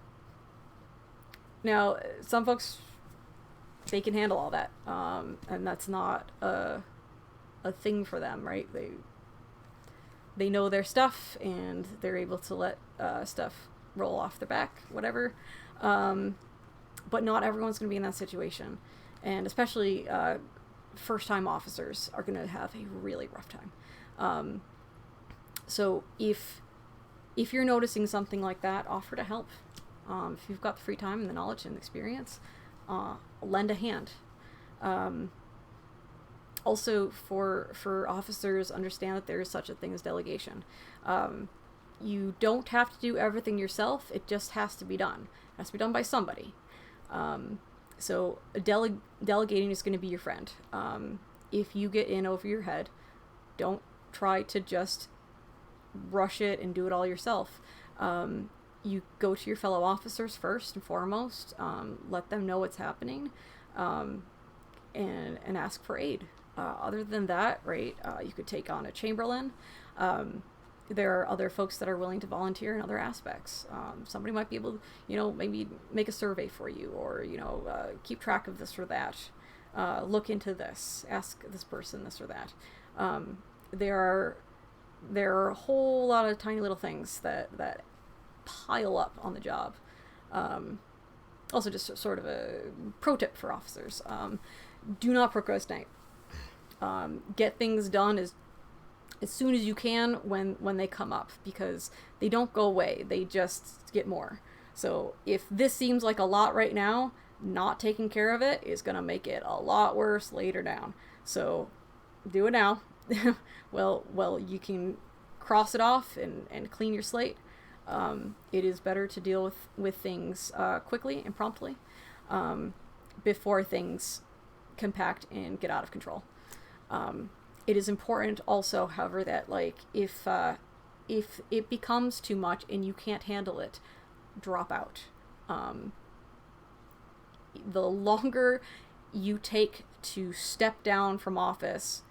some folks, they can handle all that, and that's not a thing for them, right? They know their stuff, and they're able to let stuff roll off their back, whatever. But not everyone's going to be in that situation, and especially first-time officers are going to have a really rough time. So if you're noticing something like that, offer to help. If you've got the free time and the knowledge and experience, lend a hand. Also, for officers, understand that there is such a thing as delegation. You don't have to do everything yourself. It just has to be done. It has to be done by somebody. So delegating is going to be your friend. If you get in over your head, don't try to just rush it and do it all yourself. You go to your fellow officers first and foremost. Let them know what's happening, and ask for aid. Other than that, right, you could take on a Chamberlain. There are other folks that are willing to volunteer in other aspects. Somebody might be able to, maybe make a survey for you, or, keep track of this or that. Look into this. Ask this person this or that. There are a whole lot of tiny little things that pile up on the job. Also, just sort of a pro tip for officers. Do not procrastinate. Get things done as soon as you can when they come up, because they don't go away. They just get more. So if this seems like a lot right now, not taking care of it is going to make it a lot worse later down. So do it now. well, you can cross it off and clean your slate. It is better to deal with things quickly and promptly before things compact and get out of control. It is important also, however, that if it becomes too much and you can't handle it, drop out. The longer you take to step down from office,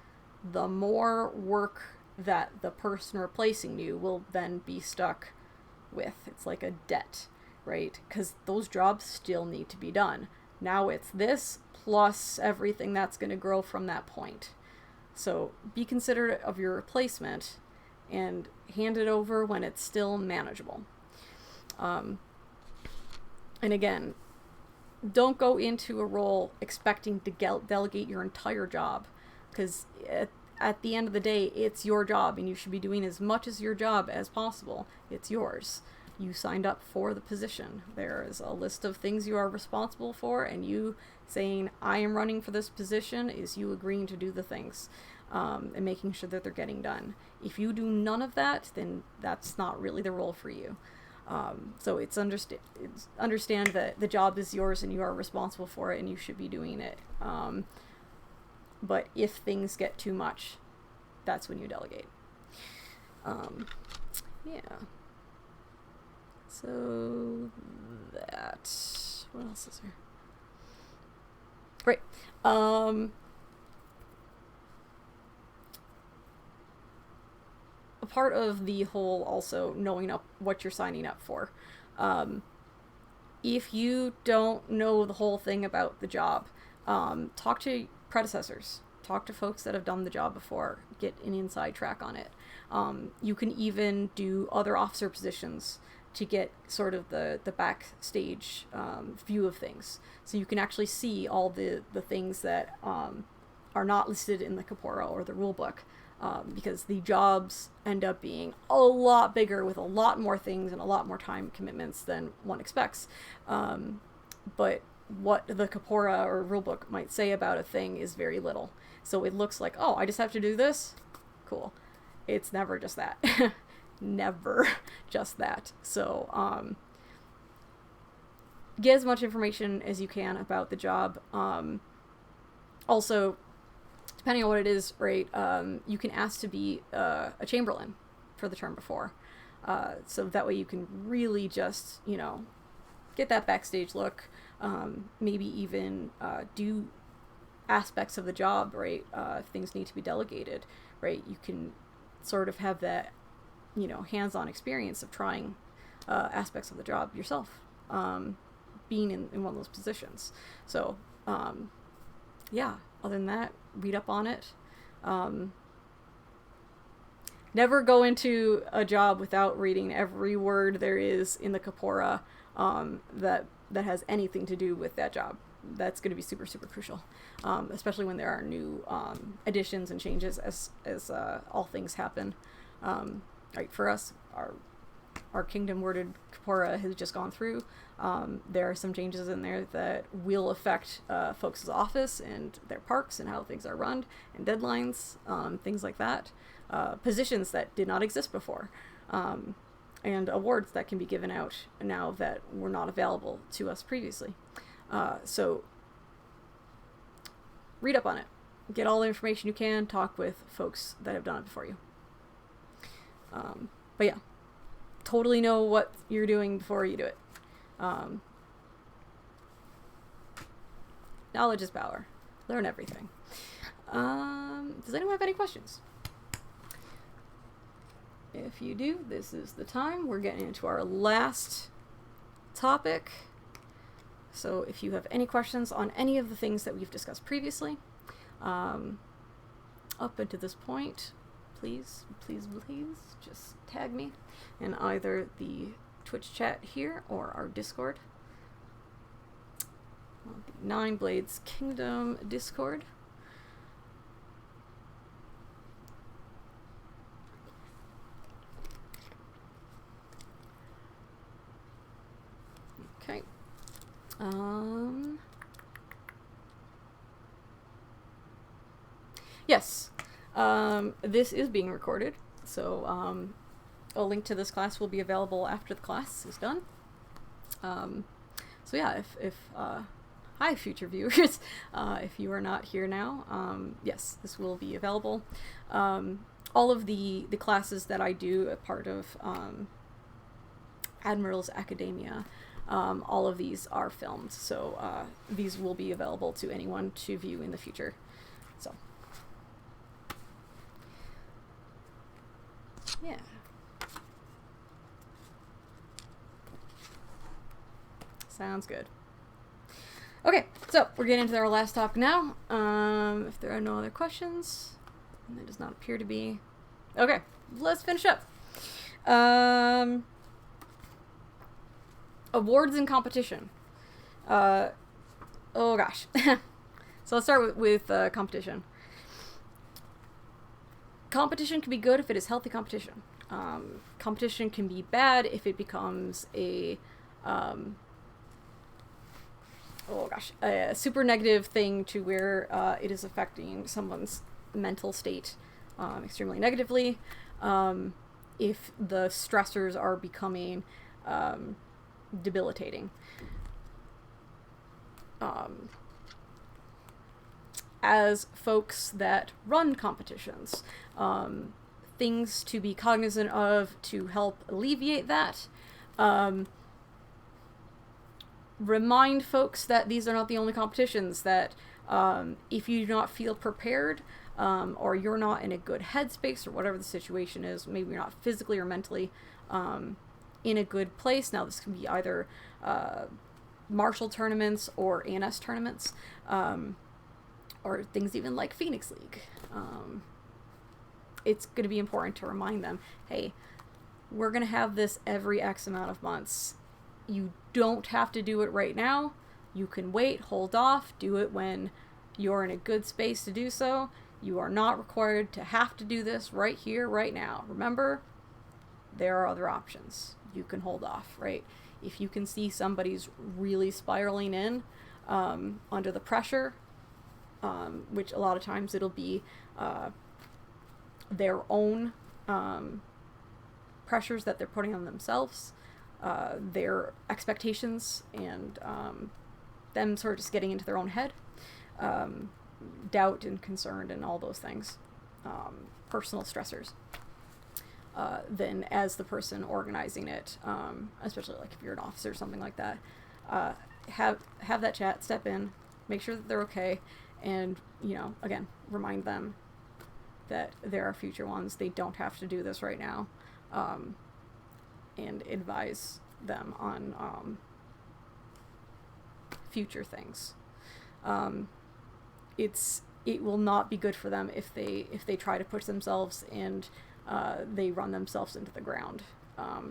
the more work that the person replacing you will then be stuck with. It's like a debt, right? Because those jobs still need to be done. Now it's this plus everything that's going to grow from that point. So be considerate of your replacement and hand it over when it's still manageable. And again, don't go into a role expecting to delegate your entire job, because at the end of the day, it's your job and you should be doing as much as your job as possible. It's yours. You signed up for the position. There is a list of things you are responsible for, and you saying, I am running for this position, is you agreeing to do the things and making sure that they're getting done. If you do none of that, then that's not really the role for you. So it's understand that the job is yours and you are responsible for it and you should be doing it. But if things get too much, that's when you delegate. Yeah. So that, what else is there? Right. A part of the whole also knowing what you're signing up for. If you don't know the whole thing about the job, talk to predecessors. Talk to folks that have done the job before. Get an inside track on it. You can even do other officer positions to get sort of the backstage view of things. So you can actually see all the things that are not listed in the Capora or the rule book. Because the jobs end up being a lot bigger with a lot more things and a lot more time commitments than one expects. But what the Capora or rulebook might say about a thing is very little. So it looks like, oh, I just have to do this? Cool. It's never just that. Never just that. So get as much information as you can about the job. Also, depending on what it is, right, you can ask to be a chamberlain for the term before. So that way you can really just, get that backstage look, maybe even do aspects of the job, right, if things need to be delegated, right, you can sort of have that, hands-on experience of trying aspects of the job yourself, being in one of those positions. So, yeah, other than that, read up on it. Never go into a job without reading every word there is in the Capora that has anything to do with that job. That's going to be super, super crucial, especially when there are new additions and changes as all things happen. Right, for us, our kingdom worded Capora has just gone through. There are some changes in there that will affect folks' office and their parks and how things are run and deadlines, things like that. Positions that did not exist before, and awards that can be given out now that were not available to us previously. So read up on it. Get all the information you can. Talk with folks that have done it before you. But yeah, totally know what you're doing before you do it. Knowledge is power. Learn everything. Does anyone have any questions? If you do, this is the time. We're getting into our last topic. So if you have any questions on any of the things that we've discussed previously, up until this point, please just tag me in either the Twitch chat here or our Discord. The Nine Blades Kingdom Discord. Okay. Yes. This is being recorded, so a link to this class will be available after the class is done. So yeah, if hi future viewers, if you are not here now, yes, this will be available. All of the classes that I do, a part of Admiral's Academia, all of these are filmed, so these will be available to anyone to view in the future. So, yeah. Sounds good. Okay, so we're getting into our last topic now. If there are no other questions, and there does not appear to be. Okay, let's finish up. Awards and competition. Oh gosh. So let's start with competition. Competition can be good if it is healthy competition. Competition can be bad if it becomes a super negative thing to where it is affecting someone's mental state extremely negatively. If the stressors are becoming debilitating. As folks that run competitions, things to be cognizant of to help alleviate that. Remind folks that these are not the only competitions, that if you do not feel prepared, or you're not in a good headspace, or whatever the situation is, maybe you're not physically or mentally in a good place. Now, this can be either martial tournaments or ANS tournaments, or things even like Phoenix League. It's going to be important to remind them, hey, we're going to have this every X amount of months. You don't have to do it right now. You can wait, hold off, do it when you're in a good space to do so. You are not required to have to do this right here, right now. Remember, there are other options. You can hold off, right? If you can see somebody's really spiraling in under the pressure, which a lot of times it'll be their own pressures that they're putting on themselves, their expectations, and them sort of just getting into their own head, doubt and concern and all those things, personal stressors. Then as the person organizing it, especially like if you're an officer or something like that, have that chat, step in, make sure that they're okay, and, you know, again, remind them that there are future ones. They don't have to do this right now, and advise them on future things. It will not be good for them if they try to push themselves and they run themselves into the ground,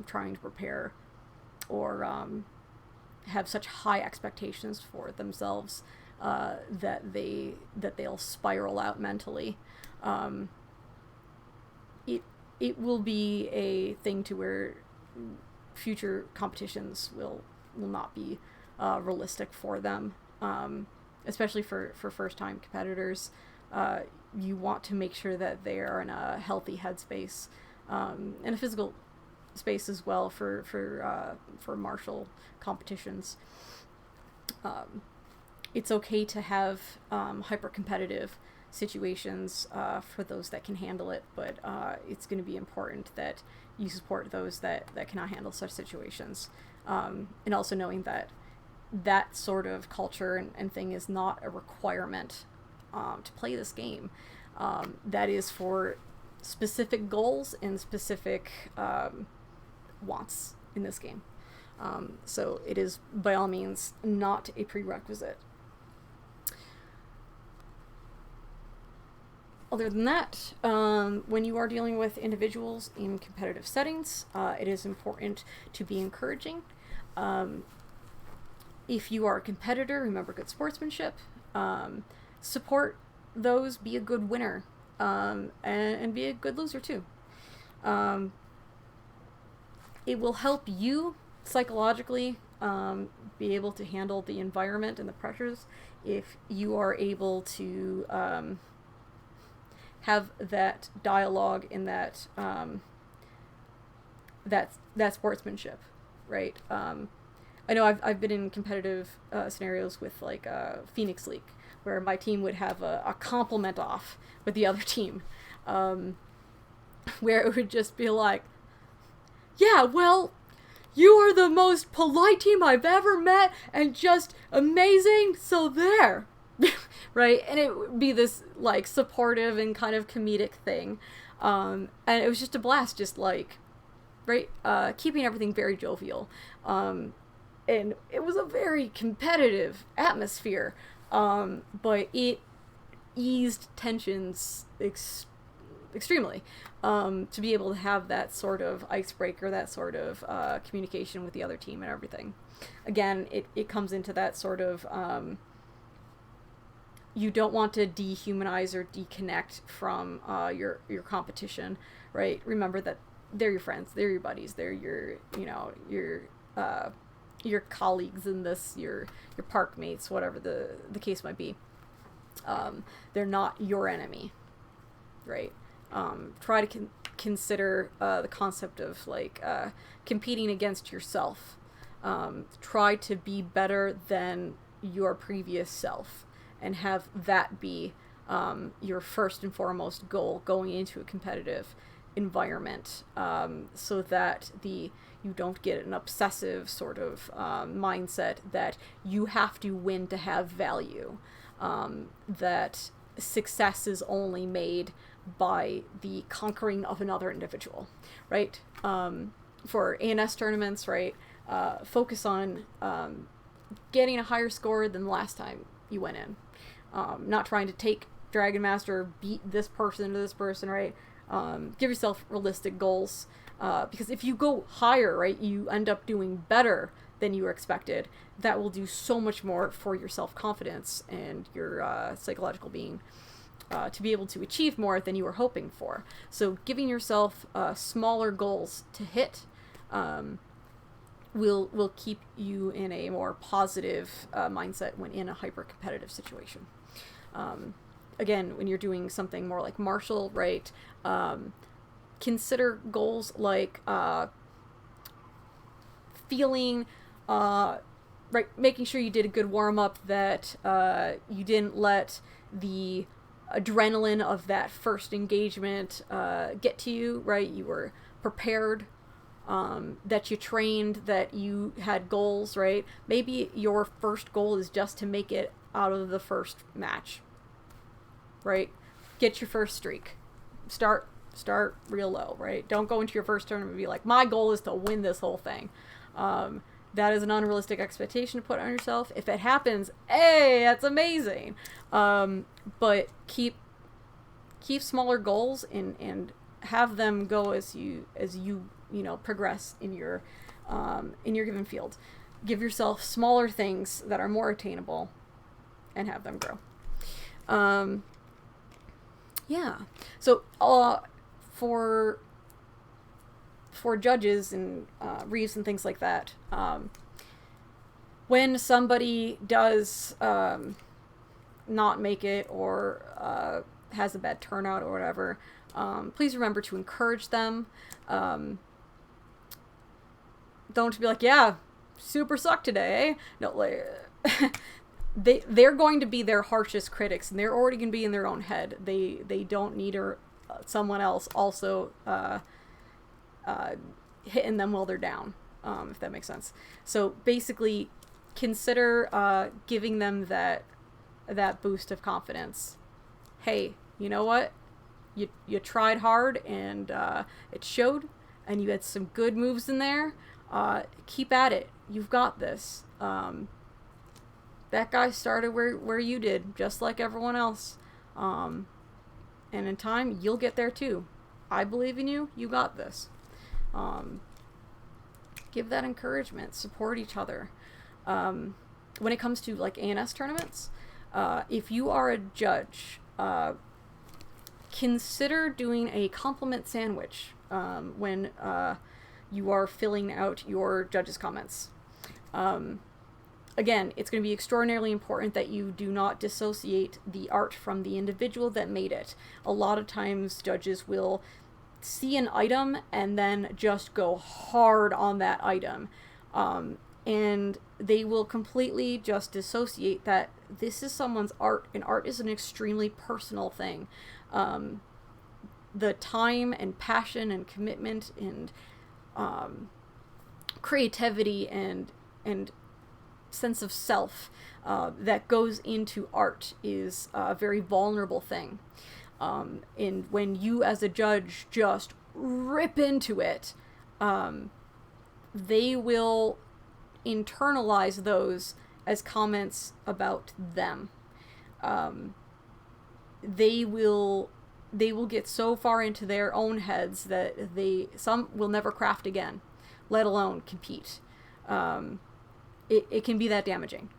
trying to prepare, or have such high expectations for themselves that they'll spiral out mentally. It will be a thing to where future competitions will not be realistic for them, especially for first-time competitors. You want to make sure that they are in a healthy headspace, and a physical space as well for martial competitions. It's okay to have hyper-competitive situations for those that can handle it, but it's going to be important that you support those that cannot handle such situations, and also knowing that sort of culture and thing is not a requirement to play this game. That is for specific goals and specific wants in this game. So it is by all means not a prerequisite. Other than that, when you are dealing with individuals in competitive settings, it is important to be encouraging. If you are a competitor, remember good sportsmanship. Support those, be a good winner, and be a good loser too. It will help you psychologically be able to handle the environment and the pressures if you are able to have that dialogue in that that sportsmanship, right? I know I've been in competitive scenarios with like Phoenix League, where my team would have a compliment off with the other team, where it would just be like, yeah, well, you are the most polite team I've ever met and just amazing, so there. Right? And it would be this, like, supportive and kind of comedic thing. And it was just a blast, just, like, right? Keeping everything very jovial. And it was a very competitive atmosphere. But it eased tensions extremely. To be able to have that sort of icebreaker, that sort of communication with the other team and everything. Again, it comes into that sort of... you don't want to dehumanize or deconnect from your competition, right? Remember that they're your friends, they're your buddies, they're your, your colleagues in this, your park mates, whatever the case might be. They're not your enemy, right? Try to consider the concept of, like, competing against yourself. Try to be better than your previous self, and have that be your first and foremost goal going into a competitive environment, so that you don't get an obsessive sort of mindset that you have to win to have value, that success is only made by the conquering of another individual, right? For ANS tournaments, right, focus on getting a higher score than the last time you went in. Not trying to take Dragon Master, beat this person to this person, right? Give yourself realistic goals, because if you go higher, right, you end up doing better than you were expected. That will do so much more for your self-confidence and your psychological being, to be able to achieve more than you were hoping for. So giving yourself smaller goals to hit will keep you in a more positive mindset when in a hyper-competitive situation. Again, when you're doing something more like martial, right, consider goals like feeling, right, making sure you did a good warm-up, that you didn't let the adrenaline of that first engagement get to you, right? You were prepared, that you trained, that you had goals, right? Maybe your first goal is just to make it out of the first match, right? Get your first streak. Start real low, right? Don't go into your first tournament and be like, my goal is to win this whole thing. That is an unrealistic expectation to put on yourself. If it happens, hey, that's amazing. But keep smaller goals and have them go as you progress in your given field. Give yourself smaller things that are more attainable and have them grow. Yeah. So for judges and reeves and things like that, when somebody does not make it or has a bad turnout or whatever, please remember to encourage them. Don't be like, yeah, super suck today, eh? No, like, they're going to be their harshest critics, and they're already going to be in their own head. They don't need someone else also hitting them while they're down, if that makes sense. So basically, consider giving them that boost of confidence. Hey, you know what? You tried hard, and it showed, and you had some good moves in there. Keep at it. You've got this. That guy started where you did, just like everyone else. And in time, you'll get there too. I believe in you. You got this. Give that encouragement. Support each other. When it comes to, like, ANS tournaments, if you are a judge, consider doing a compliment sandwich when you are filling out your judges' comments. Again, it's going to be extraordinarily important that you do not dissociate the art from the individual that made it. A lot of times judges will see an item and then just go hard on that item. And they will completely just dissociate that this is someone's art, and art is an extremely personal thing. The time and passion and commitment and creativity and sense of self that goes into art is a very vulnerable thing. And when you as a judge just rip into it, they will internalize those as comments about them. They will get so far into their own heads that some will never craft again, let alone compete. It can be that damaging.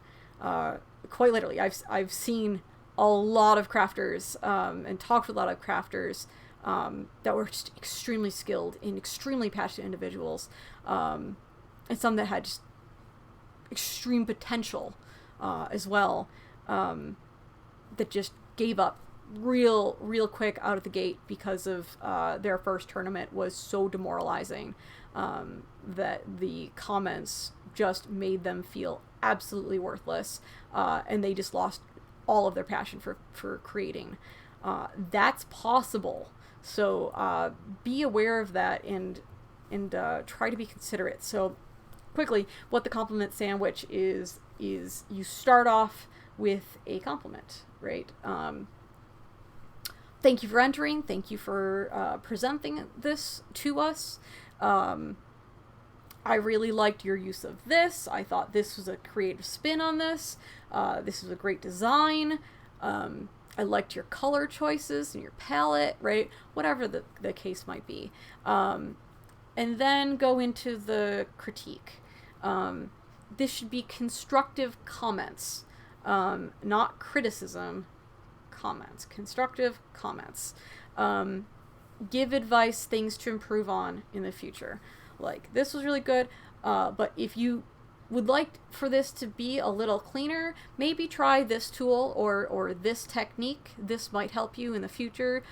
Quite literally, I've seen a lot of crafters and talked with a lot of crafters that were just extremely skilled and extremely passionate individuals, and some that had just extreme potential as well, that just gave up real quick out of the gate because of their first tournament was so demoralizing that the comments just made them feel absolutely worthless, and they just lost all of their passion for creating. That's possible, so be aware of that and try to be considerate. So quickly, what the compliment sandwich is you start off with a compliment, right? Thank you for entering. Thank you for presenting this to us. I really liked your use of this. I thought this was a creative spin on this. This was a great design. I liked your color choices and your palette, right? Whatever the case might be. And then go into the critique. This should be constructive comments, not criticism. Comments, constructive comments. Give advice, things to improve on in the future. Like, this was really good, but if you would like for this to be a little cleaner, maybe try this tool or this technique. This might help you in the future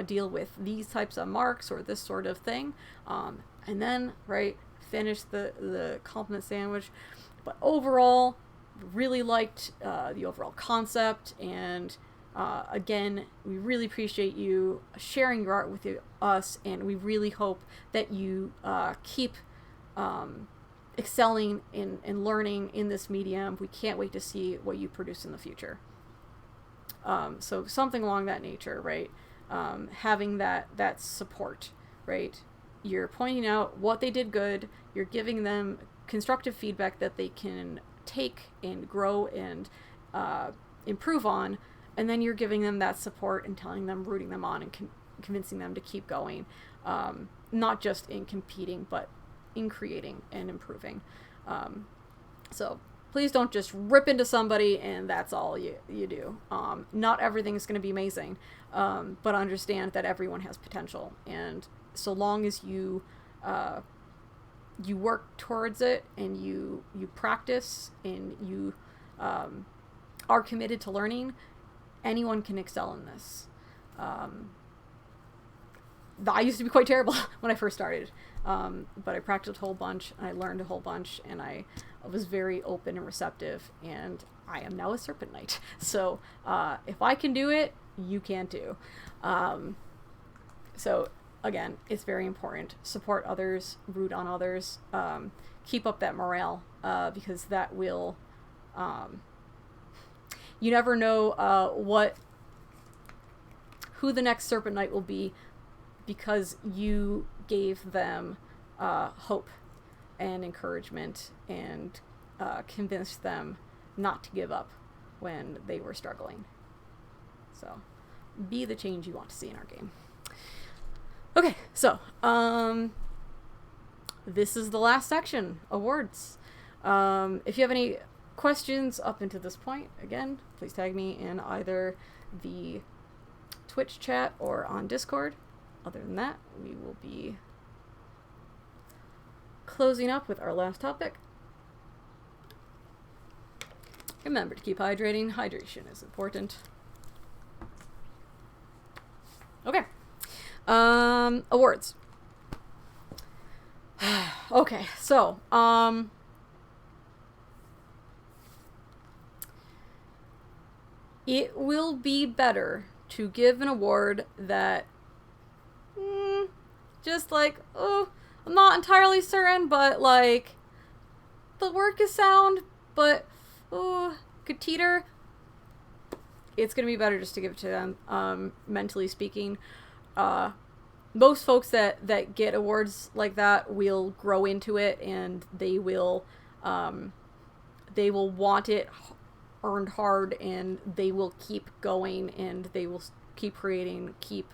deal with these types of marks or this sort of thing. And then, right, finish the compliment sandwich. But overall, really liked the overall concept, and again, we really appreciate you sharing your art with us, and we really hope that you keep excelling and learning in this medium. We can't wait to see what you produce in the future. So something along that nature, right? Having that support, right? You're pointing out what they did good. You're giving them constructive feedback that they can take and grow and improve on. And then you're giving them that support and telling them, rooting them on, and convincing them to keep going, not just in competing, but in creating and improving. So please don't just rip into somebody and that's all you do. Not everything is going to be amazing, but understand that everyone has potential. And so long as you work towards it and you practice and you are committed to learning, anyone can excel in this. I used to be quite terrible when I first started, but I practiced a whole bunch, and I learned a whole bunch, and I was very open and receptive, and I am now a Serpent Knight. So if I can do it, you can too. So again, it's very important. Support others, root on others, keep up that morale, because that will... you never know who the next Serpent Knight will be, because you gave them hope and encouragement and convinced them not to give up when they were struggling. So be the change you want to see in our game. Okay, so this is the last section, awards. If you have any questions up until this point, again, please tag me in either the Twitch chat or on Discord. Other than that, we will be closing up with our last topic. Remember to keep hydrating. Hydration is important. Okay. Awards. Okay, so, it will be better to give an award that just like, oh, I'm not entirely certain, but like, the work is sound, but could teeter. It's gonna be better just to give it to them. Mentally speaking, most folks that get awards like that will grow into it, and they will want it earned hard, and they will keep going, and they will keep creating, keep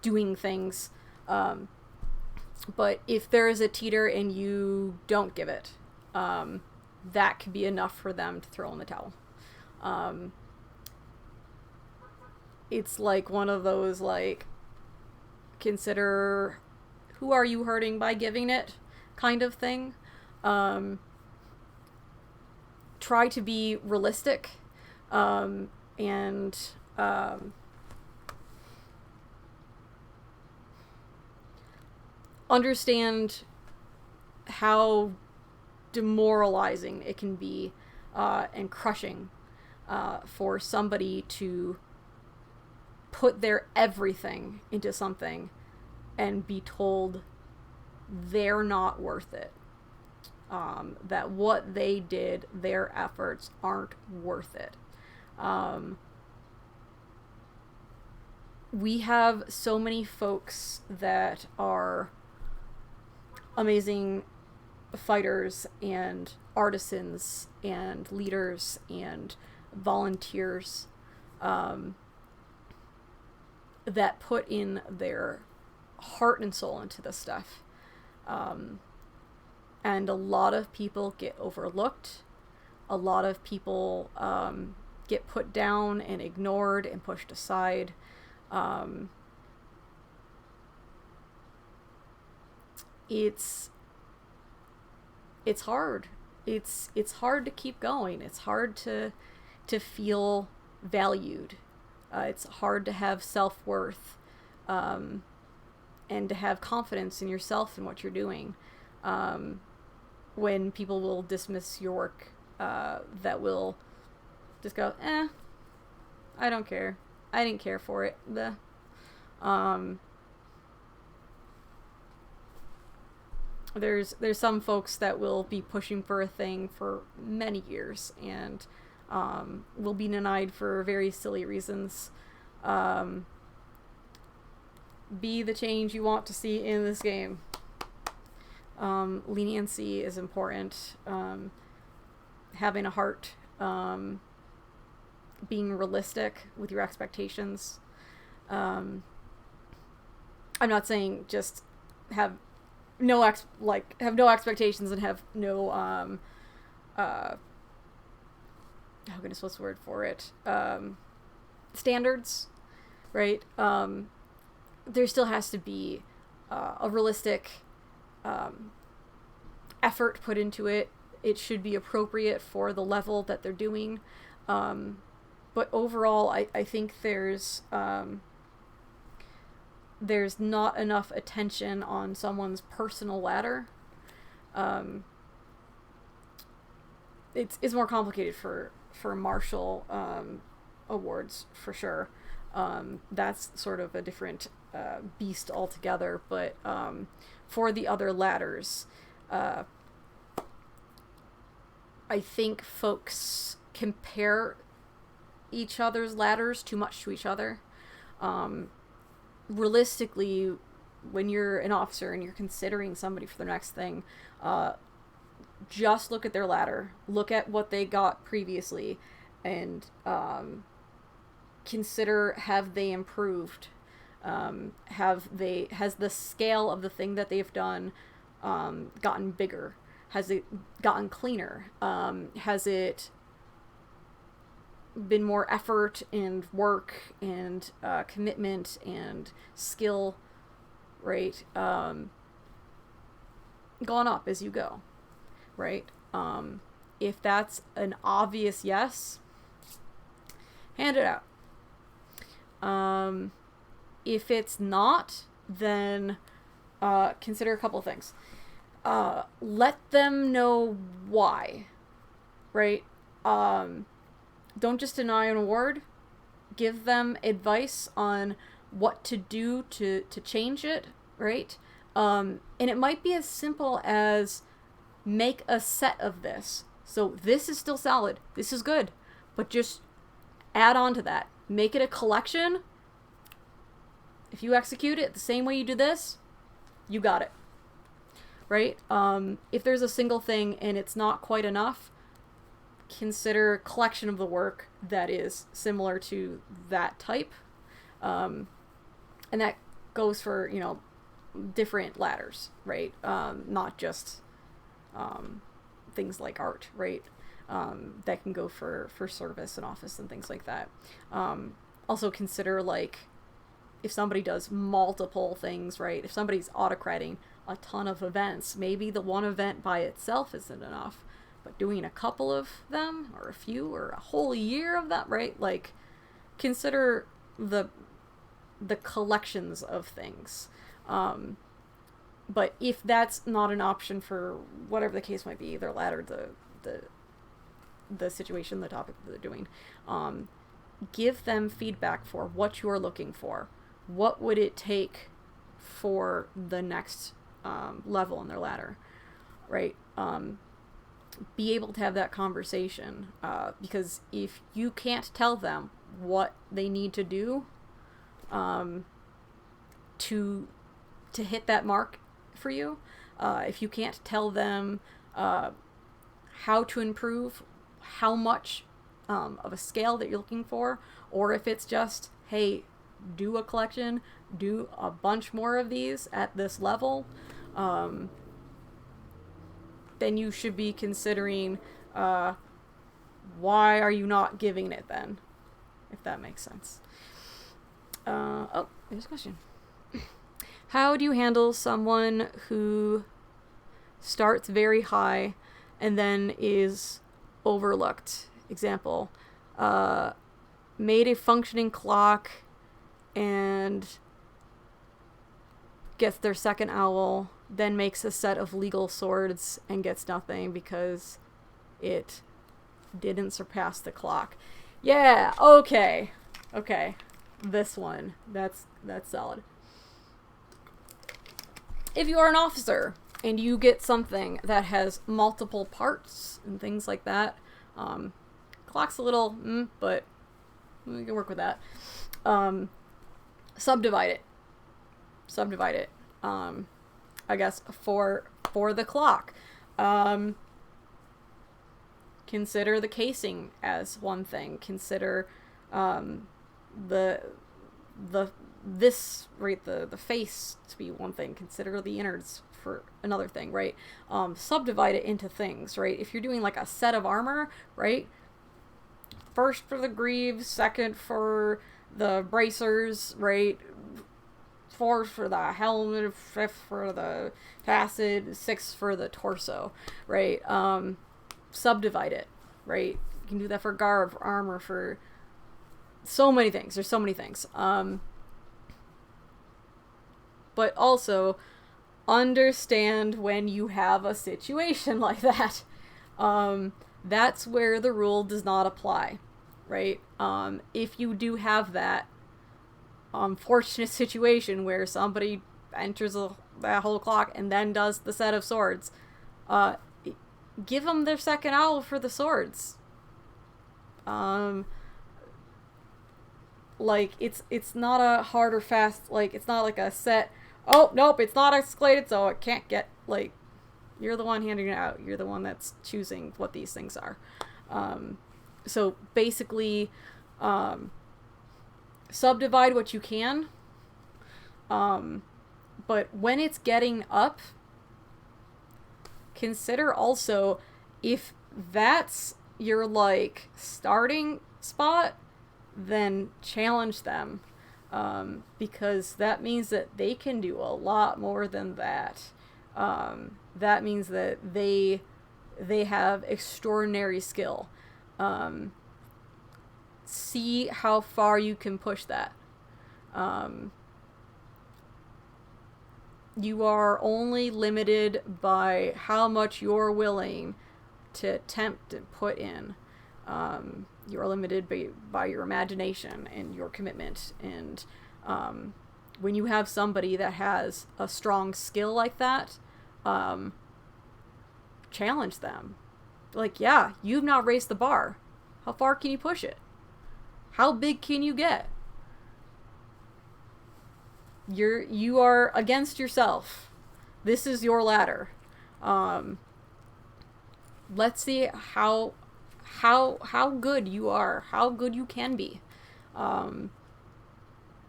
doing things. But if there is a teeter and you don't give it, that could be enough for them to throw in the towel. It's like one of those, like, consider who are you hurting by giving it kind of thing. Try to be realistic, and understand how demoralizing it can be, and crushing, for somebody to put their everything into something and be told they're not worth it. That what they did, their efforts aren't worth it. We have so many folks that are amazing fighters and artisans and leaders and volunteers, that put in their heart and soul into this stuff. And a lot of people get overlooked. A lot of people get put down and ignored and pushed aside. It's hard. It's hard to keep going. It's hard to feel valued. It's hard to have self-worth, and to have confidence in yourself and what you're doing, when people will dismiss your work, that will just go, I don't care. I didn't care for it. There's some folks that will be pushing for a thing for many years, and will be denied for very silly reasons. Be the change you want to see in this game. Leniency is important. Having a heart. Being realistic with your expectations. I'm not saying just have no expectations and have no oh goodness, what's the word for it? Standards, right? There still has to be a realistic effort put into it. It should be appropriate for the level that they're doing. But overall, I think there's not enough attention on someone's personal ladder. It's more complicated for martial awards, for sure. That's sort of a different beast altogether. But for the other ladders, I think folks compare each other's ladders too much to each other. Realistically, when you're an officer and you're considering somebody for the next thing, just look at their ladder, look at what they got previously, and consider, have they improved? Has the scale of the thing that they've done gotten bigger? Has it gotten cleaner? Has it been more effort and work and commitment and skill, right? Gone up as you go, right? If that's an obvious yes, hand it out. If it's not, then consider a couple of things. Let them know why, right? Don't just deny an award. Give them advice on what to do to change it, right? And it might be as simple as make a set of this. So this is still solid. This is good. But just add on to that. Make it a collection. If you execute it the same way you do this, you got it. Right? If there's a single thing and it's not quite enough, consider a collection of the work that is similar to that type. And that goes for, different ladders, right? Not just things like art, right? That can go for service and office and things like that. Also consider, like, if somebody does multiple things, right? If somebody's autocrating a ton of events, maybe the one event by itself isn't enough, but doing a couple of them, or a few, or a whole year of that, right? Like, consider the collections of things. But if that's not an option for whatever the case might be, their ladder, the situation, the topic that they're doing, give them feedback for what you're looking for. What would it take for the next level in their ladder, right? Be able to have that conversation, because if you can't tell them what they need to do to hit that mark for you, if you can't tell them how to improve, how much of a scale that you're looking for, or if it's just, hey, do a collection, do a bunch more of these at this level, then you should be considering why are you not giving it then, if that makes sense. Oh, there's a question. How do you handle someone who starts very high and then is overlooked? Example, made a functioning clock and gets their second owl, then makes a set of legal swords and gets nothing because it didn't surpass the clock. Yeah, okay. This one, that's solid. If you are an officer and you get something that has multiple parts and things like that, clock's a little, but we can work with that. Subdivide it. I guess for the clock. Consider the casing as one thing. Consider the face to be one thing. Consider the innards for another thing, right? Subdivide it into things, right? If you're doing like a set of armor, right? First for the greaves, second for the bracers, right? Fourth for the helmet, fifth for the facet, sixth for the torso, right? Subdivide it, right? You can do that for garb, for armor, for so many things. There's so many things. But also understand when you have a situation like that. That's where the rule does not apply, right? If you do have that unfortunate situation where somebody enters that whole clock and then does the set of swords, give them their second owl for the swords. Like, it's not a hard or fast, like, it's not like a set, oh, nope, it's not escalated, so it can't get, like, you're the one handing it out. You're the one that's choosing what these things are. So basically, subdivide what you can. But when it's getting up, consider also if that's your, like, starting spot, then challenge them. Because that means that they can do a lot more than that. That means that they have extraordinary skill. See how far you can push that. You are only limited by how much you're willing to attempt and put in. You are limited by your imagination and your commitment. And when you have somebody that has a strong skill like that, challenge them. Like, yeah, you've now raised the bar. How far can you push it? How big can you get? You are against yourself. This is your ladder. Let's see how good you are, how good you can be.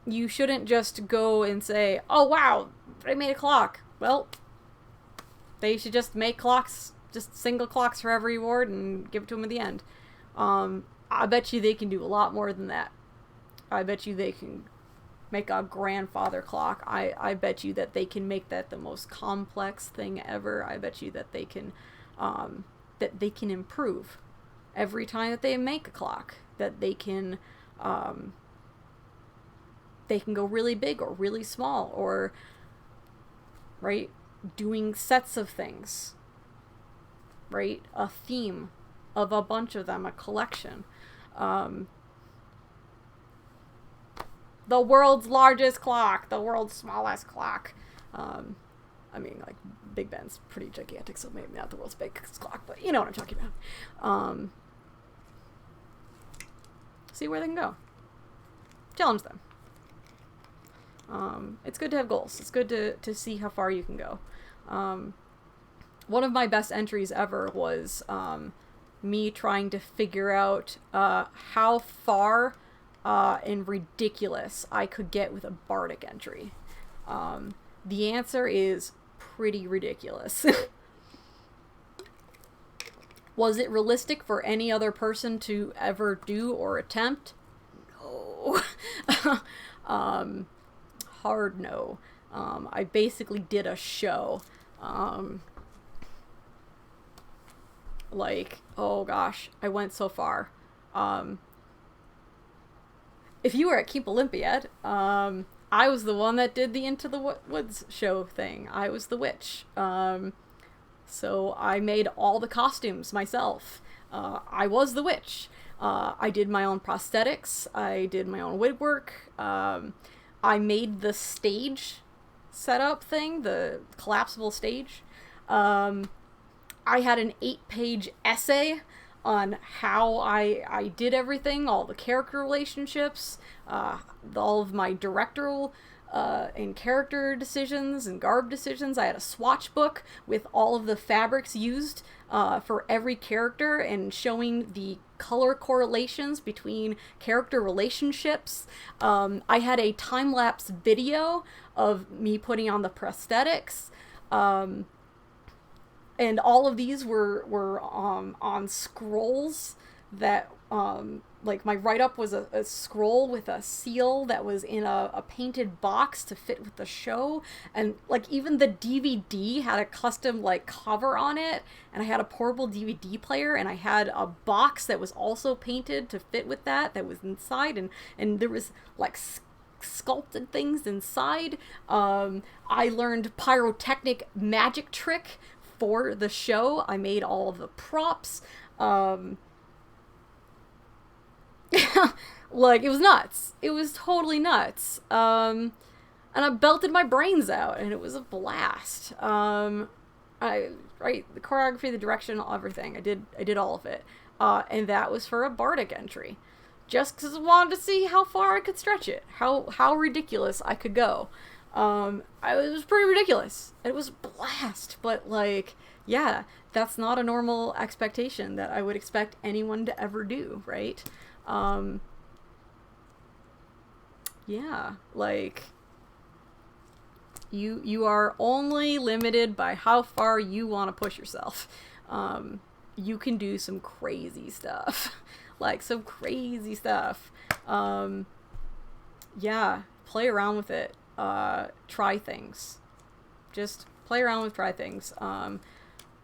You shouldn't just go and say, oh wow, they made a clock. Well, they should just make clocks, just single clocks for every ward and give it to them at the end. I bet you they can do a lot more than that. I bet you they can make a grandfather clock. I bet you that they can make that the most complex thing ever. I bet you that they can improve every time that they make a clock. That they can go really big or really small, or right, doing sets of things, right, a theme of a bunch of them, a collection. The world's largest clock, the world's smallest clock. I mean, like, Big Ben's pretty gigantic, so maybe not the world's biggest clock, but you know what I'm talking about. See where they can go. Challenge them. It's good to have goals. It's good to see how far you can go. One of my best entries ever was me trying to figure out how far and ridiculous I could get with a bardic entry. The answer is pretty ridiculous. Was it realistic for any other person to ever do or attempt? No. Hard no. I basically did a show. Like, oh gosh, I went so far. If you were at Keep Olympiad, I was the one that did the Into the Woods show thing. I was the witch. So I made all the costumes myself. I was the witch. I did my own prosthetics. I did my own wig work. I made the stage setup thing, the collapsible stage. I had an 8-page essay on how I did everything, all the character relationships, all of my directorial and character decisions and garb decisions. I had a swatch book with all of the fabrics used for every character and showing the color correlations between character relationships. I had a time-lapse video of me putting on the prosthetics. And all of these were on scrolls that, like, my write-up was a scroll with a seal that was in a painted box to fit with the show. And, like, even the DVD had a custom, like, cover on it. And I had a portable DVD player, and I had a box that was also painted to fit with that was inside. And there was, like, sculpted things inside. I learned pyrotechnic magic trick for the show. I made all of the props. Like, it was nuts. It was totally nuts. And I belted my brains out, and it was a blast. The choreography, the direction, everything. I did all of it. And that was for a bardic entry. Just because I wanted to see how far I could stretch it. How ridiculous I could go. It was pretty ridiculous. It was a blast, but, like, yeah, that's not a normal expectation that I would expect anyone to ever do, right? Yeah, like, you are only limited by how far you want to push yourself. You can do some crazy stuff. Like, some crazy stuff. Yeah, play around with it. Try things. Just play around with try things.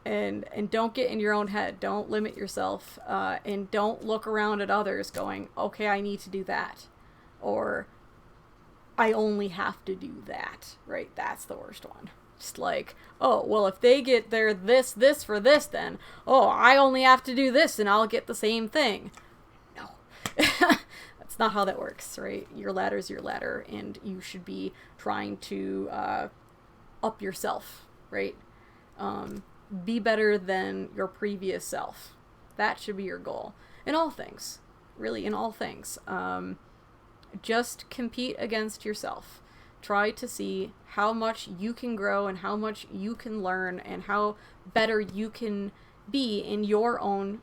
And don't get in your own head. Don't limit yourself. And don't look around at others going, okay, I need to do that. Or, I only have to do that. Right? That's the worst one. Just like, oh, well, if they get their this for this, then, oh, I only have to do this and I'll get the same thing. No. That's not how that works, right? Your ladder's your ladder, and you should be trying to up yourself, right? be better than your previous self. That should be your goal in all things, really, in all things. Just compete against yourself. Try to see how much you can grow and how much you can learn and how better you can be in your own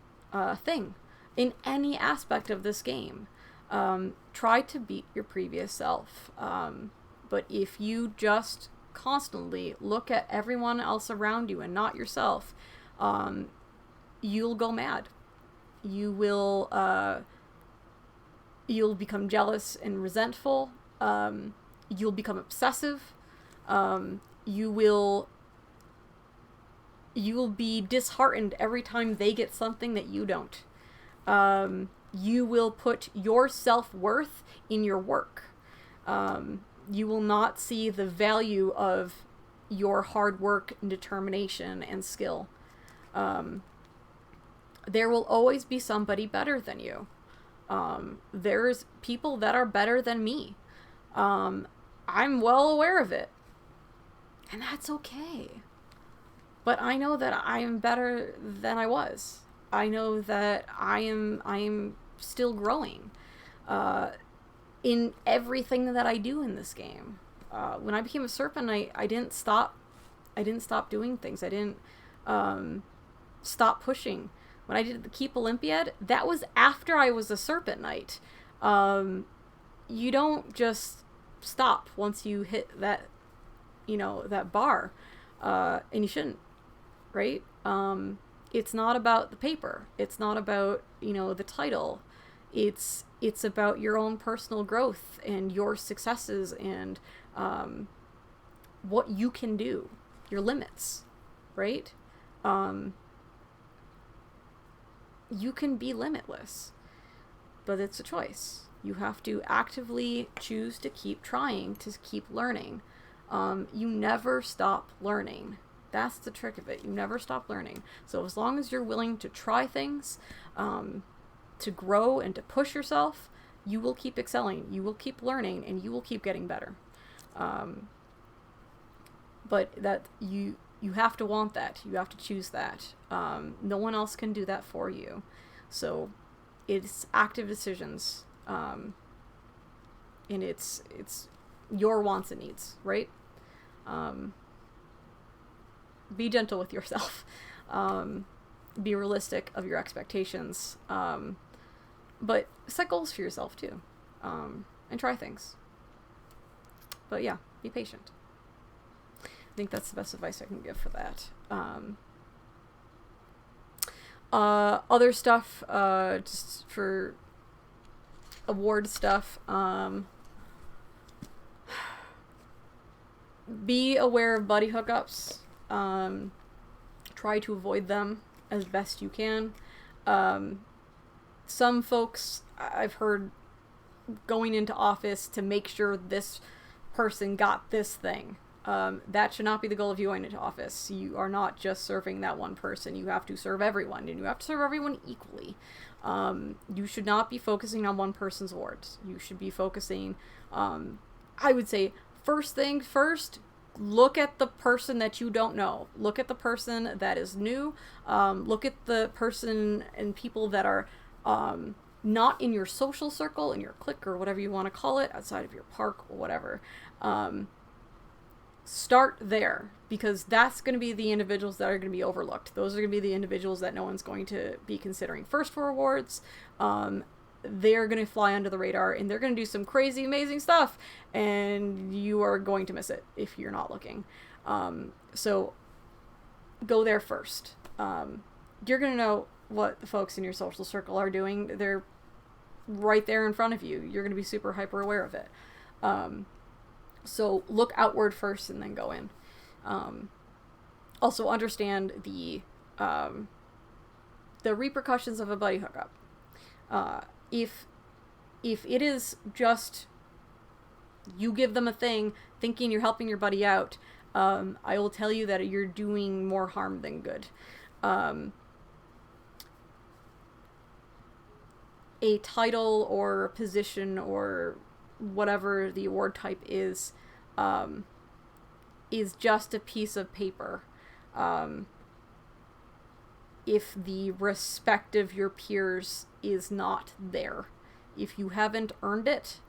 thing, in any aspect of this game. Try to beat your previous self. But if you just constantly look at everyone else around you and not yourself, you'll go mad. You'll become jealous and resentful. You'll become obsessive. You will be disheartened every time they get something that you don't. You will put your self-worth in your work. You will not see the value of your hard work and determination and skill. There will always be somebody better than you. There's people that are better than me. I'm well aware of it. And that's okay. But I know that I am better than I was. I know that I am still growing in everything that I do in this game. When I became a serpent, I didn't stop doing things. I didn't stop pushing. When I did the Keep Olympiad, that was after I was a Serpent Knight. You don't just stop once you hit that, that bar. And you shouldn't, right? It's not about the paper. It's not about, the title. It's about your own personal growth and your successes and what you can do, your limits, right? You can be limitless, but it's a choice. You have to actively choose to keep trying, to keep learning. You never stop learning. That's the trick of it. You never stop learning. So as long as you're willing to try things, to grow and to push yourself, you will keep excelling. You will keep learning, and you will keep getting better. But that you have to want that. You have to choose that. No one else can do that for you. So it's active decisions. And it's your wants and needs, right? Be gentle with yourself. Be realistic of your expectations. But set goals for yourself too. And try things. But yeah, be patient. I think that's the best advice I can give for that. Other stuff, just for award stuff, be aware of buddy hookups. Try to avoid them as best you can. Some folks I've heard going into office to make sure this person got this thing. That should not be the goal of you going into office. You are not just serving that one person. You have to serve everyone, and you have to serve everyone equally. You should not be focusing on one person's wards. You should be focusing, I would say, first thing first, look at the person that you don't know. Look at the person that is new. Look at the person and people that are not in your social circle, in your clique, or whatever you want to call it, outside of your park or whatever. Start there, because that's going to be the individuals that are going to be overlooked. Those are going to be the individuals that no one's going to be considering first for awards. They're going to fly under the radar, and they're going to do some crazy, amazing stuff, and you are going to miss it if you're not looking. So go there first. You're going to know what the folks in your social circle are doing. They're right there in front of you. You're going to be super hyper aware of it. So look outward first and then go in. Also understand the repercussions of a buddy hookup. If it is just you give them a thing thinking you're helping your buddy out, I will tell you that you're doing more harm than good. A title or position or whatever the award type is just a piece of paper. if the respect of your peers is not there. If you haven't earned it,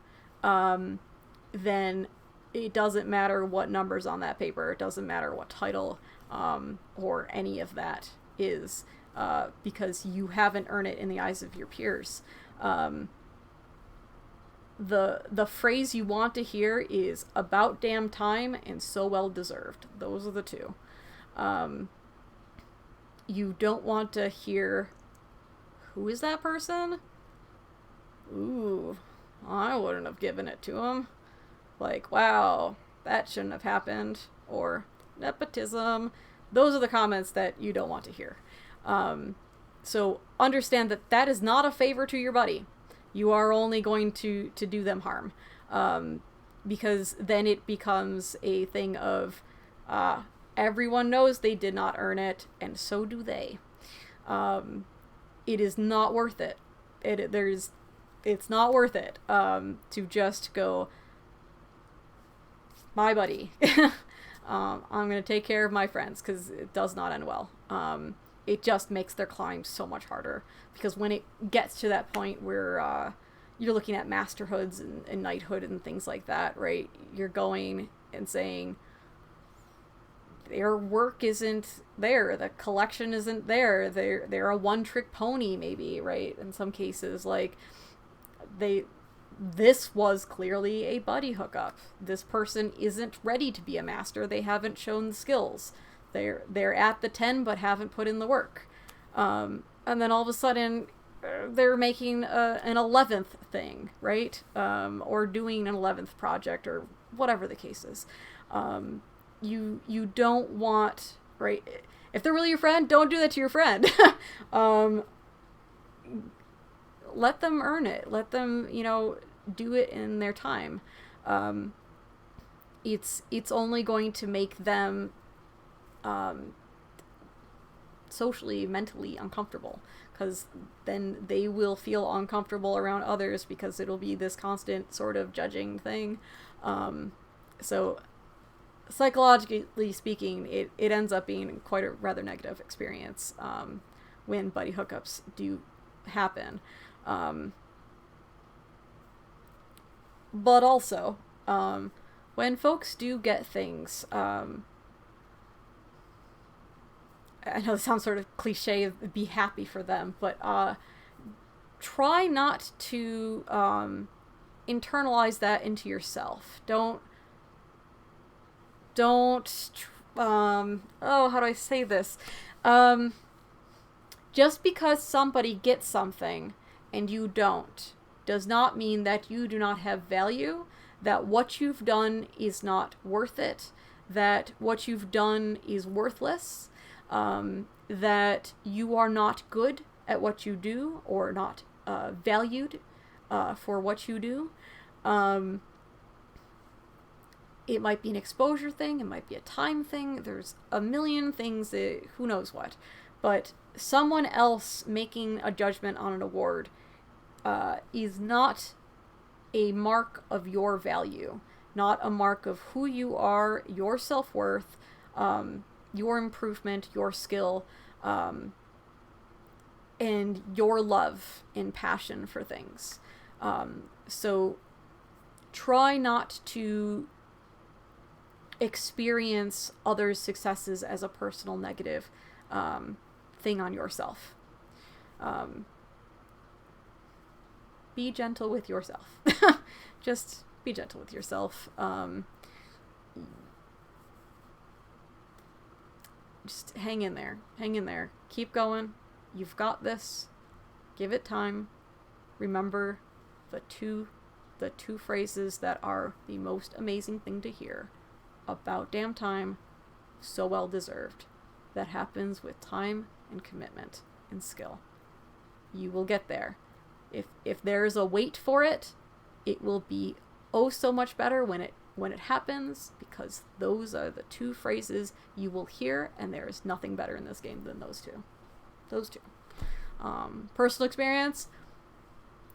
then it doesn't matter what numbers on that paper. It doesn't matter what title or any of that is, because you haven't earned it in the eyes of your peers. The phrase you want to hear is "about damn time" and "so well deserved." Those are the two. You don't want to hear, "Who is that person? Ooh, I wouldn't have given it to him." Like, "Wow, that shouldn't have happened." Or "nepotism." Those are the comments that you don't want to hear. So understand that that is not a favor to your buddy. You are only going to do them harm. Because then it becomes a thing of everyone knows they did not earn it, and so do they. It is not worth it. It's not worth it to just go, "My buddy, I'm going to take care of my friends," because it does not end well. It just makes their climb so much harder, because when it gets to that point where you're looking at masterhoods and knighthood and things like that, right? You're going and saying, their work isn't there, the collection isn't there, they're a one-trick pony, maybe, right? In some cases, like, this was clearly a buddy hookup. This person isn't ready to be a master. They haven't shown the skills. They're at the 10 but haven't put in the work. And then all of a sudden they're making an 11th thing, right? Or doing an 11th project, or whatever the case is. You don't want, right? If they're really your friend, don't do that to your friend. Let them earn it. Let them, do it in their time. It's only going to make them socially, mentally uncomfortable, because then they will feel uncomfortable around others, because it'll be this constant sort of judging thing. So psychologically speaking, it ends up being quite a rather negative experience when buddy hookups do happen. But also, when folks do get things, I know this sounds sort of cliche, be happy for them, but try not to internalize that into yourself. Don't how do I say this? Just because somebody gets something and you don't, does not mean that you do not have value, that what you've done is not worth it, that what you've done is worthless, that you are not good at what you do, or not valued for what you do. It might be an exposure thing, it might be a time thing, there's a million things, who knows what. But someone else making a judgment on an award is not a mark of your value, not a mark of who you are, your self-worth, your improvement, your skill, and your love and passion for things. So try not to experience others' successes as a personal negative thing on yourself. Be gentle with yourself. Just be gentle with yourself. Just hang in there. Hang in there. Keep going. You've got this. Give it time. Remember the two phrases that are the most amazing thing to hear. About damn time, so well deserved. That happens with time and commitment and skill. You will get there. If there is a wait for it, it will be oh so much better when it happens, because those are the two phrases you will hear, and there is nothing better in this game than those two. Personal experience,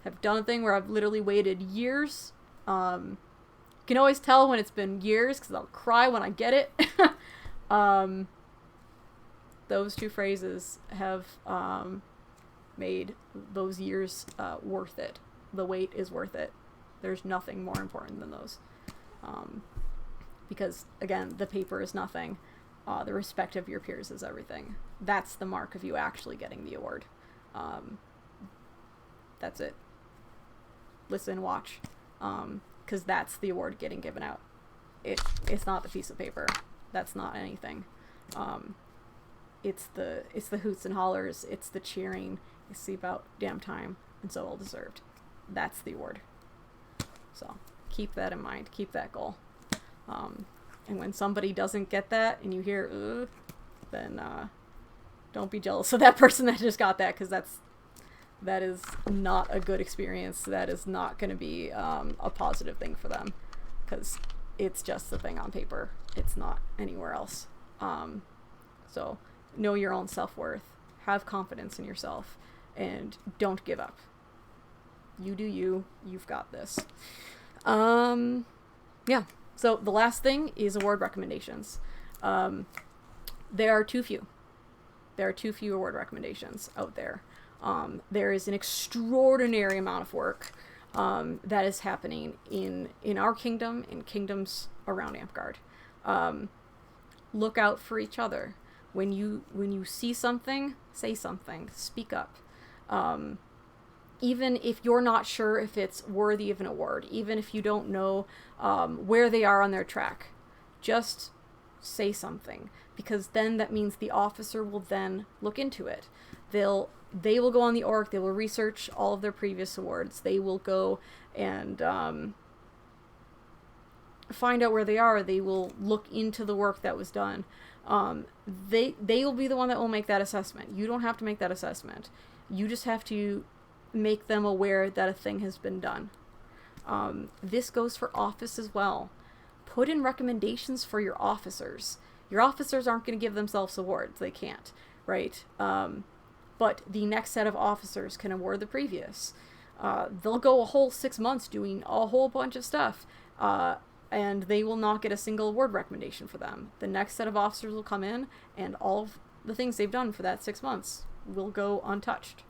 have done a thing where I've literally waited years. You can always tell when it's been years, because I'll cry when I get it. Those two phrases have made those years worth it. The wait is worth it. There's nothing more important than those. Because, again, the paper is nothing. The respect of your peers is everything. That's the mark of you actually getting the award. That's it. Listen, watch. Because that's the award getting given out. It's not the piece of paper. That's not anything. It's the hoots and hollers. It's the cheering. It's the about damn time and so well deserved. That's the award. So keep that in mind. Keep that goal. And when somebody doesn't get that and you hear, then don't be jealous of that person that just got that, because that is not a good experience. That is not going to be a positive thing for them, because it's just the thing on paper. It's not anywhere else. So know your own self-worth. Have confidence in yourself. And don't give up. You do you. You've got this. Yeah. So the last thing is award recommendations. There are too few. There are too few award recommendations out there. There is an extraordinary amount of work that is happening in our kingdom, in kingdoms around Amtgard. Look out for each other. When you see something, say something. Speak up. Even if you're not sure if it's worthy of an award, even if you don't know where they are on their track, just say something, because then that means the officer will then look into it. They will go on the org, they will research all of their previous awards, they will go and find out where they are, they will look into the work that was done. They will be the one that will make that assessment. You don't have to make that assessment. You just have to make them aware that a thing has been done. This goes for office as well. Put in recommendations for your officers. Your officers aren't going to give themselves awards. They can't, right? But the next set of officers can award the previous. They'll go a whole 6 months doing a whole bunch of stuff, and they will not get a single award recommendation for them. The next set of officers will come in, and all of the things they've done for that 6 months will go untouched.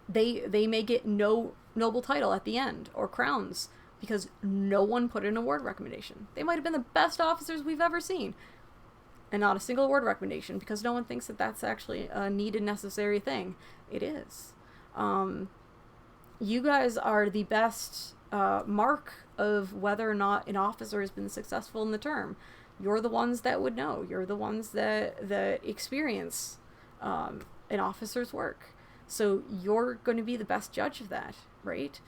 They may get no noble title at the end, or crowns, because no one put in an award recommendation. They might have been the best officers we've ever seen, and not a single award recommendation, because no one thinks that that's actually a needed, necessary thing. It is. You guys are the best mark of whether or not an officer has been successful in the term. You're the ones that would know. You're the ones that experience an officer's work. So you're going to be the best judge of that, right?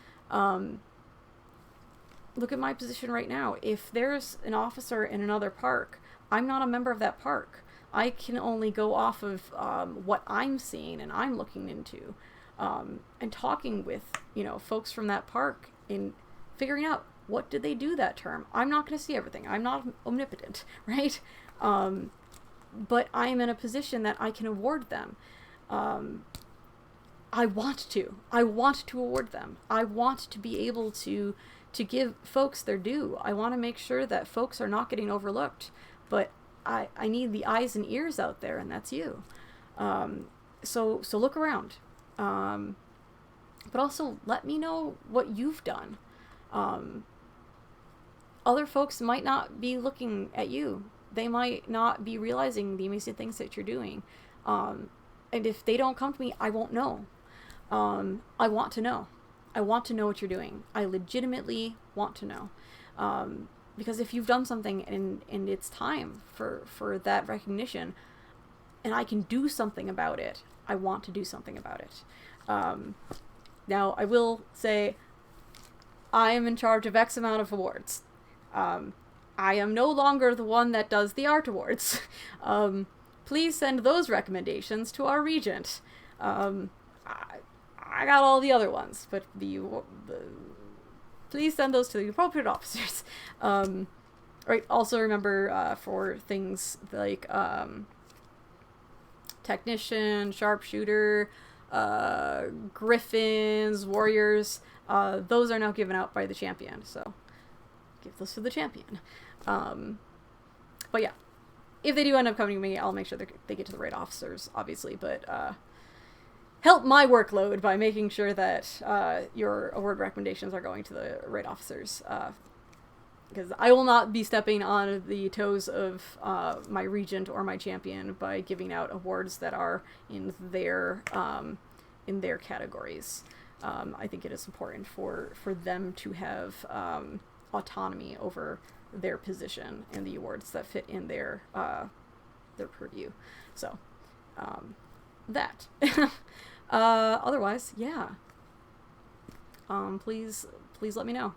Look at my position right now. If there's an officer in another park, I'm not a member of that park. I can only go off of what I'm seeing and I'm looking into, and talking with, folks from that park and figuring out what did they do that term. I'm not going to see everything. I'm not omnipotent, right? But I am in a position that I can award them. I want to award them. I want to be able to give folks their due. I want to make sure that folks are not getting overlooked, but I need the eyes and ears out there, and that's you. So look around. But also let me know what you've done. Other folks might not be looking at you. They might not be realizing the amazing things that you're doing. And if they don't come to me, I won't know. I want to know. I want to know what you're doing. I legitimately want to know. Because if you've done something and it's time for that recognition, and I can do something about it, I want to do something about it. Now, I will say, I am in charge of X amount of awards. I am no longer the one that does the art awards. Please send those recommendations to our regent. I got all the other ones, but please send those to the appropriate officers. Right. Also remember, for things like technician, sharpshooter, griffins, warriors, those are now given out by the champion. So give those to the champion. But yeah, if they do end up coming to me, I'll make sure they get to the right officers, obviously, but help my workload by making sure that your award recommendations are going to the right officers, because I will not be stepping on the toes of my regent or my champion by giving out awards that are in their categories. I think it is important for them to have autonomy over their position and the awards that fit in their purview. So that. Otherwise, yeah. Please let me know.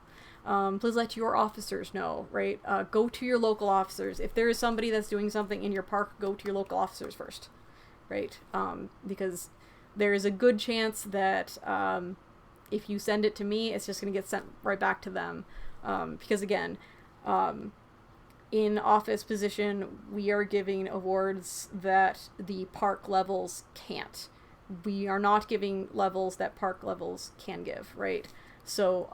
Please let your officers know, right? Go to your local officers. If there is somebody that's doing something in your park, go to your local officers first, right? Because there is a good chance that if you send it to me, it's just going to get sent right back to them. Because again, in office position, we are giving awards that the park levels can't. We are not giving levels that park levels can give, right? So,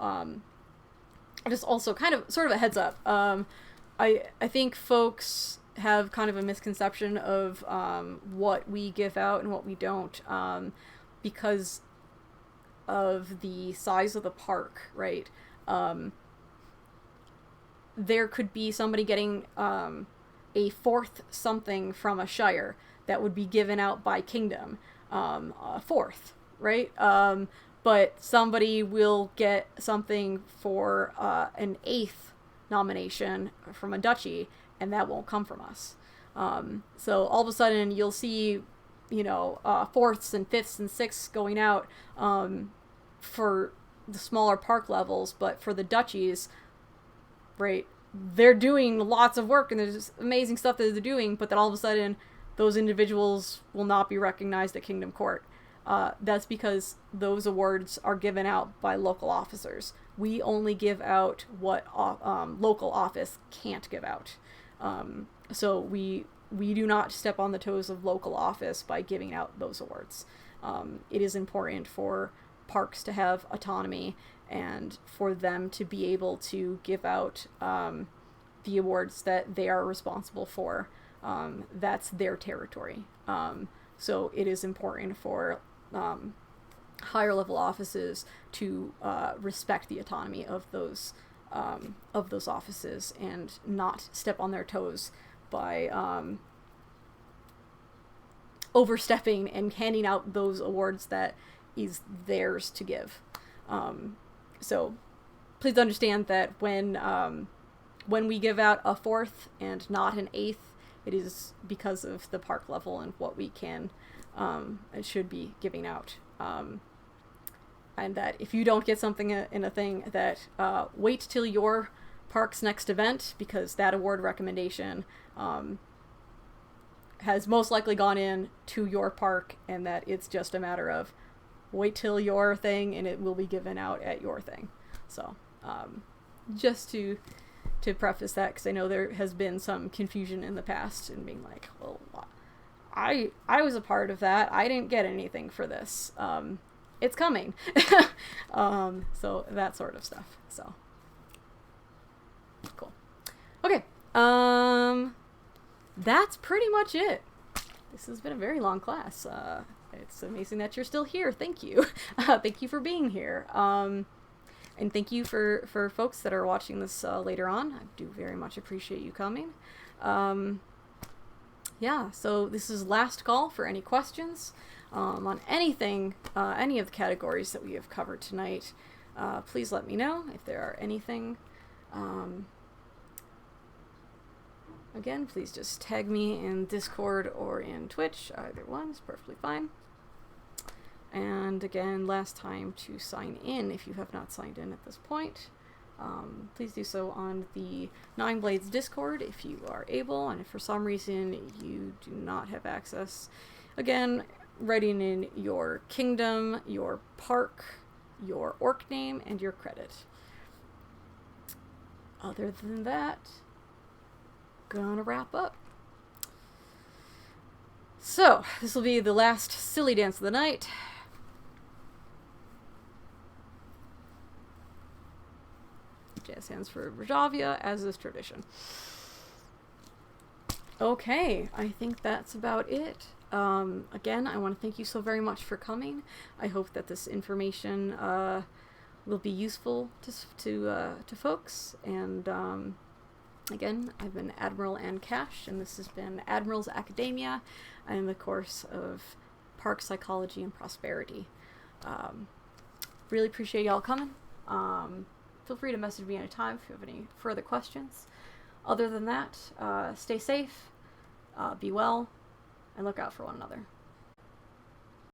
just also kind of sort of a heads up. I think folks have kind of a misconception of what we give out and what we don't, because of the size of the park, right? There could be somebody getting a fourth something from a shire that would be given out by kingdom, a fourth, right? But somebody will get something for an eighth nomination from a duchy, and that won't come from us. So all of a sudden you'll see, fourths and fifths and sixths going out for the smaller park levels, but for the duchies, right, they're doing lots of work and there's amazing stuff that they're doing, but then all of a sudden those individuals will not be recognized at Kingdom Court. That's because those awards are given out by local officers. We only give out what local office can't give out. So we do not step on the toes of local office by giving out those awards. It is important for parks to have autonomy and for them to be able to give out the awards that they are responsible for. That's their territory. So it is important for higher level offices to respect the autonomy of those offices and not step on their toes by overstepping and handing out those awards that is theirs to give. So please understand that when we give out a fourth and not an eighth, it is because of the park level and what we can and should be giving out. And that if you don't get something in a thing, that wait till your park's next event, because that award recommendation has most likely gone in to your park, and that it's just a matter of wait till your thing and it will be given out at your thing. So just to preface that, because I know there has been some confusion in the past and being like, well, I was a part of that, I didn't get anything for this. It's coming. So that sort of stuff. So cool. Okay. That's pretty much it. This has been a very long class. It's amazing that you're still here. Thank you. Thank you for being here. And thank you for folks that are watching this later on. I do very much appreciate you coming. Yeah, so this is last call for any questions on anything, any of the categories that we have covered tonight. Please let me know if there are anything. Again, please just tag me in Discord or in Twitch. Either one is perfectly fine. And again, last time to sign in, if you have not signed in at this point, please do so on the Nine Blades Discord if you are able, and if for some reason you do not have access, again, writing in your kingdom, your park, your orc name, and your credit. Other than that, gonna wrap up. So, this will be the last silly dance of the night. Jazz hands for Rajavia, as is tradition. Okay, I think that's about it. Again, I want to thank you so very much for coming. I hope that this information will be useful to folks. And again, I've been Admiral Ann Cash, and this has been Admiral's Academia and the course of Park Psychology and Prosperity. Really appreciate y'all coming. Feel free to message me anytime if you have any further questions. Other than that, stay safe, be well, and look out for one another.